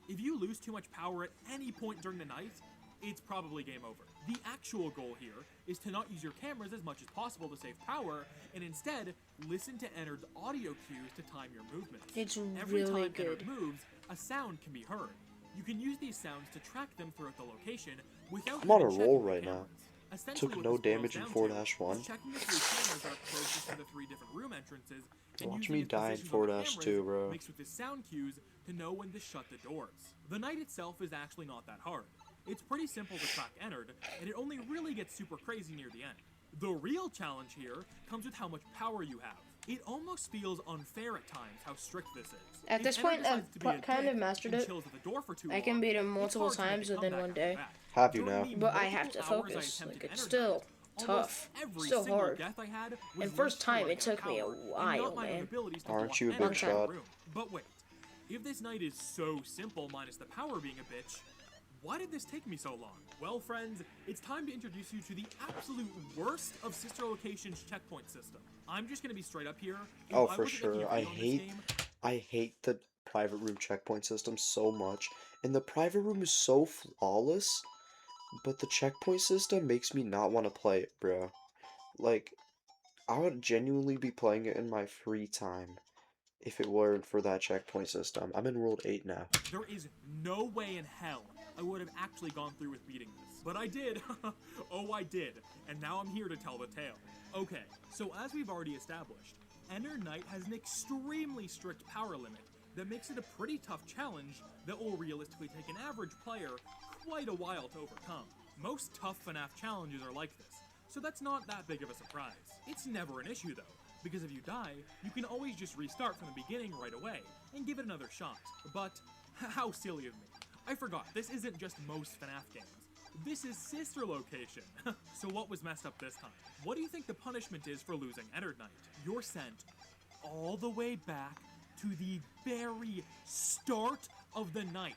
If you lose too much power at any point during the night, it's probably game over. The actual goal here is to not use your cameras as much as possible to save power, and instead, listen to Ennard's audio cues to time your movements. It's Every really time good. Ennard moves, a sound can be heard. You can use these sounds to track them throughout the location without I'm on even a checking roll the right now. cameras. Essentially, Took what no this boils damage in down 4-1. to is checking the 3 cameras that are closest to the 3 different room entrances and Watch using me the die in positions on the 4-2, cameras bro. mixed with the sound cues to know when to shut the doors. The night itself is actually not that hard. It's pretty simple to track Ennard, and it only really gets super crazy near the end. The real challenge here comes with how much power you have. It almost feels unfair at times how strict this is. At If this Ennard point, I've decides to be a kind of dick mastered and it. chills at the door for too I can long, beat him it's multiple hard to make a times within comeback one after day. that. Have you During now? the But I have multiple to hours I focus. attempted Like, it's Ennard still night, tough. almost every Still single hard. death I had was And first linked to time, it running out took of me a power and while, not my own man. abilities to Aren't block you a Ennard big out of the shot? room. But wait, if this night is so simple minus the power being a bitch, why did this take me so long? Well, friends, it's time to introduce you to the absolute worst of Sister Location's checkpoint system. I'm just gonna be straight up here. If Oh, I for wasn't making sure. a video on this game, I hate the private room checkpoint system so much. And the private room is so flawless, but the checkpoint system makes me not want to play it, bro. Like, I would genuinely be playing it in my free time if it weren't for that checkpoint system. I'm in World 8 now. there is no way in hell I would have actually gone through with beating this. But I did. Oh, I did. And now I'm here to tell the tale. Okay, so as we've already established, Ennard Knight has an extremely strict power limit that makes it a pretty tough challenge that will realistically take an average player quite a while to overcome. Most tough FNAF challenges are like this, so that's not that big of a surprise. It's never an issue though, because if you die, you can always just restart from the beginning right away and give it another shot. But how silly of me. I forgot, this isn't just most FNAF games. This is Sister Location. So what was messed up this time? What do you think the punishment is for losing Ennard Knight? You're sent all the way back to the very start of the night.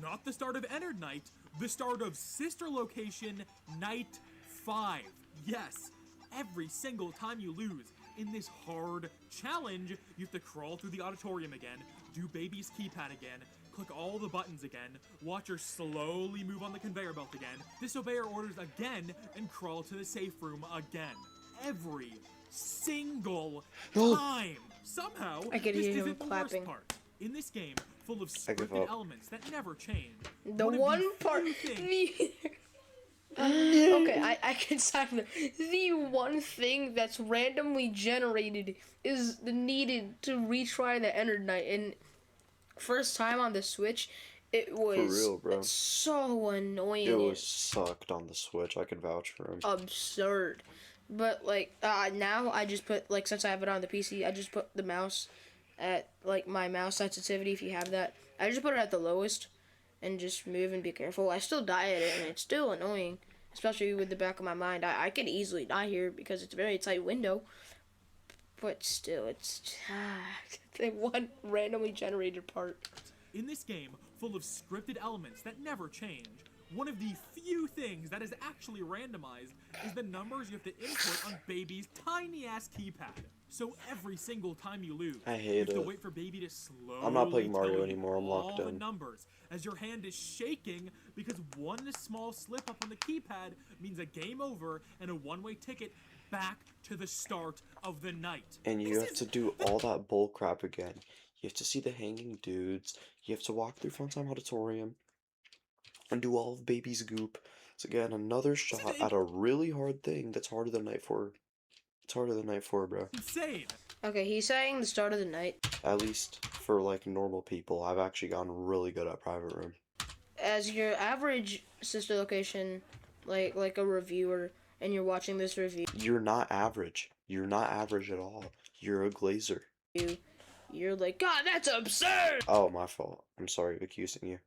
Not the start of Ennard Night, the start of Sister Location Night 5. Yes, every single time you lose in this hard challenge, you have to crawl through the auditorium again, do Baby's keypad again, click all the buttons again, watch her slowly move on the conveyor belt again, disobey her orders again, and crawl to the safe room again. Every single time! Somehow, I could this hear him isn't the clapping. worst part. In this game, full of give scripted up. elements that never change, The one of one the part. few things Okay, I can stop there. The one thing that's randomly generated is the needed to retry the Ennard Night. And first time on the Switch, it was real, bro. so annoying. It was sucked on the Switch. I could vouch for him. Absurd. But like now I just put, like, since I have it on the PC, I just put the mouse at, like, my mouse sensitivity, if you have that. I just put it at the lowest and just move and be careful. I still die at it and it's still annoying, especially with the back of my mind. I could easily die here because it's a very tight window. But still, it's the one randomly generated part. in this game full of scripted elements that never change. One of the few things that is actually randomized is the numbers you have to input on Baby's tiny-ass keypad. So every single time you lose, I you hate have to it. wait for Baby to slowly I'm not playing Mario tell you anymore, I'm locked all the in. numbers as your hand is shaking because one small slip up on the keypad means a game over and a one-way ticket back to the start of the night. And you have to do all that bull crap again. You have to see the hanging dudes. You have to walk through Funtime Auditorium and do all of Baby's goop. So again, another shot at a really hard thing that's harder than Night 4. It's harder than Night 4, bro. Insane. Okay, he's saying the start of the night. At least for like normal people, I've actually gotten really good at Private Room. As your average sister location, like a reviewer, and you're watching this review, You're not average. You're not average at all. You're a glazer. you're like, God, that's absurd. Oh, my fault. I'm sorry accusing you.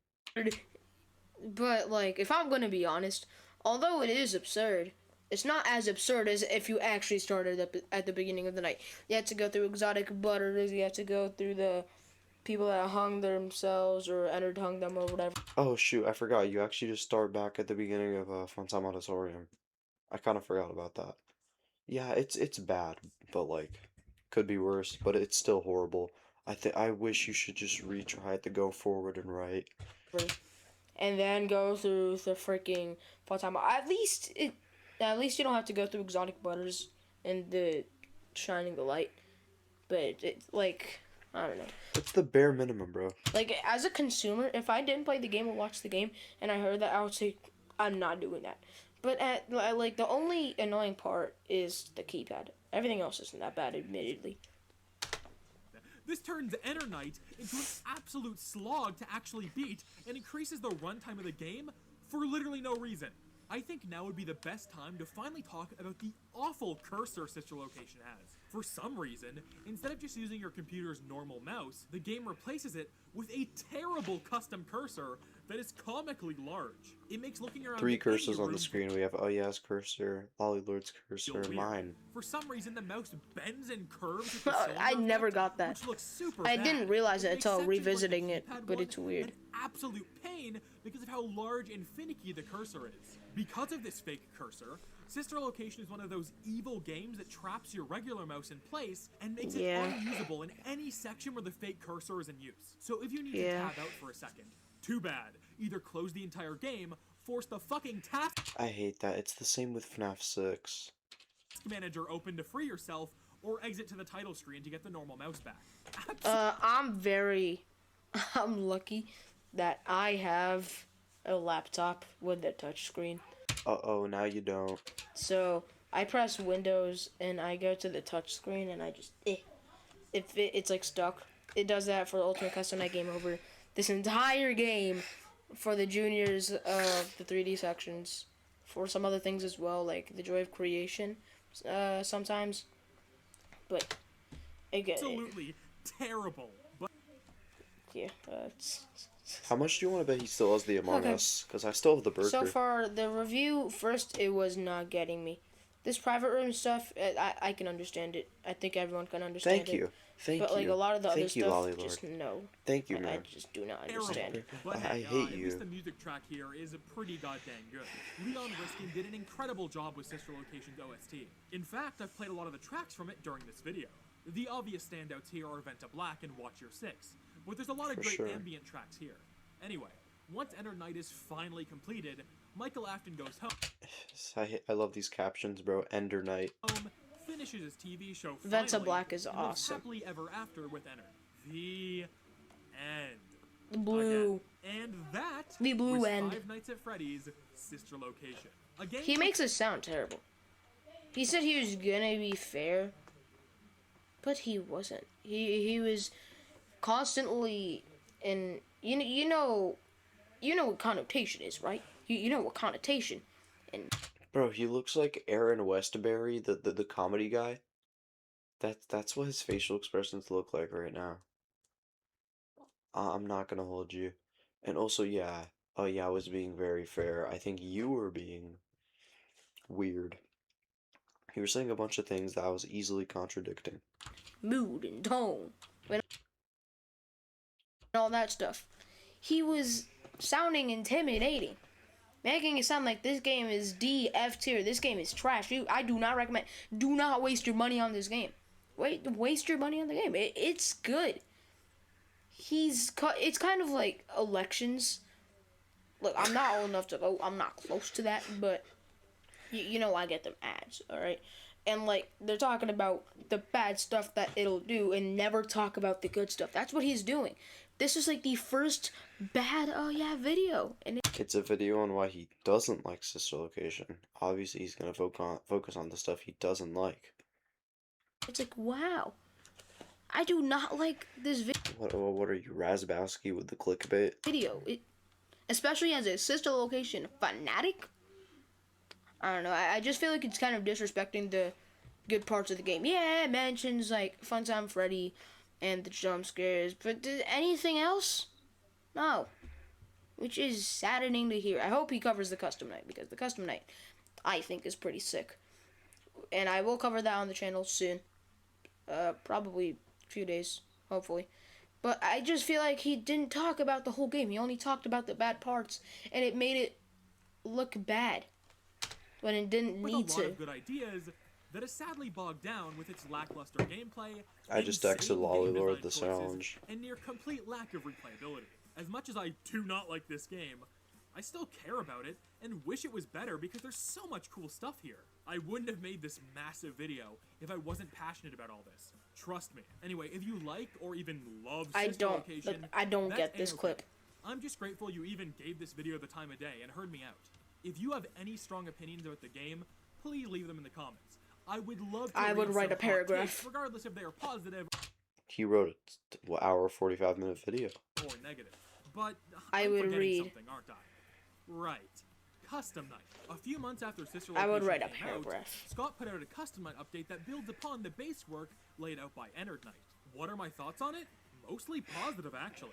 But like, if I'm gonna be honest, although it is absurd, it's not as absurd as if you actually started at the beginning of the night. You have to go through exotic butters. You have to go through the people that hung themselves or entered hung them or whatever. Oh shoot, I forgot. You actually just start back at the beginning of Fun Time Auditorium. I kind of forgot about that. Yeah, it's bad, but like could be worse, but it's still horrible. I wish you should just retry it to go forward and right. And then go through the freaking full time. At least you don't have to go through exotic butters and the shining the light. But it like, I don't know. It's the bare minimum, bro. Like, as a consumer, if I didn't play the game or watch the game and I heard that, I would say I'm not doing that. But like, the only annoying part is the keypad. Everything else isn't that bad, admittedly. This turns Enter Night into an absolute slog to actually beat and increases the runtime of the game for literally no reason. I think now would be the best time to finally talk about the awful cursor Sister Location has. For some reason, instead of just using your computer's normal mouse, the game replaces it with a terrible custom cursor that is comically large. It makes looking around 3 any cursors on the room screen. We have Oh Yes cursor, Lollylord's cursor, feel weird. mine. For some reason, the mouse bends and curves with the I cylinder never effect, got that. which looks super I bad. didn't realize it makes until sections like the revisiting it, keypad but one it's weird. an absolute pain because of how large and finicky the cursor is. Because of this fake cursor, Sister Location is one of those evil games that traps your regular mouse in place and makes it unusable in any section where the fake cursor is in use. So if you need to tab out for a second, too bad. Either close the entire game, force the fucking task I hate that. It's the same with FNAF 6. manager open to free yourself, or exit to the title screen to get the normal mouse back. I'm lucky that I have a laptop with a touchscreen. Uh-oh, now you don't. So I press Windows and I go to the touchscreen and I just it's like stuck. It does that for the Ultimate Custom Night Game Over. This entire game for the juniors of the 3D sections, for some other things as well, like the Joy of Creation, sometimes. But again, Absolutely terrible. But yeah, it's How much do you want to bet he still has the Among Us? Because I still have the burger. so far the review. First, it was not getting me. This private room stuff, I can understand it. I think everyone can understand Thank it. you. Thank But you. like a lot of the other Thank you, stuff, Lollylord. just no. Thank you, I man. just do not terrible. understand. But I hey, hate at you. least the music track here is pretty goddamn good. Leon Riskin did an incredible job with Sister Location's OST. In fact, I've played a lot of the tracks from it during this video. The obvious standouts here are Venta Black and Watch Your Six, but there's a lot of For great sure. ambient tracks here. Anyway, once Enter Night is finally completed, Michael Afton goes home, I love these captions, bro. Ender Night. finishes his TV show Venta finally, Black is and lives awesome. happily ever after with Enter. The end. The blue. Again. And that The blue was end. Five Nights at Freddy's Sister Location. A game He makes it sound terrible. He said he was gonna be fair, but he wasn't. He was constantly in. You know what connotation is, right? You know what connotation. And Bro, he looks like Aaron Westbury, the comedy guy. That's what his facial expressions look like right now. I'm not gonna hold you. And also, yeah. Oh yeah, I was being very fair. I think you were being weird. You were saying a bunch of things that I was easily contradicting. mood and tone and all that stuff. He was sounding intimidating, making it sound like this game is D, F tier. This game is trash. I do not recommend. Do not waste your money on this game. Waste your money on the game. It's good. It's kind of like elections. Look, I'm not old enough to vote. I'm not close to that, but you know I get them ads, all right? And like they're talking about the bad stuff that it'll do and never talk about the good stuff. That's what he's doing. This is like the first bad video, and It's a video on why he doesn't like Sister Location. Obviously, he's gonna focus on the stuff he doesn't like. it's like, wow, I do not like this What are you, Razbowski with the clickbait? video. Especially as a Sister Location fanatic. I don't know. I just feel like it's kind of disrespecting the good parts of the game. Yeah, it mentions like Funtime Freddy, and the jump scares. But did anything else? No. Which is saddening to hear. I hope he covers the custom night, because the custom night, I think, is pretty sick. And I will cover that on the channel soon. Probably a few days, hopefully. But I just feel like he didn't talk about the whole game. He only talked about the bad parts, and it made it look bad when it didn't with need a lot to. of good ideas that is sadly bogged down with its lackluster gameplay, I just insane exited game Lollylord design the choices, challenge. and near complete lack of replayability. As much as I do not like this game, I still care about it and wish it was better because there's so much cool stuff here. I wouldn't have made this massive video if I wasn't passionate about all this. Trust me. Anyway, if you like or even love I Sister don't. Location, I don't that's get this A-okay. clip. I'm just grateful you even gave this video the time of day and heard me out. If you have any strong opinions about the game, please leave them in the comments. I would love to I would read write some a paragraph. hot takes, regardless if they are positive He wrote a hour 45-minute video. or negative. But I I'm would forgetting read. something, aren't I? Right. Custom Night. A few months after Sister I would Location write a came out, paragraph. Scott put out a Custom Night update that builds upon the base work laid out by Ennard Night. What are my thoughts on it? Mostly positive, actually.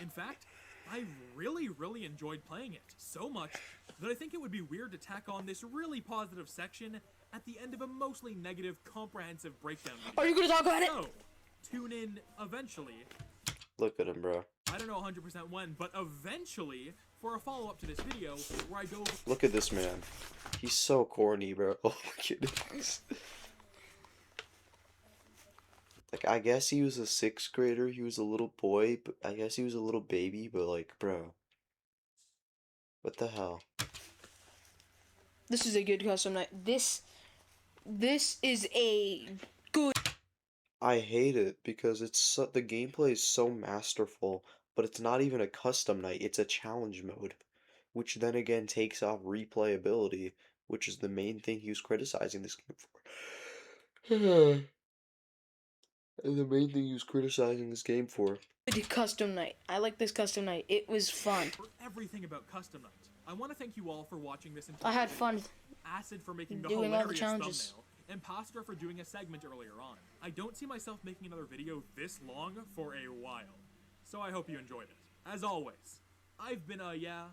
In fact, I really enjoyed playing it, so much that I think it would be weird to tack on this really positive section at the end of a mostly negative, comprehensive breakdown video. Are you gonna talk about it? So, tune in eventually. Look at him, bro. I don't know 100% when, but eventually for a follow-up to this video where I go over Look at this man. He's so corny, bro. Oh my goodness. Like, I guess he was a 6th grader. He was a little boy, but I guess he was a little baby, but like, bro. What the hell? This is a good custom night. This is a good. I hate it because it's so, the gameplay is so masterful, but it's not even a custom night, it's a challenge mode, which then again takes off replayability, which is the main thing he was criticizing this game for. And the main thing he was criticizing this game for. Good custom night. I like this custom night. It was fun. for everything about Custom Night. I want to thank you all for watching this I had entire video. fun. Acid for making the doing all the hilarious challenges. thumbnail, Imposter for doing a segment earlier on. I don't see myself making another video this long for a while, so I hope you enjoyed it. As always, I've been yeah,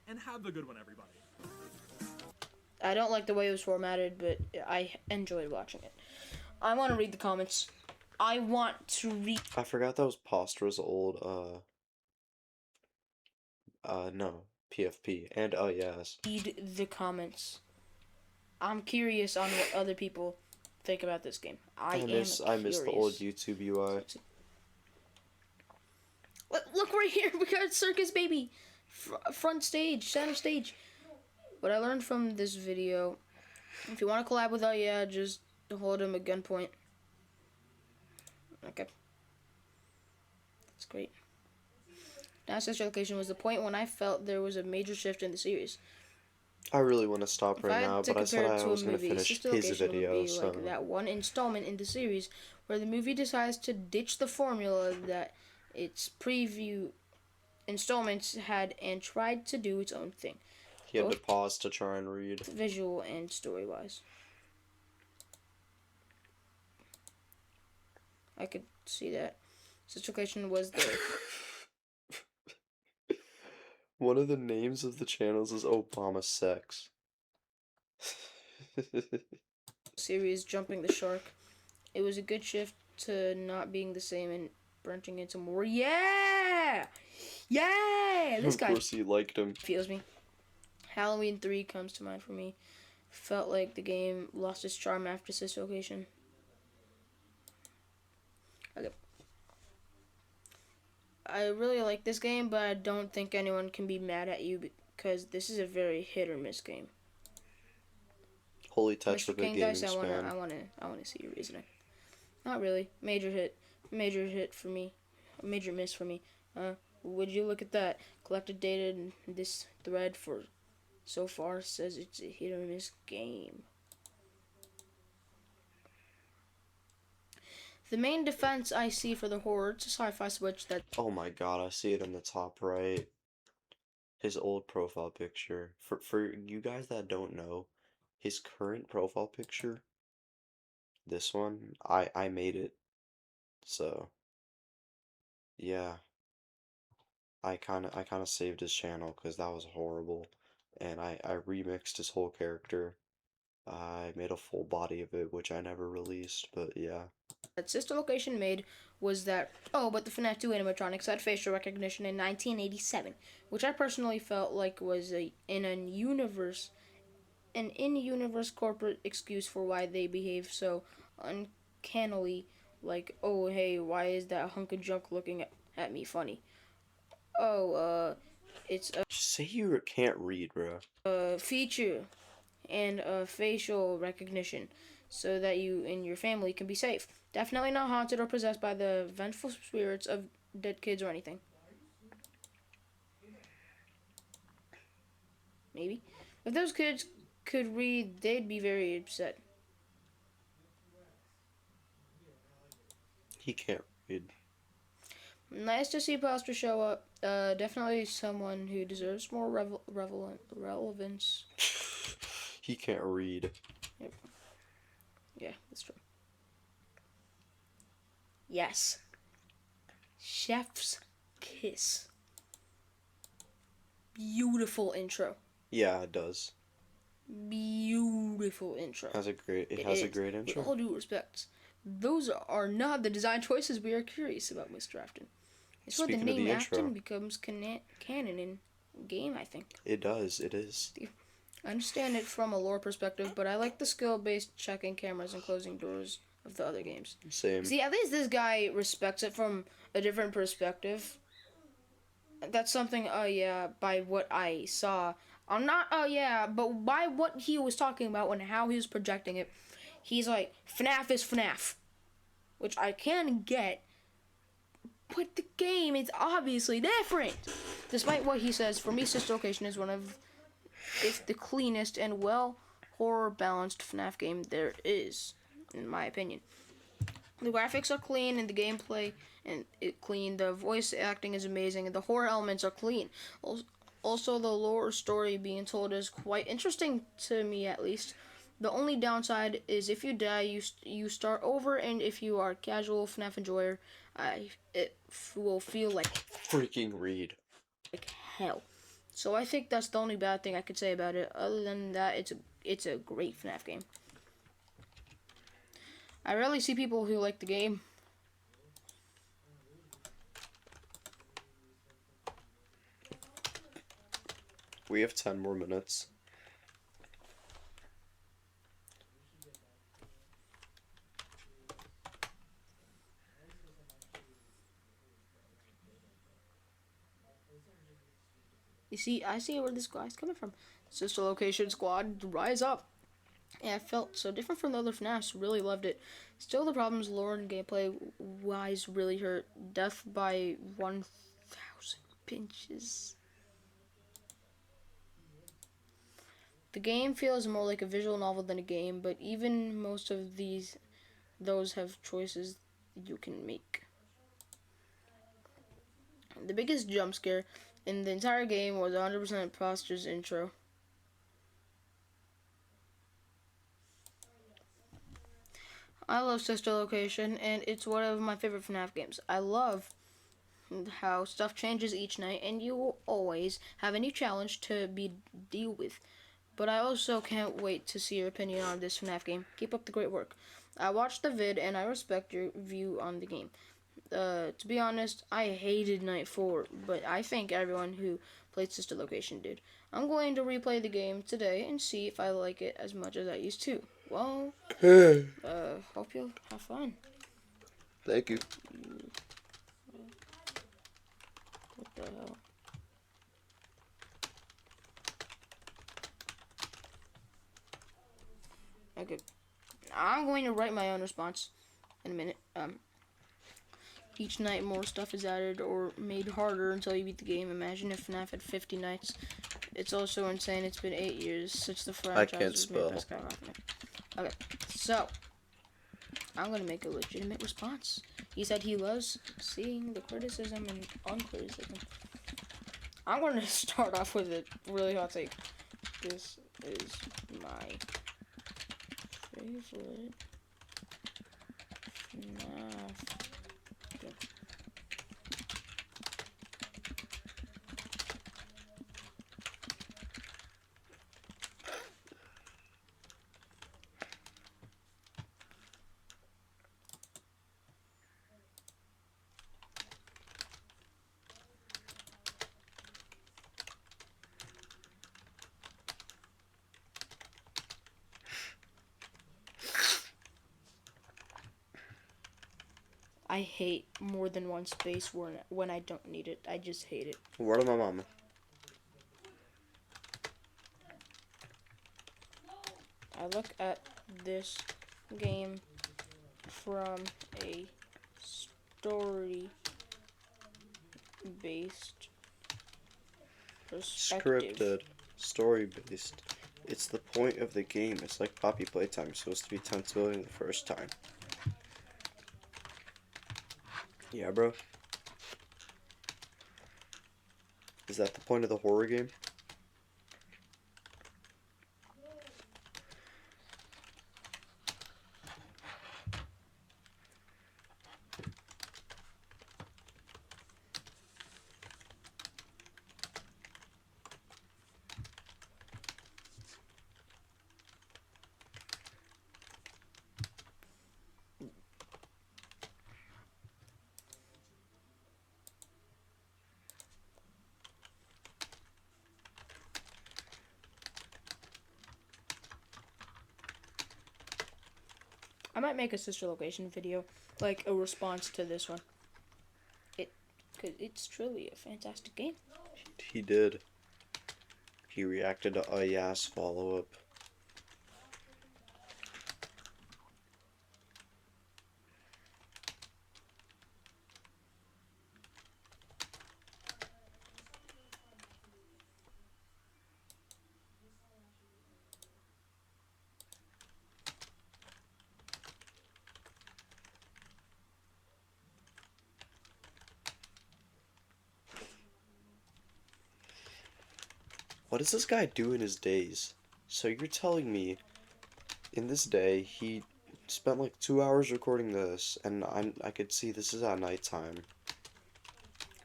and have a good one, everybody. I don't like the way it was formatted, but I enjoyed watching it. I want to read the comments. I want to read. I forgot that was Postra's old, no, PFP. And, oh, yes. Read the comments. I'm curious on what other people think about this game. I miss the old YouTube UI. Look right here. We got Circus Baby. Front stage, center stage. What I learned from this video, if you want to collab with just hold him at gunpoint. Okay. That's great. Sister Location was the point when I felt there was a major shift in the series. I really want to stop If right I had now, to but I said compare it I to was a going to movie, finish Sister his Location video, would be so... like that one installment in the series where the movie decides to ditch the formula that its preview installments had and tried to do its own thing, He had to pause to try and read. visual and story-wise. I could see that. Sister Location was the One of the names of the channels is Obama Sex. series jumping the shark. It was a good shift to not being the same and branching into more. Yeah! This Of guy course he liked him. feels me. Halloween 3 comes to mind for me. Felt like the game lost its charm after Sister Location. Okay. I really like this game, but I don't think anyone can be mad at you because this is a very hit or miss game. Holy touch Mr. with a King gaming Dice, I span. wanna see your reasoning. Not really. Major hit for me. A major miss for me. Would you look at that? Collected data in this thread for so far says it's a hit or miss game. The main defense I see for the horror, it's a sci-fi switch that Oh my god, I see it in the top right. His old profile picture. For you guys that don't know, his current profile picture, this one, I made it. So, yeah, I kind of saved his channel because that was horrible, and I remixed his whole character. I made a full body of it, which I never released, but yeah. That Sister Location made was that, oh, but the FNAF 2 animatronics had facial recognition in 1987, which I personally felt like was an in-universe corporate excuse for why they behave so uncannily. Like, oh, hey, why is that hunk of junk looking at me funny? Oh, it's Just say you can't read, bro. a feature and facial recognition so that you and your family can be safe. Definitely not haunted or possessed by the vengeful spirits of dead kids or anything. Maybe. If those kids could read, they'd be very upset. He can't read. Nice to see Pastor show up. Definitely someone who deserves more relevance. He can't read. Yep. Yeah, that's true. Yes. Chef's Kiss. Beautiful intro. Yeah, it does. Beautiful intro. It has a great With intro. all due respect, those are not the design choices we are curious about, Mr. Afton. It's where the Speaking of name the intro, Afton becomes canon in game, I think. it does. It is. I understand it from a lore perspective, but I like the skill-based checking cameras and closing doors of the other games. Same. See, at least this guy respects it from a different perspective. That's something, yeah, by what I saw. I'm not, but by what he was talking about and how he was projecting it, he's like, FNAF is FNAF. Which I can get, but the game is obviously different. Despite what he says, for me, Sister Location is one of, if the cleanest and well horror-balanced FNAF game there is, in my opinion. The graphics are clean and the gameplay and it clean. The voice acting is amazing and the horror elements are clean. Also, the lore story being told is quite interesting to me, at least. The only downside is if you die, you start over, and if you are a casual FNAF enjoyer, it will feel Freaking read. like hell. So I think that's the only bad thing I could say about it. Other than that, it's a great FNAF game. I rarely see people who like the game. We have 10 more minutes. You see, I see where this guy's coming from. Sister Location Squad, rise up. Yeah, it felt so different from the other FNAFs. Really loved it. Still, the problems lore and gameplay wise really hurt. Death by 1,000 pinches. The game feels more like a visual novel than a game, but even most of those have choices you can make. The biggest jump scare in the entire game was 100% Foster's intro. I love Sister Location, and it's one of my favorite FNAF games. I love how stuff changes each night, and you will always have a new challenge to deal with. But I also can't wait to see your opinion on this FNAF game. Keep up the great work. I watched the vid, and I respect your view on the game. To be honest, I hated Night 4, but I think everyone who played Sister Location did. I'm going to replay the game today and see if I like it as much as I used to. Well, hope you'll have fun. Thank you. What the hell? Okay. I'm going to write my own response in a minute. Each night more stuff is added or made harder until you beat the game. Imagine if FNAF had 50 nights. It's also insane. It's been 8 years since the franchise can't was made by spell. Skyrocket. Okay, so I'm gonna make a legitimate response. He said he loves seeing the criticism and uncriticism. I'm gonna start off with a really hot take. This is my favorite FNAF game. I hate more than one space when I don't need it. I just hate it. Word of my mama. I look at this game from a story-based perspective. Scripted. Story-based. It's the point of the game. It's like Poppy Playtime. It's supposed to be tense building the first time. Yeah, bro. Is that the point of the horror game? I might make a sister location video, like a response to this one. Cause it's truly a fantastic game. He did. He reacted to a yes follow-up. What does this guy do in his days? So you're telling me in this day he spent like 2 hours recording this, and I could see this is at nighttime.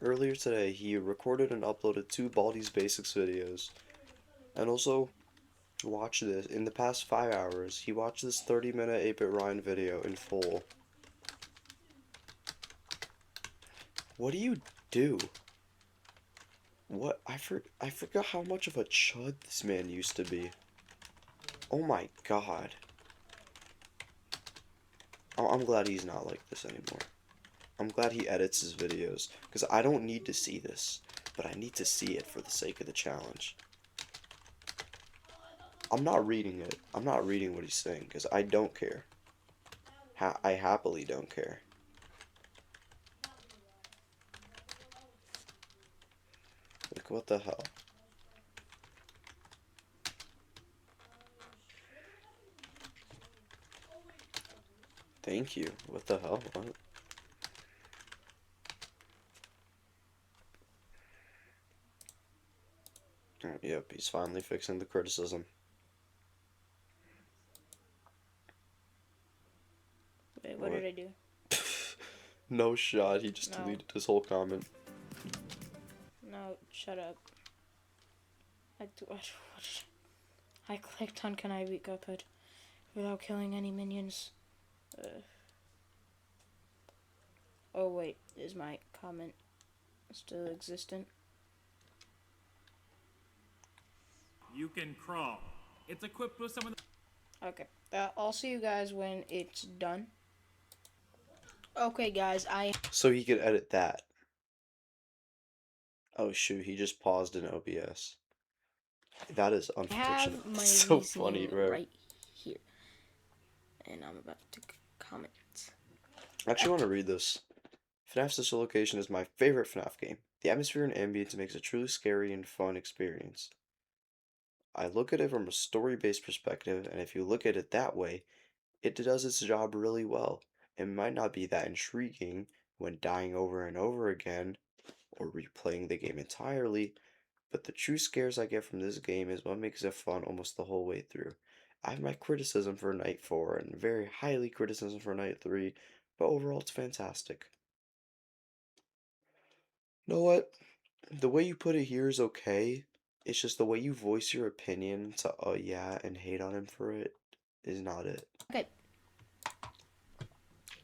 Earlier today he recorded and uploaded 2 Baldi's Basics videos, and also watched this in the past 5 hours. He watched this 30-minute 8-bit Ryan video in full. What do you do? What? I forgot how much of a chud this man used to be. Oh my god. I'm glad he's not like this anymore. I'm glad he edits his videos, because I don't need to see this, but I need to see it for the sake of the challenge. I'm not reading it. I'm not reading what he's saying, because I don't care. I happily don't care. Like, what the hell? Thank you. What the hell? What? Yep, he's finally fixing the criticism. Wait, what did I do? No shot, he just No. deleted his whole comment. No, shut up. I clicked on Can I Beat Cuphead without killing any minions. Oh wait, is my comment still existent? You can crawl. It's equipped with some of the Okay, I'll see you guys when it's done. Okay guys, So he could edit that. Oh shoot, he just paused in OBS. That is have unfortunate. my It's so reasoning funny, bro. right here. And I'm about to comment. I actually want to read this. FNAF Sister Location is my favorite FNAF game. The atmosphere and ambience makes a truly scary and fun experience. I look at it from a story-based perspective, and if you look at it that way, it does its job really well. It might not be that intriguing when dying over and over again, or replaying the game entirely, but the true scares I get from this game is what makes it fun almost the whole way through. I have my criticism for Night 4 and very highly criticism for Night 3, but overall it's fantastic. You know what? The way you put it here is okay. It's just the way you voice your opinion to yeah and hate on him for it is not it. Okay.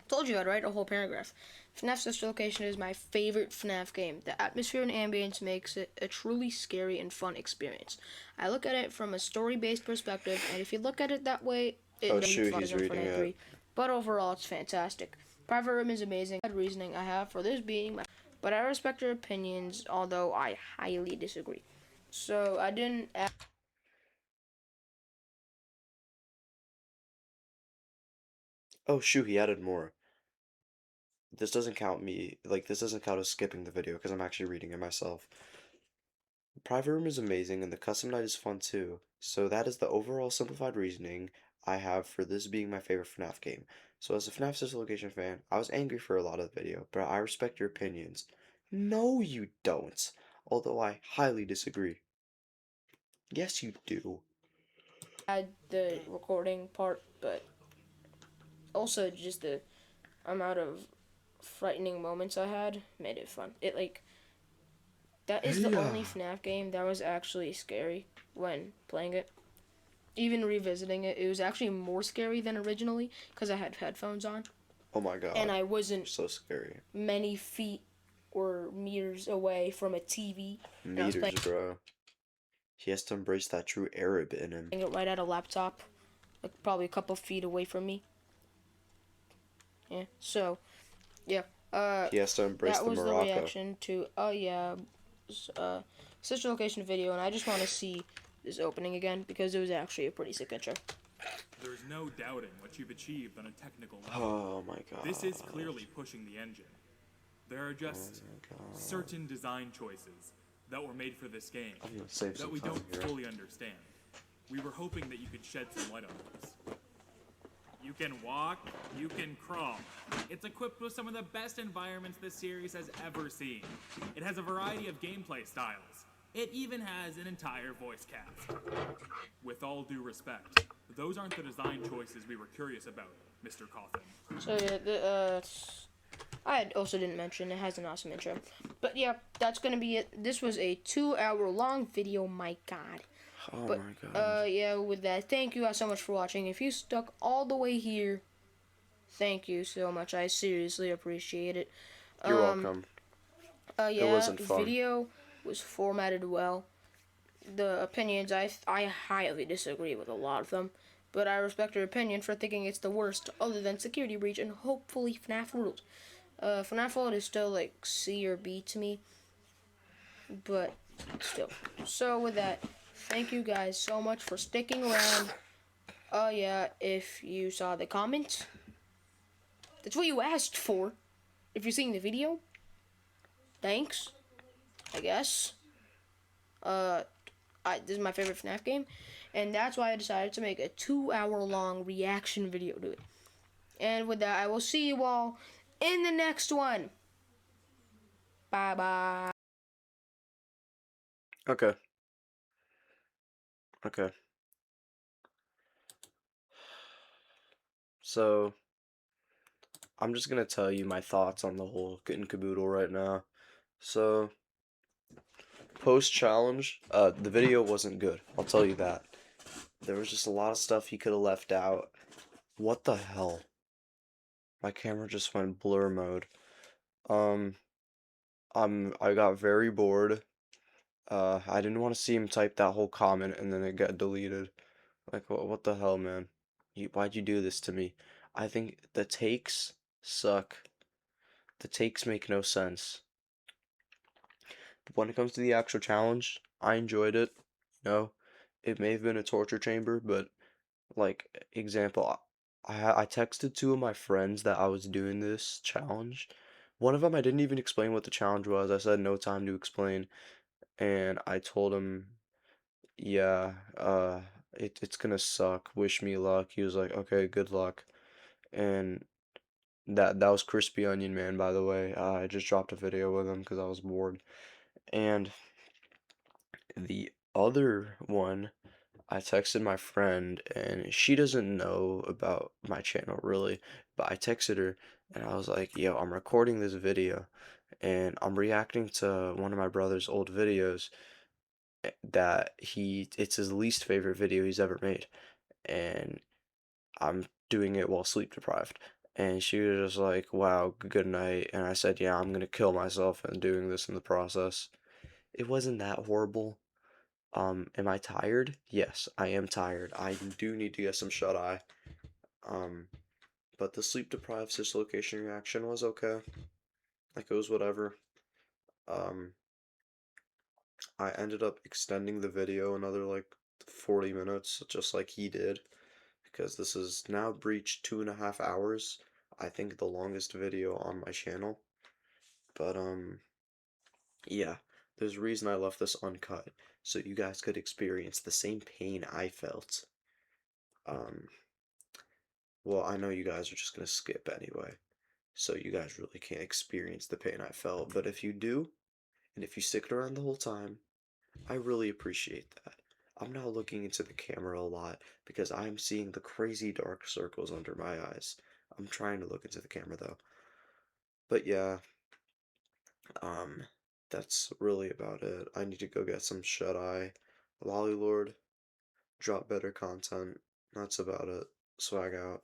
Told you I'd write a whole paragraph. FNAF Sister Location is my favorite FNAF game. The atmosphere and ambience makes it a truly scary and fun experience. I look at it from a story-based perspective, and if you look at it that way, it Oh doesn't shoot, fun he's as in reading FNAF it. 3. But overall, it's fantastic. Private Room is amazing. The reasoning I have for this being my, but I respect your opinions, although I highly disagree. So I didn't. Oh shoot, he added more. This doesn't count me, like, this doesn't count as skipping the video because I'm actually reading it myself. Private Room is amazing and the custom night is fun too. So that is the overall simplified reasoning I have for this being my favorite FNAF game. So as a FNAF Sister Location fan, I was angry for a lot of the video, but I respect your opinions. No, you don't. Although I highly disagree. Yes, you do. Add the recording part, but also just the amount of frightening moments I had made it fun. It like that is the only Yeah. FNAF game that was actually scary when playing it. Even revisiting it, it was actually more scary than originally because I had headphones on Oh my and god. I wasn't So scary. many feet or meters away from a TV, and I was Meters, bro. He has to embrace that true Arab in him. playing it right at a laptop, like probably a couple feet away from me. Yeah. So, yeah. He has to embrace That the was the Morocco. reaction to Sister Location video, and I just want to see this opening again because it was actually a pretty sick intro. There's no doubting what you've achieved on a technical level. Oh my god. This is clearly pushing the engine. There are just Oh my god. certain design choices that were made for this game I'm gonna save that some we time don't here. fully understand. We were hoping that you could shed some light on those. You can walk, you can crawl. It's equipped with some of the best environments this series has ever seen. It has a variety of gameplay styles. It even has an entire voice cast. With all due respect, those aren't the design choices we were curious about, Mr. Coffin. So yeah, I also didn't mention it has an awesome intro, but yeah, that's gonna be it. This was a 2-hour long video. My God. Oh But my god. yeah, with that, thank you guys so much for watching. If you stuck all the way here, thank you so much. I seriously appreciate it. You're welcome. It Yeah, wasn't the fun. video was formatted well. The opinions, I highly disagree with a lot of them, but I respect your opinion for thinking it's the worst, other than Security Breach and hopefully FNAF World. FNAF World is still like C or B to me, but still. So with that, thank you guys so much for sticking around. Yeah, if you saw the comment, that's what you asked for. If you're seeing the video, thanks, I guess. This is my favorite FNAF game, and that's why I decided to make a 2-hour long reaction video to it. And with that, I will see you all in the next one. Bye bye. Okay. Okay. So, I'm just gonna tell you my thoughts on the whole kit and caboodle right now. So, post challenge, the video wasn't good. I'll tell you that. There was just a lot of stuff he could have left out. What the hell? My camera just went blur mode. Um, I got very bored. I didn't want to see him type that whole comment and then it got deleted. Like, what the hell, man? Why'd you do this to me? I think the takes suck. The takes make no sense. But when it comes to the actual challenge, I enjoyed it. You know, it may have been a torture chamber, but like, example, I texted two of my friends that I was doing this challenge. One of them, I didn't even explain what the challenge was. I said no time to explain, and I told him, yeah, it's gonna suck. Wish me luck. He was like, okay, good luck. And that was Crispy Onion Man, by the way. I just dropped a video with him because I was bored. And the other one, I texted my friend, and she doesn't know about my channel really, but I texted her, and I was like, yo, I'm recording this video, and I'm reacting to one of my brother's old videos that it's his least favorite video he's ever made, and I'm doing it while sleep deprived. And she was just like, wow, good night. And I said, yeah, I'm gonna kill myself and doing this in the process. It wasn't that horrible. Am I tired? Yes, I am tired. I do need to get some shut eye. Um, But the sleep deprived dislocation reaction was okay. Like it was whatever. Um, I ended up extending the video another like 40 minutes, just like he did, because this is now breached 2.5 hours. I think the longest video on my channel. But yeah, there's a reason I left this uncut, so you guys could experience the same pain I felt. Um, well, I know you guys are just gonna skip anyway, so you guys really can't experience the pain I felt, but if you do, and if you stick around the whole time, I really appreciate that. I'm now looking into the camera a lot because I'm seeing the crazy dark circles under my eyes. I'm trying to look into the camera though. But yeah, um, that's really about it. I need to go get some shut-eye. Lolly Lord, drop better content. That's about it. Swag out.